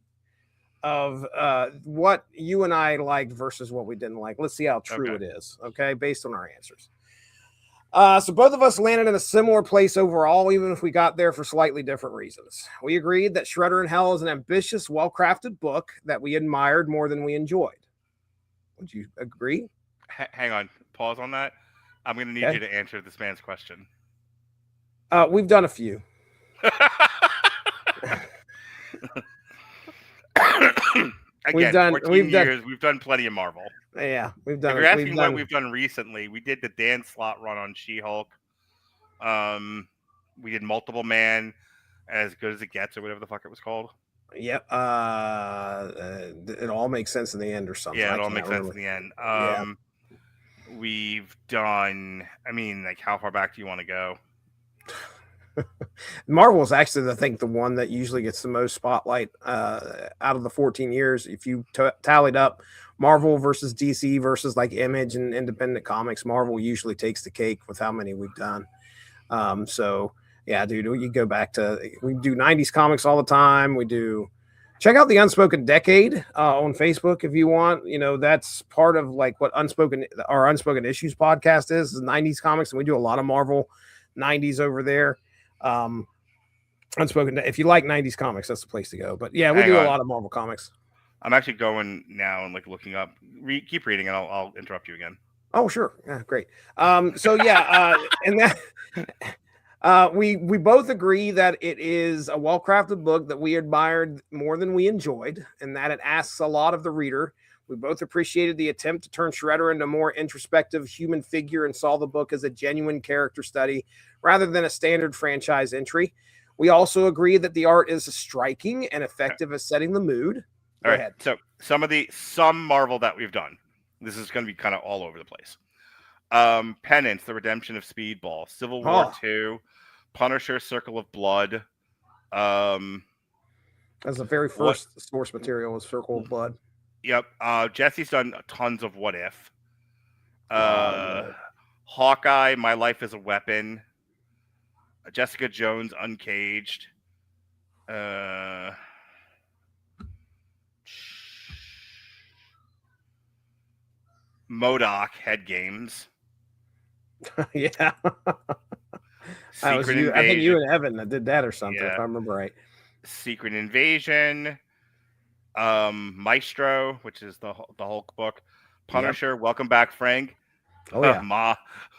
of what you and I liked versus what we didn't like. Let's see how true it is. Okay, based on our answers. So both of us landed in a similar place overall, even if we got there for slightly different reasons. We agreed that Shredder in Hell is an ambitious, well-crafted book that we admired more than we enjoyed. Would you agree? Hang on. Pause on that. I'm going to need you to answer this man's question. We've done a few. Again, 14 years, we've done plenty of Marvel. Yeah, we've done. If you're asking what we've done recently, we did the Dan Slott run on She-Hulk. We did Multiple Man, As Good as It Gets, or whatever the fuck it was called. Yep. It all makes sense in the end, or something. Yeah, it all makes sense in the end. We've done. I mean, like, how far back do you want to go? Marvel is actually, I think, the one that usually gets the most spotlight out of the 14 years. If you tallied up Marvel versus DC versus like Image and independent comics, Marvel usually takes the cake with how many we've done. So yeah, dude, you go back to, we do 90s comics all the time. We do, check out the Unspoken Decade on Facebook if you want. You know, that's part of like what our Unspoken Issues podcast is 90s comics, and we do a lot of Marvel 90s over there. Unspoken, if you like 90s comics, that's the place to go. But yeah, we do a lot of Marvel comics. I'm actually going now and like looking up. Keep reading, and I'll interrupt you again. Oh, sure. Yeah, great. So yeah, and that we both agree that it is a well-crafted book that we admired more than we enjoyed, and that it asks a lot of the reader. We both appreciated the attempt to turn Shredder into a more introspective human figure and saw the book as a genuine character study rather than a standard franchise entry. We also agree that the art is striking and effective at setting the mood. Go ahead. So some Marvel that we've done. This is going to be kind of all over the place. Penance, The Redemption of Speedball, Civil War 2, Punisher, Circle of Blood. That's the very first source material was Circle of Blood. Yep. Jesse's done tons of What If. Hawkeye, My Life as a Weapon. Jessica Jones, Uncaged. MODOK Head Games. Yeah. That was Secret you. I think you Invasion. and Evan that did that or something, Yeah. if I remember right. Secret Invasion. Maestro, which is the Hulk book. Punisher. Welcome back, Frank. Oh yeah.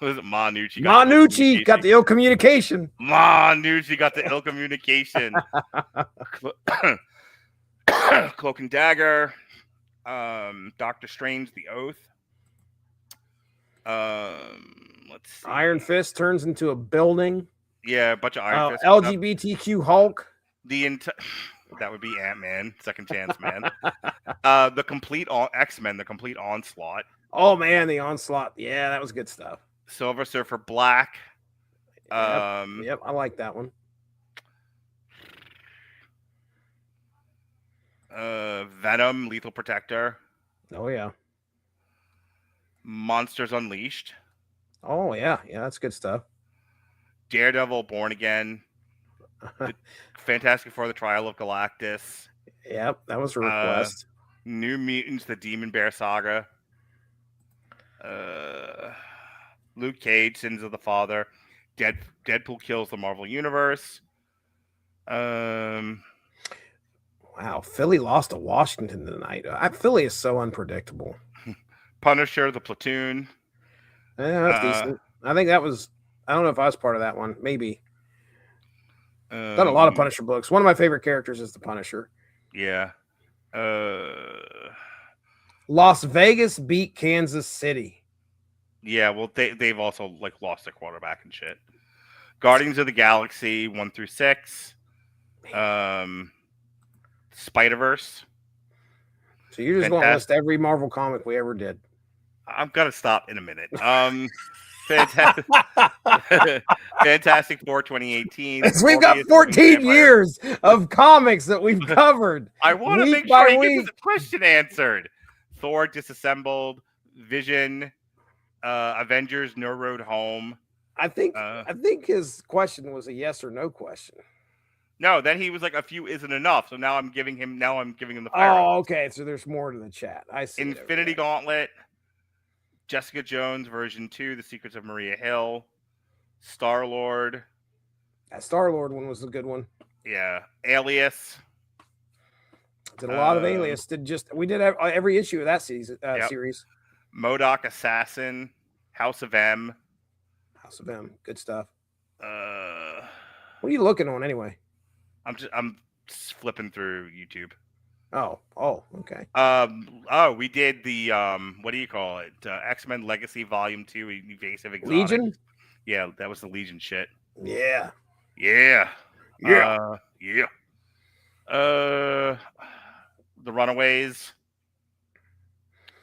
Was it Nucci? Manucci got the ill communication. Nucci got the ill communication. Cloak and Dagger. Doctor Strange, The Oath. Let's see. Iron Fist turns into a building. Yeah, a bunch of Iron Fist. LGBTQ Hulk. That would be Ant-Man, Second Chance Man. The complete X-Men, the complete onslaught. Oh man, the onslaught. Yeah, that was good stuff. Silver Surfer Black. Yep, I like that one. Venom, Lethal Protector. Oh yeah. Monsters Unleashed. Oh yeah, that's good stuff. Daredevil, Born Again. Fantastic Four, The Trial of Galactus. Yep, that was a request. New Mutants, The Demon Bear Saga. Luke Cage, Sins of the Father. Deadpool Kills the Marvel Universe. Wow, Philly lost to Washington tonight. Philly is so unpredictable. Punisher, The Platoon. Yeah, that's decent. I think that was. I don't know if I was part of that one. Maybe. Done a lot of Punisher books. One of my favorite characters is the Punisher. Yeah. Las Vegas beat Kansas City. Yeah, well, they've also lost their quarterback and shit. Guardians of the Galaxy 1 through 6. Spider-Verse. So you're just going to list every Marvel comic we ever did. I'm gonna stop in a minute. Fantastic, Fantastic Four 2018. We've got 14 years of comics that we've covered. I want to make sure he gets the question answered. Thor Disassembled, Vision, Avengers No Road Home. I think his question was a yes or no question. No, then he was like, a few isn't enough. So now I'm giving him the fire. Oh, okay. So there's more to the chat. I see. Infinity Gauntlet, Jessica Jones version 2, The Secrets of Maria Hill, Star-Lord. That Star-Lord one was a good one. Yeah. Alias. Did a lot of Alias. We did every issue of that series. MODOK Assassin, House of M. House of M. Good stuff. What are you looking on anyway? I'm just flipping through YouTube. Oh, okay. We did the what do you call it? X-Men Legacy Volume 2, Evasive Exotic. Legion? Yeah, that was the Legion shit. Yeah. The Runaways.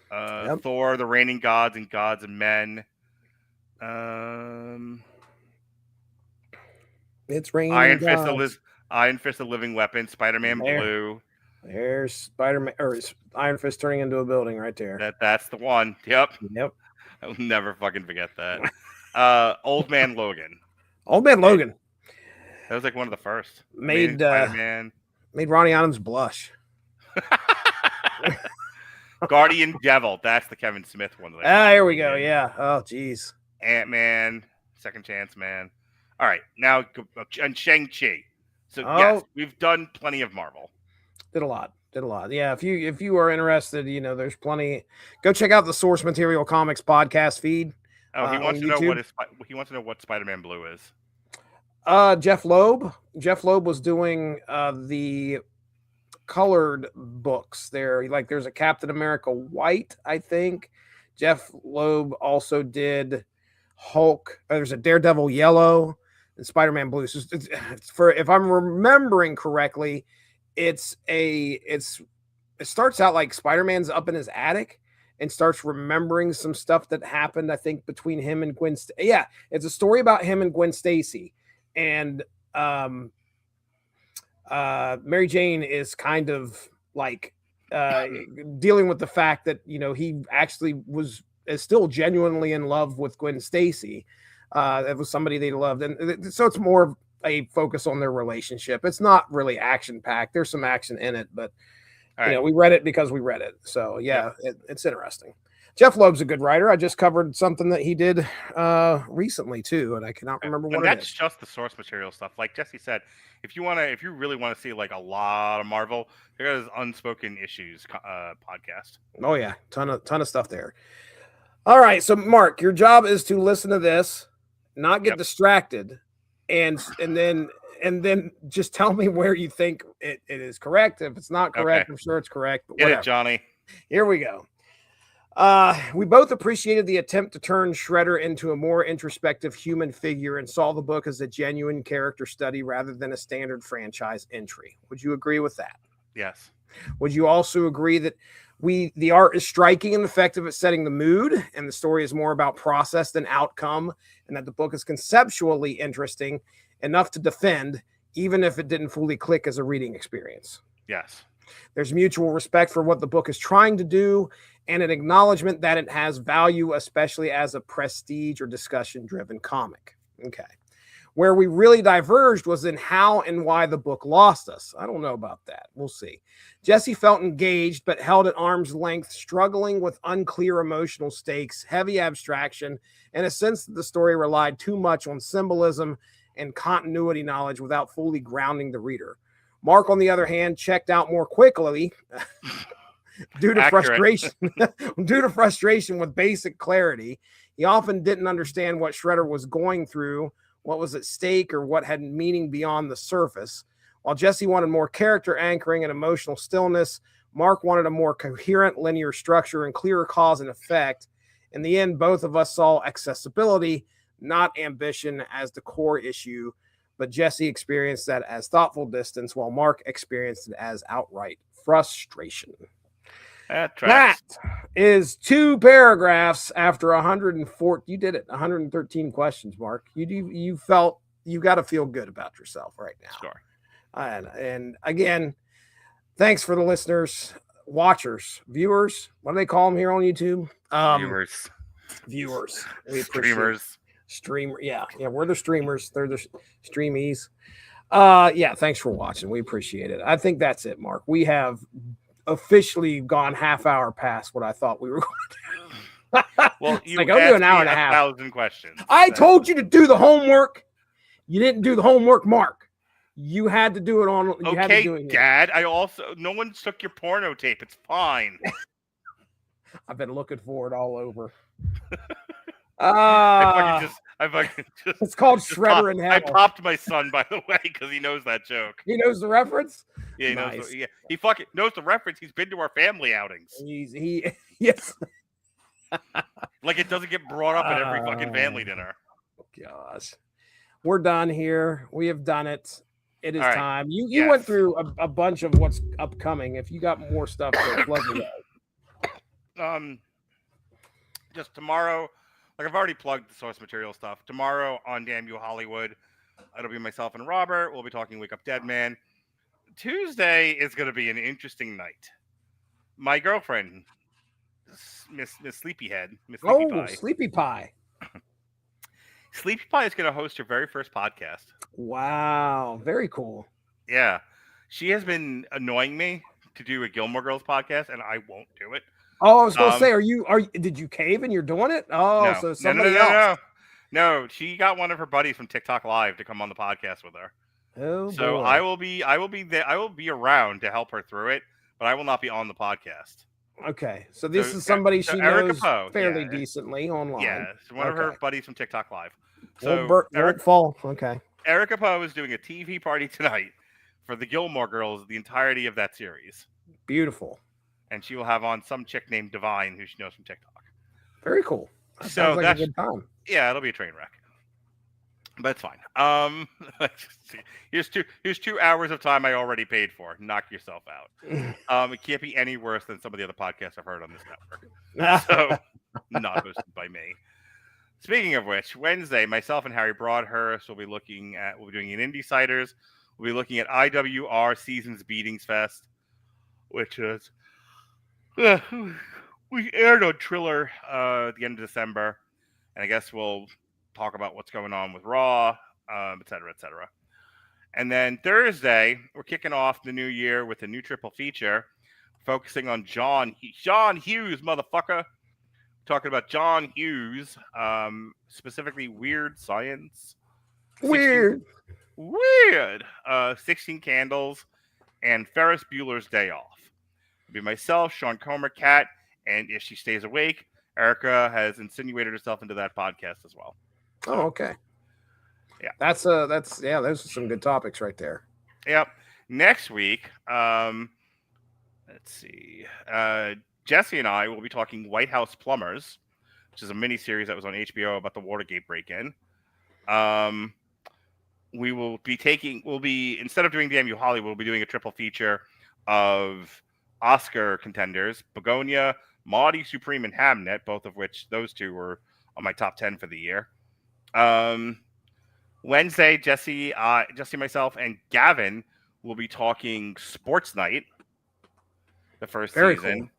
Thor, The Reigning Gods and Gods and Men. It's raining. Iron Fist, the Living Weapon. Spider-Man Blue. There's Spider-Man or Iron Fist turning into a building right there. That's the one. Yep. I'll never fucking forget that. Old Man Logan. Old Man Logan. That was like one of the first. Made Ronnie Adams blush. Guardian Devil. That's the Kevin Smith one. Here we go. Yeah. Oh, geez. Ant-Man, Second Chance Man. All right, now and Shang-Chi. So yes, we've done plenty of Marvel. Did a lot. Yeah, if you are interested, there's plenty. Go check out the Source Material Comics podcast feed. He wants to know what Spider-Man Blue is. Jeff Loeb. Jeff Loeb was doing the colored books there. There's a Captain america white, I think. Jeff Loeb also did Hulk. There's a Daredevil yellow and Spider-Man blue. So it's for, if I'm remembering correctly, it starts out like Spider-Man's up in his attic and starts remembering some stuff that happened, I think, between him and Gwen. It's a story about him and Gwen Stacy. And Mary Jane is kind of like dealing with the fact that, he actually is still genuinely in love with Gwen Stacy. It was somebody they loved. And so it's more of a focus on their relationship. It's not really action packed. There's some action in it, but All You right. know, we read it because we read it. So yeah, it's interesting. Jeff Loeb's a good writer. I just covered something that he did recently too, and I cannot remember what And it that's is. just the source material stuff. Like Jesse said, if you really want to see like a lot of Marvel, there's Unspoken Issues podcast. Oh yeah, ton of stuff there. All right, so Mark, your job is to listen to this, not get distracted, and then just tell me where you think it is correct. If it's not correct, Okay. I'm sure it's correct. But Get whatever. it, Johnny. Here we go. We both appreciated the attempt to turn Shredder into a more introspective human figure and saw the book as a genuine character study rather than a standard franchise entry. Would you agree with that? Yes. Would you also agree that the art is striking and effective at setting the mood, and the story is more about process than outcome, and that the book is conceptually interesting enough to defend, even if it didn't fully click as a reading experience? Yes. There's mutual respect for what the book is trying to do and an acknowledgement that it has value, especially as a prestige or discussion-driven comic. Okay. Where we really diverged was in how and why the book lost us. I don't know about that. We'll see. Jesse felt engaged, but held at arm's length, struggling with unclear emotional stakes, heavy abstraction, and a sense that the story relied too much on symbolism and continuity knowledge without fully grounding the reader. Mark, on the other hand, checked out more quickly due to frustration. Due to frustration with basic clarity. He often didn't understand what Shredder was going through, what was at stake, or what had meaning beyond the surface. While Jesse wanted more character anchoring and emotional stillness, Mark wanted a more coherent linear structure and clearer cause and effect. In the end, both of us saw accessibility, not ambition, as the core issue, but Jesse experienced that as thoughtful distance, while Mark experienced it as outright frustration. That is 2 paragraphs after 104. You did it. 113 questions, Mark. You felt you got to feel good about yourself right now. Sure. And again, thanks for the listeners, watchers, viewers. What do they call them here on YouTube? Viewers. We Streamers. Streamer. Yeah. We're the streamers. They're the streamies. Yeah. Thanks for watching. We appreciate it. I think that's it, Mark. We have officially gone half hour past what I thought we were going to do. Well, you like, I'll do an hour and a half. 1,000 questions. I told you to do the homework. You didn't do the homework, Mark. You had to do it on. Dad. No one took your porno tape. It's fine. I've been looking for it all over. I fucking just. It's called Shredder in Hell. I popped my son, by the way, because he knows that joke. He knows the reference. Yeah, he nice. knows. He fucking knows the reference. He's been to our family outings. Yes. Like it doesn't get brought up at every fucking family dinner. Gosh, we're done here. We have done it. It is time. You went through a bunch of what's upcoming. If you got more stuff, let me know. Just tomorrow, like I've already plugged the source material stuff. Tomorrow on Damn You Hollywood, it'll be myself and Robert. We'll be talking Wake Up Dead Man. Tuesday is going to be an interesting night. My girlfriend, Miss Sleepyhead, Miss Sleepy Pie. Sleepy Pie. Sleepy Pie is going to host her very first podcast. Wow, very cool. Yeah, she has been annoying me to do a Gilmore Girls podcast, and I won't do it. Oh, I was going to say, did you cave and you're doing it? Oh, no, so somebody else. No, she got one of her buddies from TikTok Live to come on the podcast with her. Oh, so boy. I will be there. I will be around to help her through it, but I will not be on the podcast. Okay, so this is somebody she knows fairly decently online. Yeah, it's one of her buddies from TikTok Live. So Bert Fall. Okay. Erica Poe is doing a TV party tonight for the Gilmore Girls, the entirety of that series. Beautiful. And she will have on some chick named Divine who she knows from TikTok. Very cool. That sounds like a good time. Yeah, it'll be a train wreck. But it's fine. Here's 2 hours of time I already paid for. Knock yourself out. It can't be any worse than some of the other podcasts I've heard on this network. So, not hosted by me. Speaking of which, Wednesday, myself and Harry Broadhurst will be doing an Indie Ciders. We'll be looking at IWR Seasons Beatings Fest, which is we aired on Triller at the end of December, and I guess we'll talk about what's going on with Raw, et cetera, et cetera. And then Thursday, we're kicking off the new year with a new triple feature. focusing on John Hughes, motherfucker. Talking about John Hughes, specifically weird science. Weird. 16 Candles, and Ferris Bueller's Day Off. It'll be myself, Sean Comer, Kat, and if she stays awake, Erica has insinuated herself into that podcast as well. Oh, okay. Yeah. That's those are some good topics right there. Yep. Next week, let's see. Jesse and I will be talking White House Plumbers, which is a miniseries that was on HBO about the Watergate break-in. We'll be instead of doing Damn You Hollywood, we'll be doing a triple feature of Oscar contenders: Begonia, Maudie Supreme, and Hamnet, both of which those two were on my top 10 for the year. Wednesday, Jesse, myself, and Gavin will be talking Sports Night, the first Very season. cool.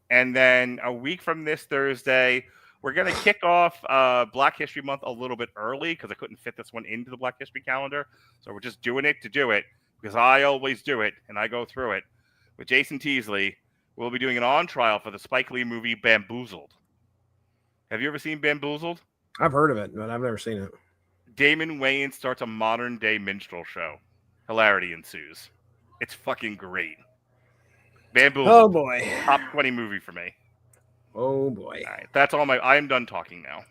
And then a week from this Thursday, we're going to kick off Black History Month a little bit early because I couldn't fit this one into the Black History calendar. So we're just doing it to do it because I always do it and I go through it. With Jason Teasley, we'll be doing an on trial for the Spike Lee movie Bamboozled. Have you ever seen Bamboozled? I've heard of it, but I've never seen it. Damon Wayans starts a modern-day minstrel show. Hilarity ensues. It's fucking great. Bamboozled. Oh, boy. Top 20 movie for me. Oh, boy. All right, that's all I am done talking now.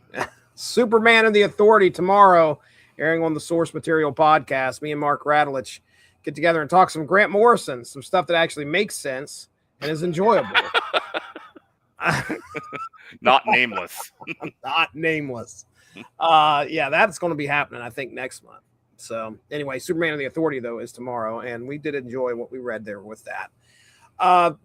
Superman and the Authority tomorrow, airing on the Source Material podcast. Me and Mark Radulich get together and talk some Grant Morrison, some stuff that actually makes sense and is enjoyable. Not nameless. Not nameless. Yeah, that's going to be happening, I think, next month. So anyway, Superman and the Authority, though, is tomorrow, and we did enjoy what we read there with that.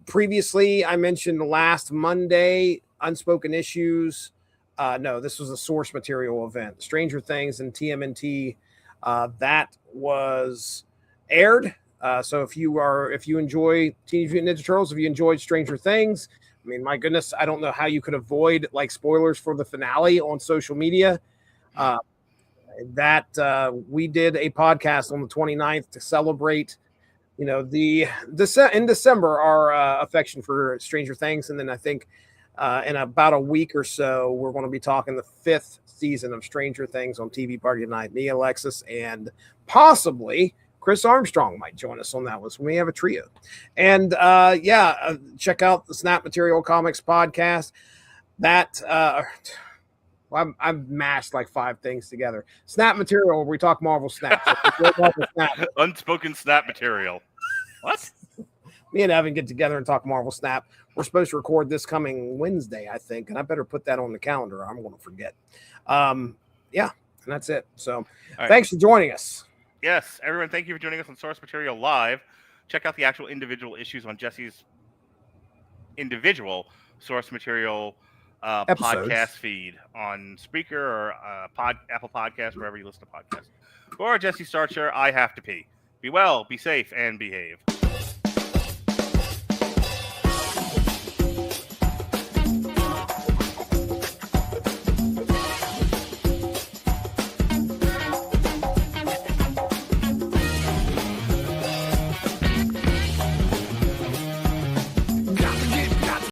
Previously, I mentioned last Monday, Unspoken Issues. No, this was a Source Material event. Stranger Things and TMNT. That was aired. So if you enjoy Teenage Mutant Ninja Turtles, if you enjoyed Stranger Things, I mean, my goodness, I don't know how you could avoid like spoilers for the finale on social media. We did a podcast on the 29th to celebrate, in December, our affection for Stranger Things. And then I think in about a week or so, we're going to be talking the 5th season of Stranger Things on TV Party Tonight. Me, Alexis, and possibly Chris Armstrong might join us on that one. So we have a trio. And check out the Snap Material Comics podcast. That I've mashed like 5 things together. Snap Material, where we talk Marvel Snap. Unspoken Snap Material. What? Me and Evan get together and talk Marvel Snap. We're supposed to record this coming Wednesday, I think, and I better put that on the calendar. I'm going to forget. And that's it. So Thanks for joining us. Yes, everyone, thank you for joining us on Source Material Live. Check out the actual individual issues on Jesse's individual Source Material podcast feed on Spreaker or Apple Podcasts, wherever you listen to podcasts. For Jesse Starcher, I have to pee. Be well, be safe, and behave.